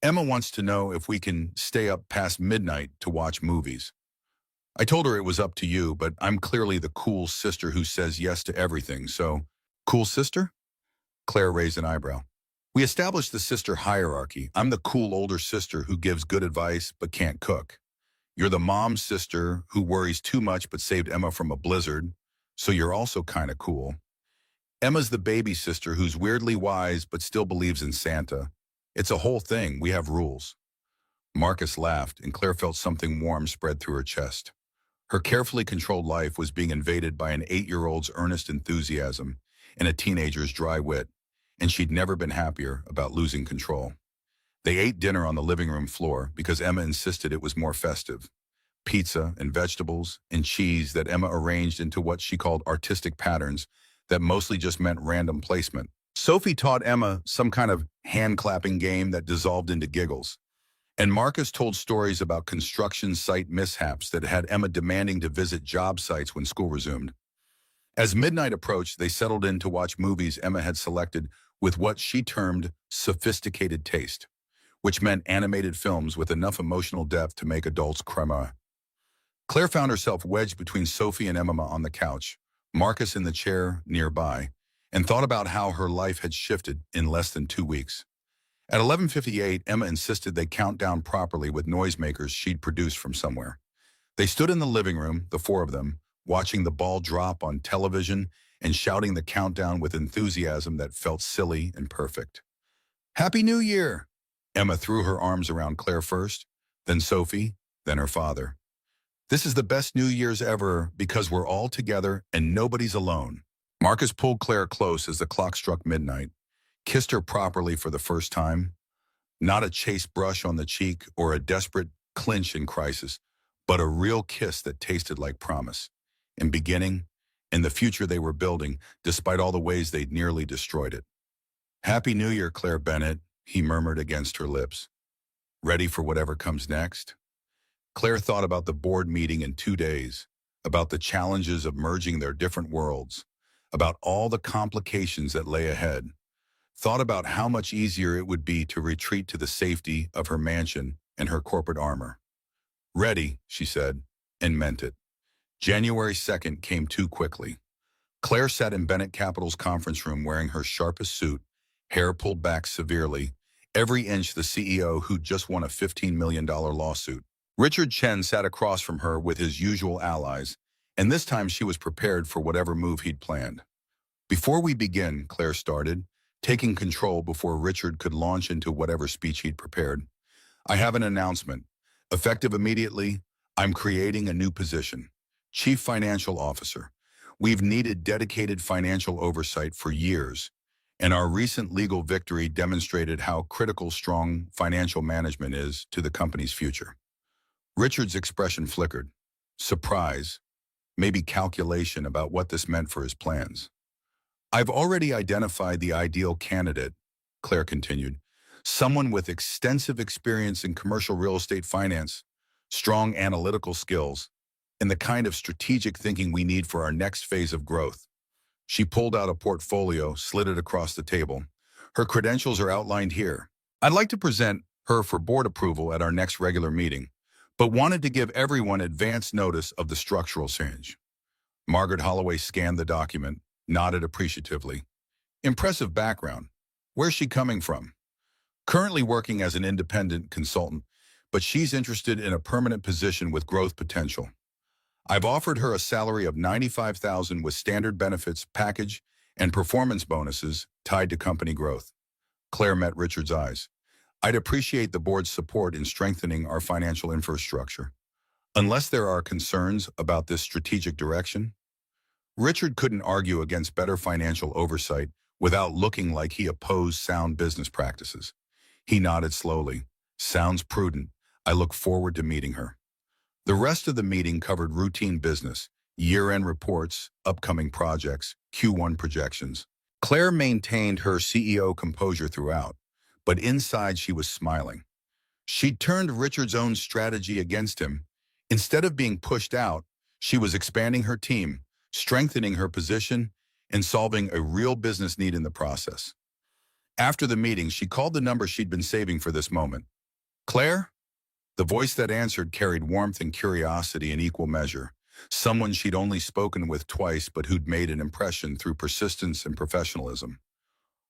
"Emma wants to know if we can stay up past midnight to watch movies." I told her it was up to you, but I'm clearly the cool sister who says yes to everything, so... Cool sister? Claire raised an eyebrow. We established the sister hierarchy. I'm the cool older sister who gives good advice but can't cook. You're the mom sister who worries too much but saved Emma from a blizzard, so you're also kind of cool. Emma's the baby sister who's weirdly wise but still believes in Santa. It's a whole thing. We have rules. Marcus laughed, and Claire felt something warm spread through her chest. Her carefully controlled life was being invaded by an 8-year-old's earnest enthusiasm and a teenager's dry wit, and she'd never been happier about losing control. They ate dinner on the living room floor because Emma insisted it was more festive. Pizza and vegetables and cheese that Emma arranged into what she called artistic patterns that mostly just meant random placement. Sophie taught Emma some kind of hand-clapping game that dissolved into giggles. And Marcus told stories about construction site mishaps that had Emma demanding to visit job sites when school resumed. As midnight approached, they settled in to watch movies Emma had selected with what she termed sophisticated taste, which meant animated films with enough emotional depth to make adults cry. Claire found herself wedged between Sophie and Emma on the couch, Marcus in the chair nearby, and thought about how her life had shifted in less than 2 weeks. At 11:58, Emma insisted they count down properly with noisemakers she'd produced from somewhere. They stood in the living room, the four of them, watching the ball drop on television and shouting the countdown with enthusiasm that felt silly and perfect. "Happy New Year!" Emma threw her arms around Claire first, then Sophie, then her father. "This is the best New Year's ever because we're all together and nobody's alone." Marcus pulled Claire close as the clock struck midnight, kissed her properly for the first time. Not a chaste brush on the cheek or a desperate clinch in crisis, but a real kiss that tasted like promise. In beginning, in the future they were building, despite all the ways they'd nearly destroyed it. "Happy New Year, Claire Bennett," he murmured against her lips. "Ready for whatever comes next?" Claire thought about the board meeting in 2 days, about the challenges of merging their different worlds, about all the complications that lay ahead, thought about how much easier it would be to retreat to the safety of her mansion and her corporate armor. "Ready," she said, and meant it. January 2nd came too quickly. Claire sat in Bennett Capital's conference room wearing her sharpest suit, hair pulled back severely, every inch the CEO who'd just won a $15 million lawsuit. Richard Chen sat across from her with his usual allies, and this time she was prepared for whatever move he'd planned. "Before we begin," Claire started, taking control before Richard could launch into whatever speech he'd prepared, "I have an announcement. Effective immediately, I'm creating a new position, Chief Financial Officer. We've needed dedicated financial oversight for years, and our recent legal victory demonstrated how critical strong financial management is to the company's future." Richard's expression flickered. Surprise, maybe calculation about what this meant for his plans. I've already identified the ideal candidate, Claire continued. Someone with extensive experience in commercial real estate finance, strong analytical skills, and the kind of strategic thinking we need for our next phase of growth. She pulled out a portfolio, slid it across the table. Her credentials are outlined here. I'd like to present her for board approval at our next regular meeting, but wanted to give everyone advance notice of the structural change. Margaret Holloway scanned the document, nodded appreciatively. Impressive background. Where's she coming from? Currently working as an independent consultant, but she's interested in a permanent position with growth potential. I've offered her a salary of $95,000 with standard benefits package and performance bonuses tied to company growth. Claire met Richard's eyes. I'd appreciate the board's support in strengthening our financial infrastructure. Unless there are concerns about this strategic direction, Richard couldn't argue against better financial oversight without looking like he opposed sound business practices. He nodded slowly. Sounds prudent. I look forward to meeting her. The rest of the meeting covered routine business, year-end reports, upcoming projects, Q1 projections. Claire maintained her CEO composure throughout, but inside she was smiling. She'd turned Richard's own strategy against him. Instead of being pushed out, she was expanding her team, strengthening her position, and solving a real business need in the process. After the meeting, she called the number she'd been saving for this moment. Claire? The voice that answered carried warmth and curiosity in equal measure. Someone she'd only spoken with twice, but who'd made an impression through persistence and professionalism.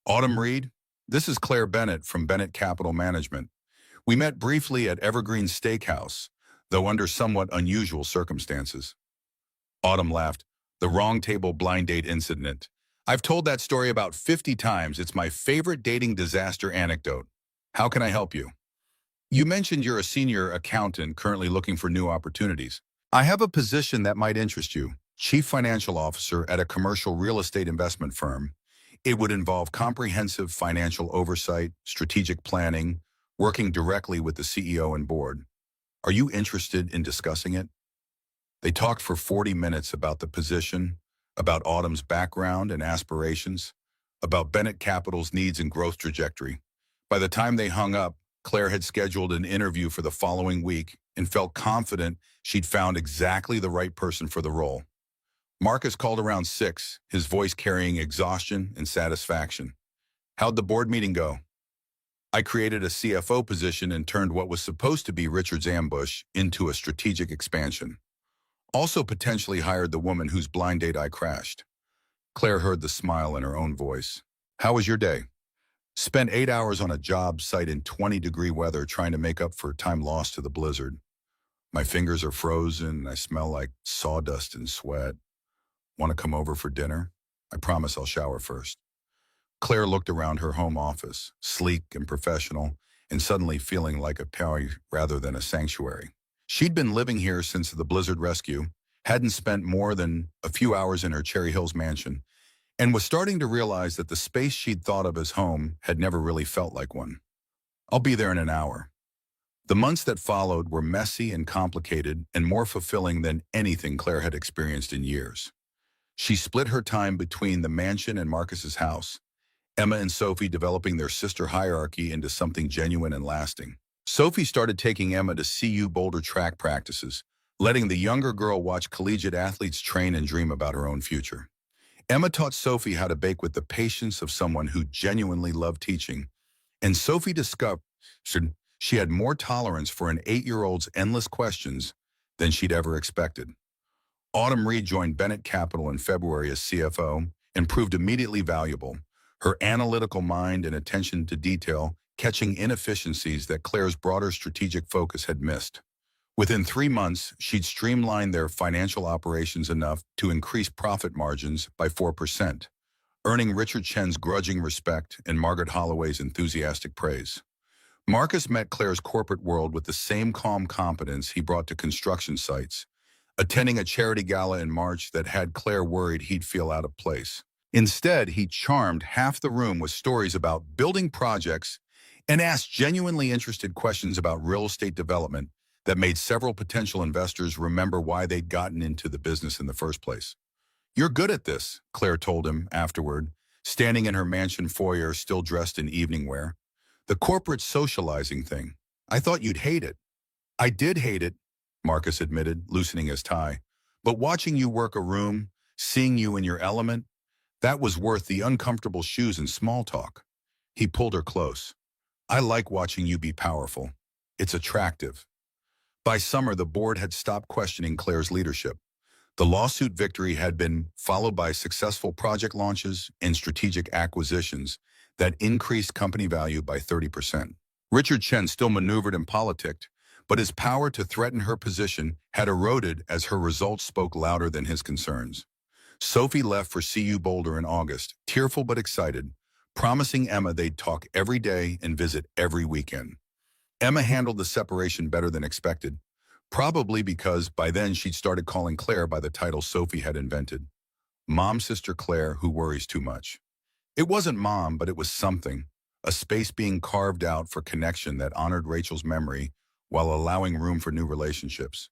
Autumn Reed, this is Claire Bennett from Bennett Capital Management. We met briefly at Evergreen Steakhouse, though under somewhat unusual circumstances. Autumn laughed. The wrong table blind date incident. I've told that story about 50 times. It's my favorite dating disaster anecdote. How can I help you? You mentioned you're a senior accountant currently looking for new opportunities. I have a position that might interest you. Chief Financial Officer at a commercial real estate investment firm. It would involve comprehensive financial oversight, strategic planning, working directly with the CEO and board. Are you interested in discussing it? They talked for 40 minutes about the position, about Autumn's background and aspirations, about Bennett Capital's needs and growth trajectory. By the time they hung up, Claire had scheduled an interview for the following week and felt confident she'd found exactly the right person for the role. Marcus called around 6, his voice carrying exhaustion and satisfaction. How'd the board meeting go? I created a CFO position and turned what was supposed to be Richard's ambush into a strategic expansion. Also potentially hired the woman whose blind date I crashed. Claire heard the smile in her own voice. How was your day? Spent 8 hours on a job site in 20-degree weather trying to make up for time lost to the blizzard. My fingers are frozen and I smell like sawdust and sweat. Want to come over for dinner? I promise I'll shower first. Claire looked around her home office, sleek and professional, and suddenly feeling like a party rather than a sanctuary. She'd been living here since the blizzard rescue, hadn't spent more than a few hours in her Cherry Hills mansion, and was starting to realize that the space she'd thought of as home had never really felt like one. I'll be there in an hour. The months that followed were messy and complicated and more fulfilling than anything Claire had experienced in years. She split her time between the mansion and Marcus's house, Emma and Sophie developing their sister hierarchy into something genuine and lasting. Sophie started taking Emma to CU Boulder track practices, letting the younger girl watch collegiate athletes train and dream about her own future. Emma taught Sophie how to bake with the patience of someone who genuinely loved teaching, and Sophie discovered she had more tolerance for an 8-year-old's endless questions than she'd ever expected. Autumn Reed joined Bennett Capital in February as CFO and proved immediately valuable, her analytical mind and attention to detail catching inefficiencies that Claire's broader strategic focus had missed. Within 3 months, she'd streamlined their financial operations enough to increase profit margins by 4%, earning Richard Chen's grudging respect and Margaret Holloway's enthusiastic praise. Marcus met Claire's corporate world with the same calm competence he brought to construction sites, attending a charity gala in March that had Claire worried he'd feel out of place. Instead, he charmed half the room with stories about building projects and asked genuinely interested questions about real estate development that made several potential investors remember why they'd gotten into the business in the first place. "You're good at this," Claire told him afterward, standing in her mansion foyer still dressed in evening wear. "The corporate socializing thing. I thought you'd hate it." "I did hate it," Marcus admitted, loosening his tie. "But watching you work a room, seeing you in your element, that was worth the uncomfortable shoes and small talk." He pulled her close. "I like watching you be powerful. It's attractive." By summer, the board had stopped questioning Claire's leadership. The lawsuit victory had been followed by successful project launches and strategic acquisitions that increased company value by 30%. Richard Chen still maneuvered and politicked, but his power to threaten her position had eroded as her results spoke louder than his concerns. Sophie left for CU Boulder in August, tearful but excited, promising Emma they'd talk every day and visit every weekend. Emma handled the separation better than expected, probably because by then she'd started calling Claire by the title Sophie had invented. Mom, Sister Claire, who worries too much. It wasn't mom, but it was something, a space being carved out for connection that honored Rachel's memory while allowing room for new relationships.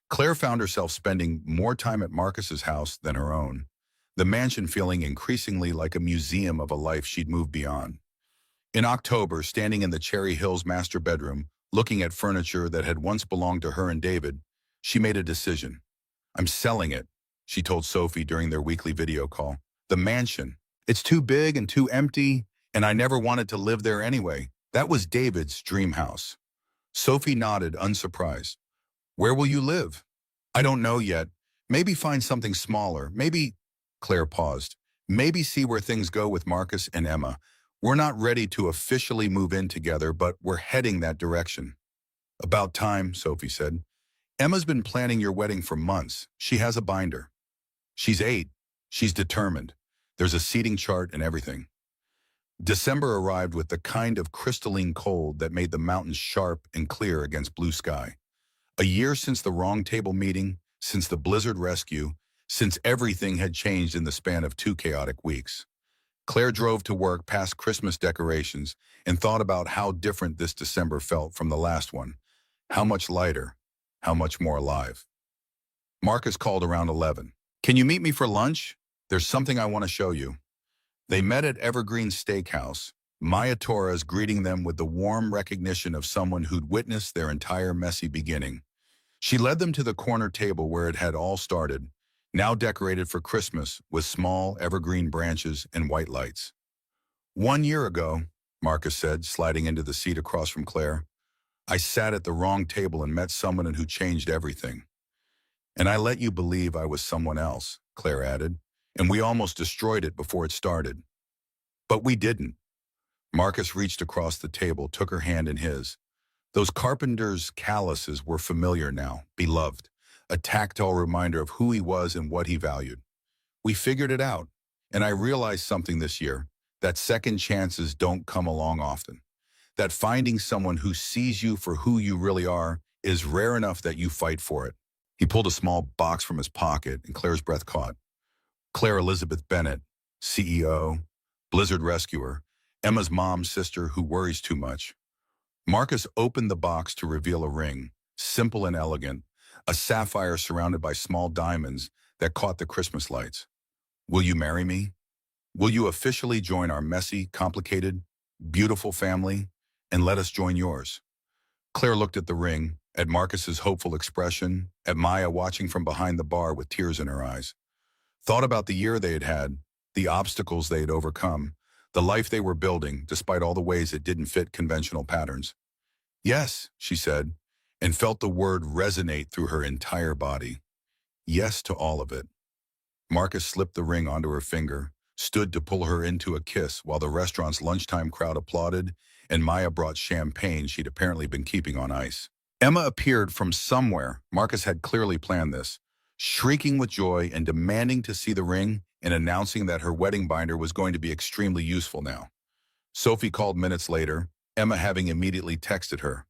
Claire found herself spending more time at Marcus's house than her own, the mansion feeling increasingly like a museum of a life she'd moved beyond. In October, standing in the Cherry Hills master bedroom, looking at furniture that had once belonged to her and David, she made a decision. "I'm selling it," she told Sophie during their weekly video call. "The mansion. It's too big and too empty, and I never wanted to live there anyway. That was David's dream house." Sophie nodded, unsurprised. "Where will you live?" "I don't know yet. Maybe find something smaller. Maybe—" Claire paused. "Maybe see where things go with Marcus and Emma. We're not ready to officially move in together, but we're heading that direction." "About time," Sophie said. "Emma's been planning your wedding for months. She has a binder." "She's 8. She's determined. There's a seating chart and everything." December arrived with the kind of crystalline cold that made the mountains sharp and clear against blue sky. A year since the wrong table meeting, since the blizzard rescue, since everything had changed in the span of 2 chaotic weeks. Claire drove to work past Christmas decorations and thought about how different this December felt from the last one. How much lighter, how much more alive. Marcus called around 11. "Can you meet me for lunch? There's something I want to show you." They met at Evergreen Steakhouse, Maya Torres greeting them with the warm recognition of someone who'd witnessed their entire messy beginning. She led them to the corner table where it had all started, now decorated for Christmas with small evergreen branches and white lights. "1 year ago," Marcus said, sliding into the seat across from Claire, "I sat at the wrong table and met someone who changed everything. And I let you believe I was someone else," Claire added, "and we almost destroyed it before it started. But we didn't." Marcus reached across the table, took her hand in his. Those carpenter's calluses were familiar now, beloved, a tactile reminder of who he was and what he valued. "We figured it out, and I realized something this year, that second chances don't come along often. That finding someone who sees you for who you really are is rare enough that you fight for it." He pulled a small box from his pocket, and Claire's breath caught. Claire Elizabeth Bennett, CEO, Blizzard Rescuer, Emma's mom, sister who worries too much. Marcus opened the box to reveal a ring, simple and elegant, a sapphire surrounded by small diamonds that caught the Christmas lights. "Will you marry me? Will you officially join our messy, complicated, beautiful family and let us join yours?" Claire looked at the ring, at Marcus's hopeful expression, at Maya watching from behind the bar with tears in her eyes. Thought about the year they had had, the obstacles they had overcome, the life they were building, despite all the ways it didn't fit conventional patterns. "Yes," she said, and felt the word resonate through her entire body. Yes to all of it. Marcus slipped the ring onto her finger, stood to pull her into a kiss while the restaurant's lunchtime crowd applauded, and Maya brought champagne she'd apparently been keeping on ice. Emma appeared from somewhere. Marcus had clearly planned this, shrieking with joy and demanding to see the ring and announcing that her wedding binder was going to be extremely useful now. Sophie called minutes later, Emma having immediately texted her.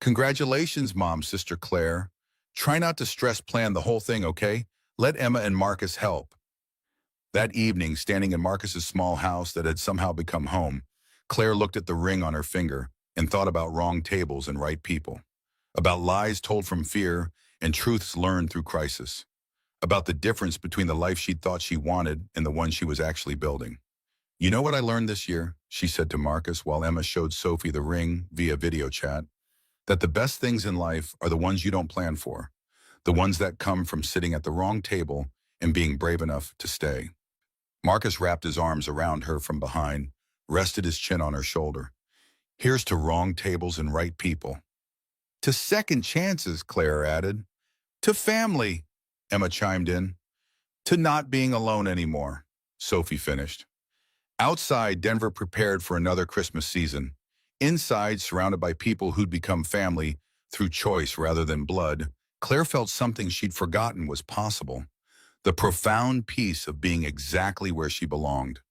"Congratulations, Mom, Sister Claire. Try not to stress plan the whole thing, okay? Let Emma and Marcus help." That evening, standing in Marcus's small house that had somehow become home, Claire looked at the ring on her finger and thought about wrong tables and right people. about lies told from fear and truths learned through crisis, about the difference between the life she thought she wanted and the one she was actually building. You know what I learned this year? She said to Marcus while Emma showed Sophie the ring via video chat, that the best things in life are the ones you don't plan for, the ones that come from sitting at the wrong table and being brave enough to stay. Marcus wrapped his arms around her from behind, rested his chin on her shoulder. Here's to wrong tables and right people. To second chances, Claire added. To family, Emma chimed in. To not being alone anymore, Sophie finished. Outside, Denver prepared for another Christmas season. Inside, surrounded by people who'd become family through choice rather than blood, Claire felt something she'd forgotten was possible. The profound peace of being exactly where she belonged.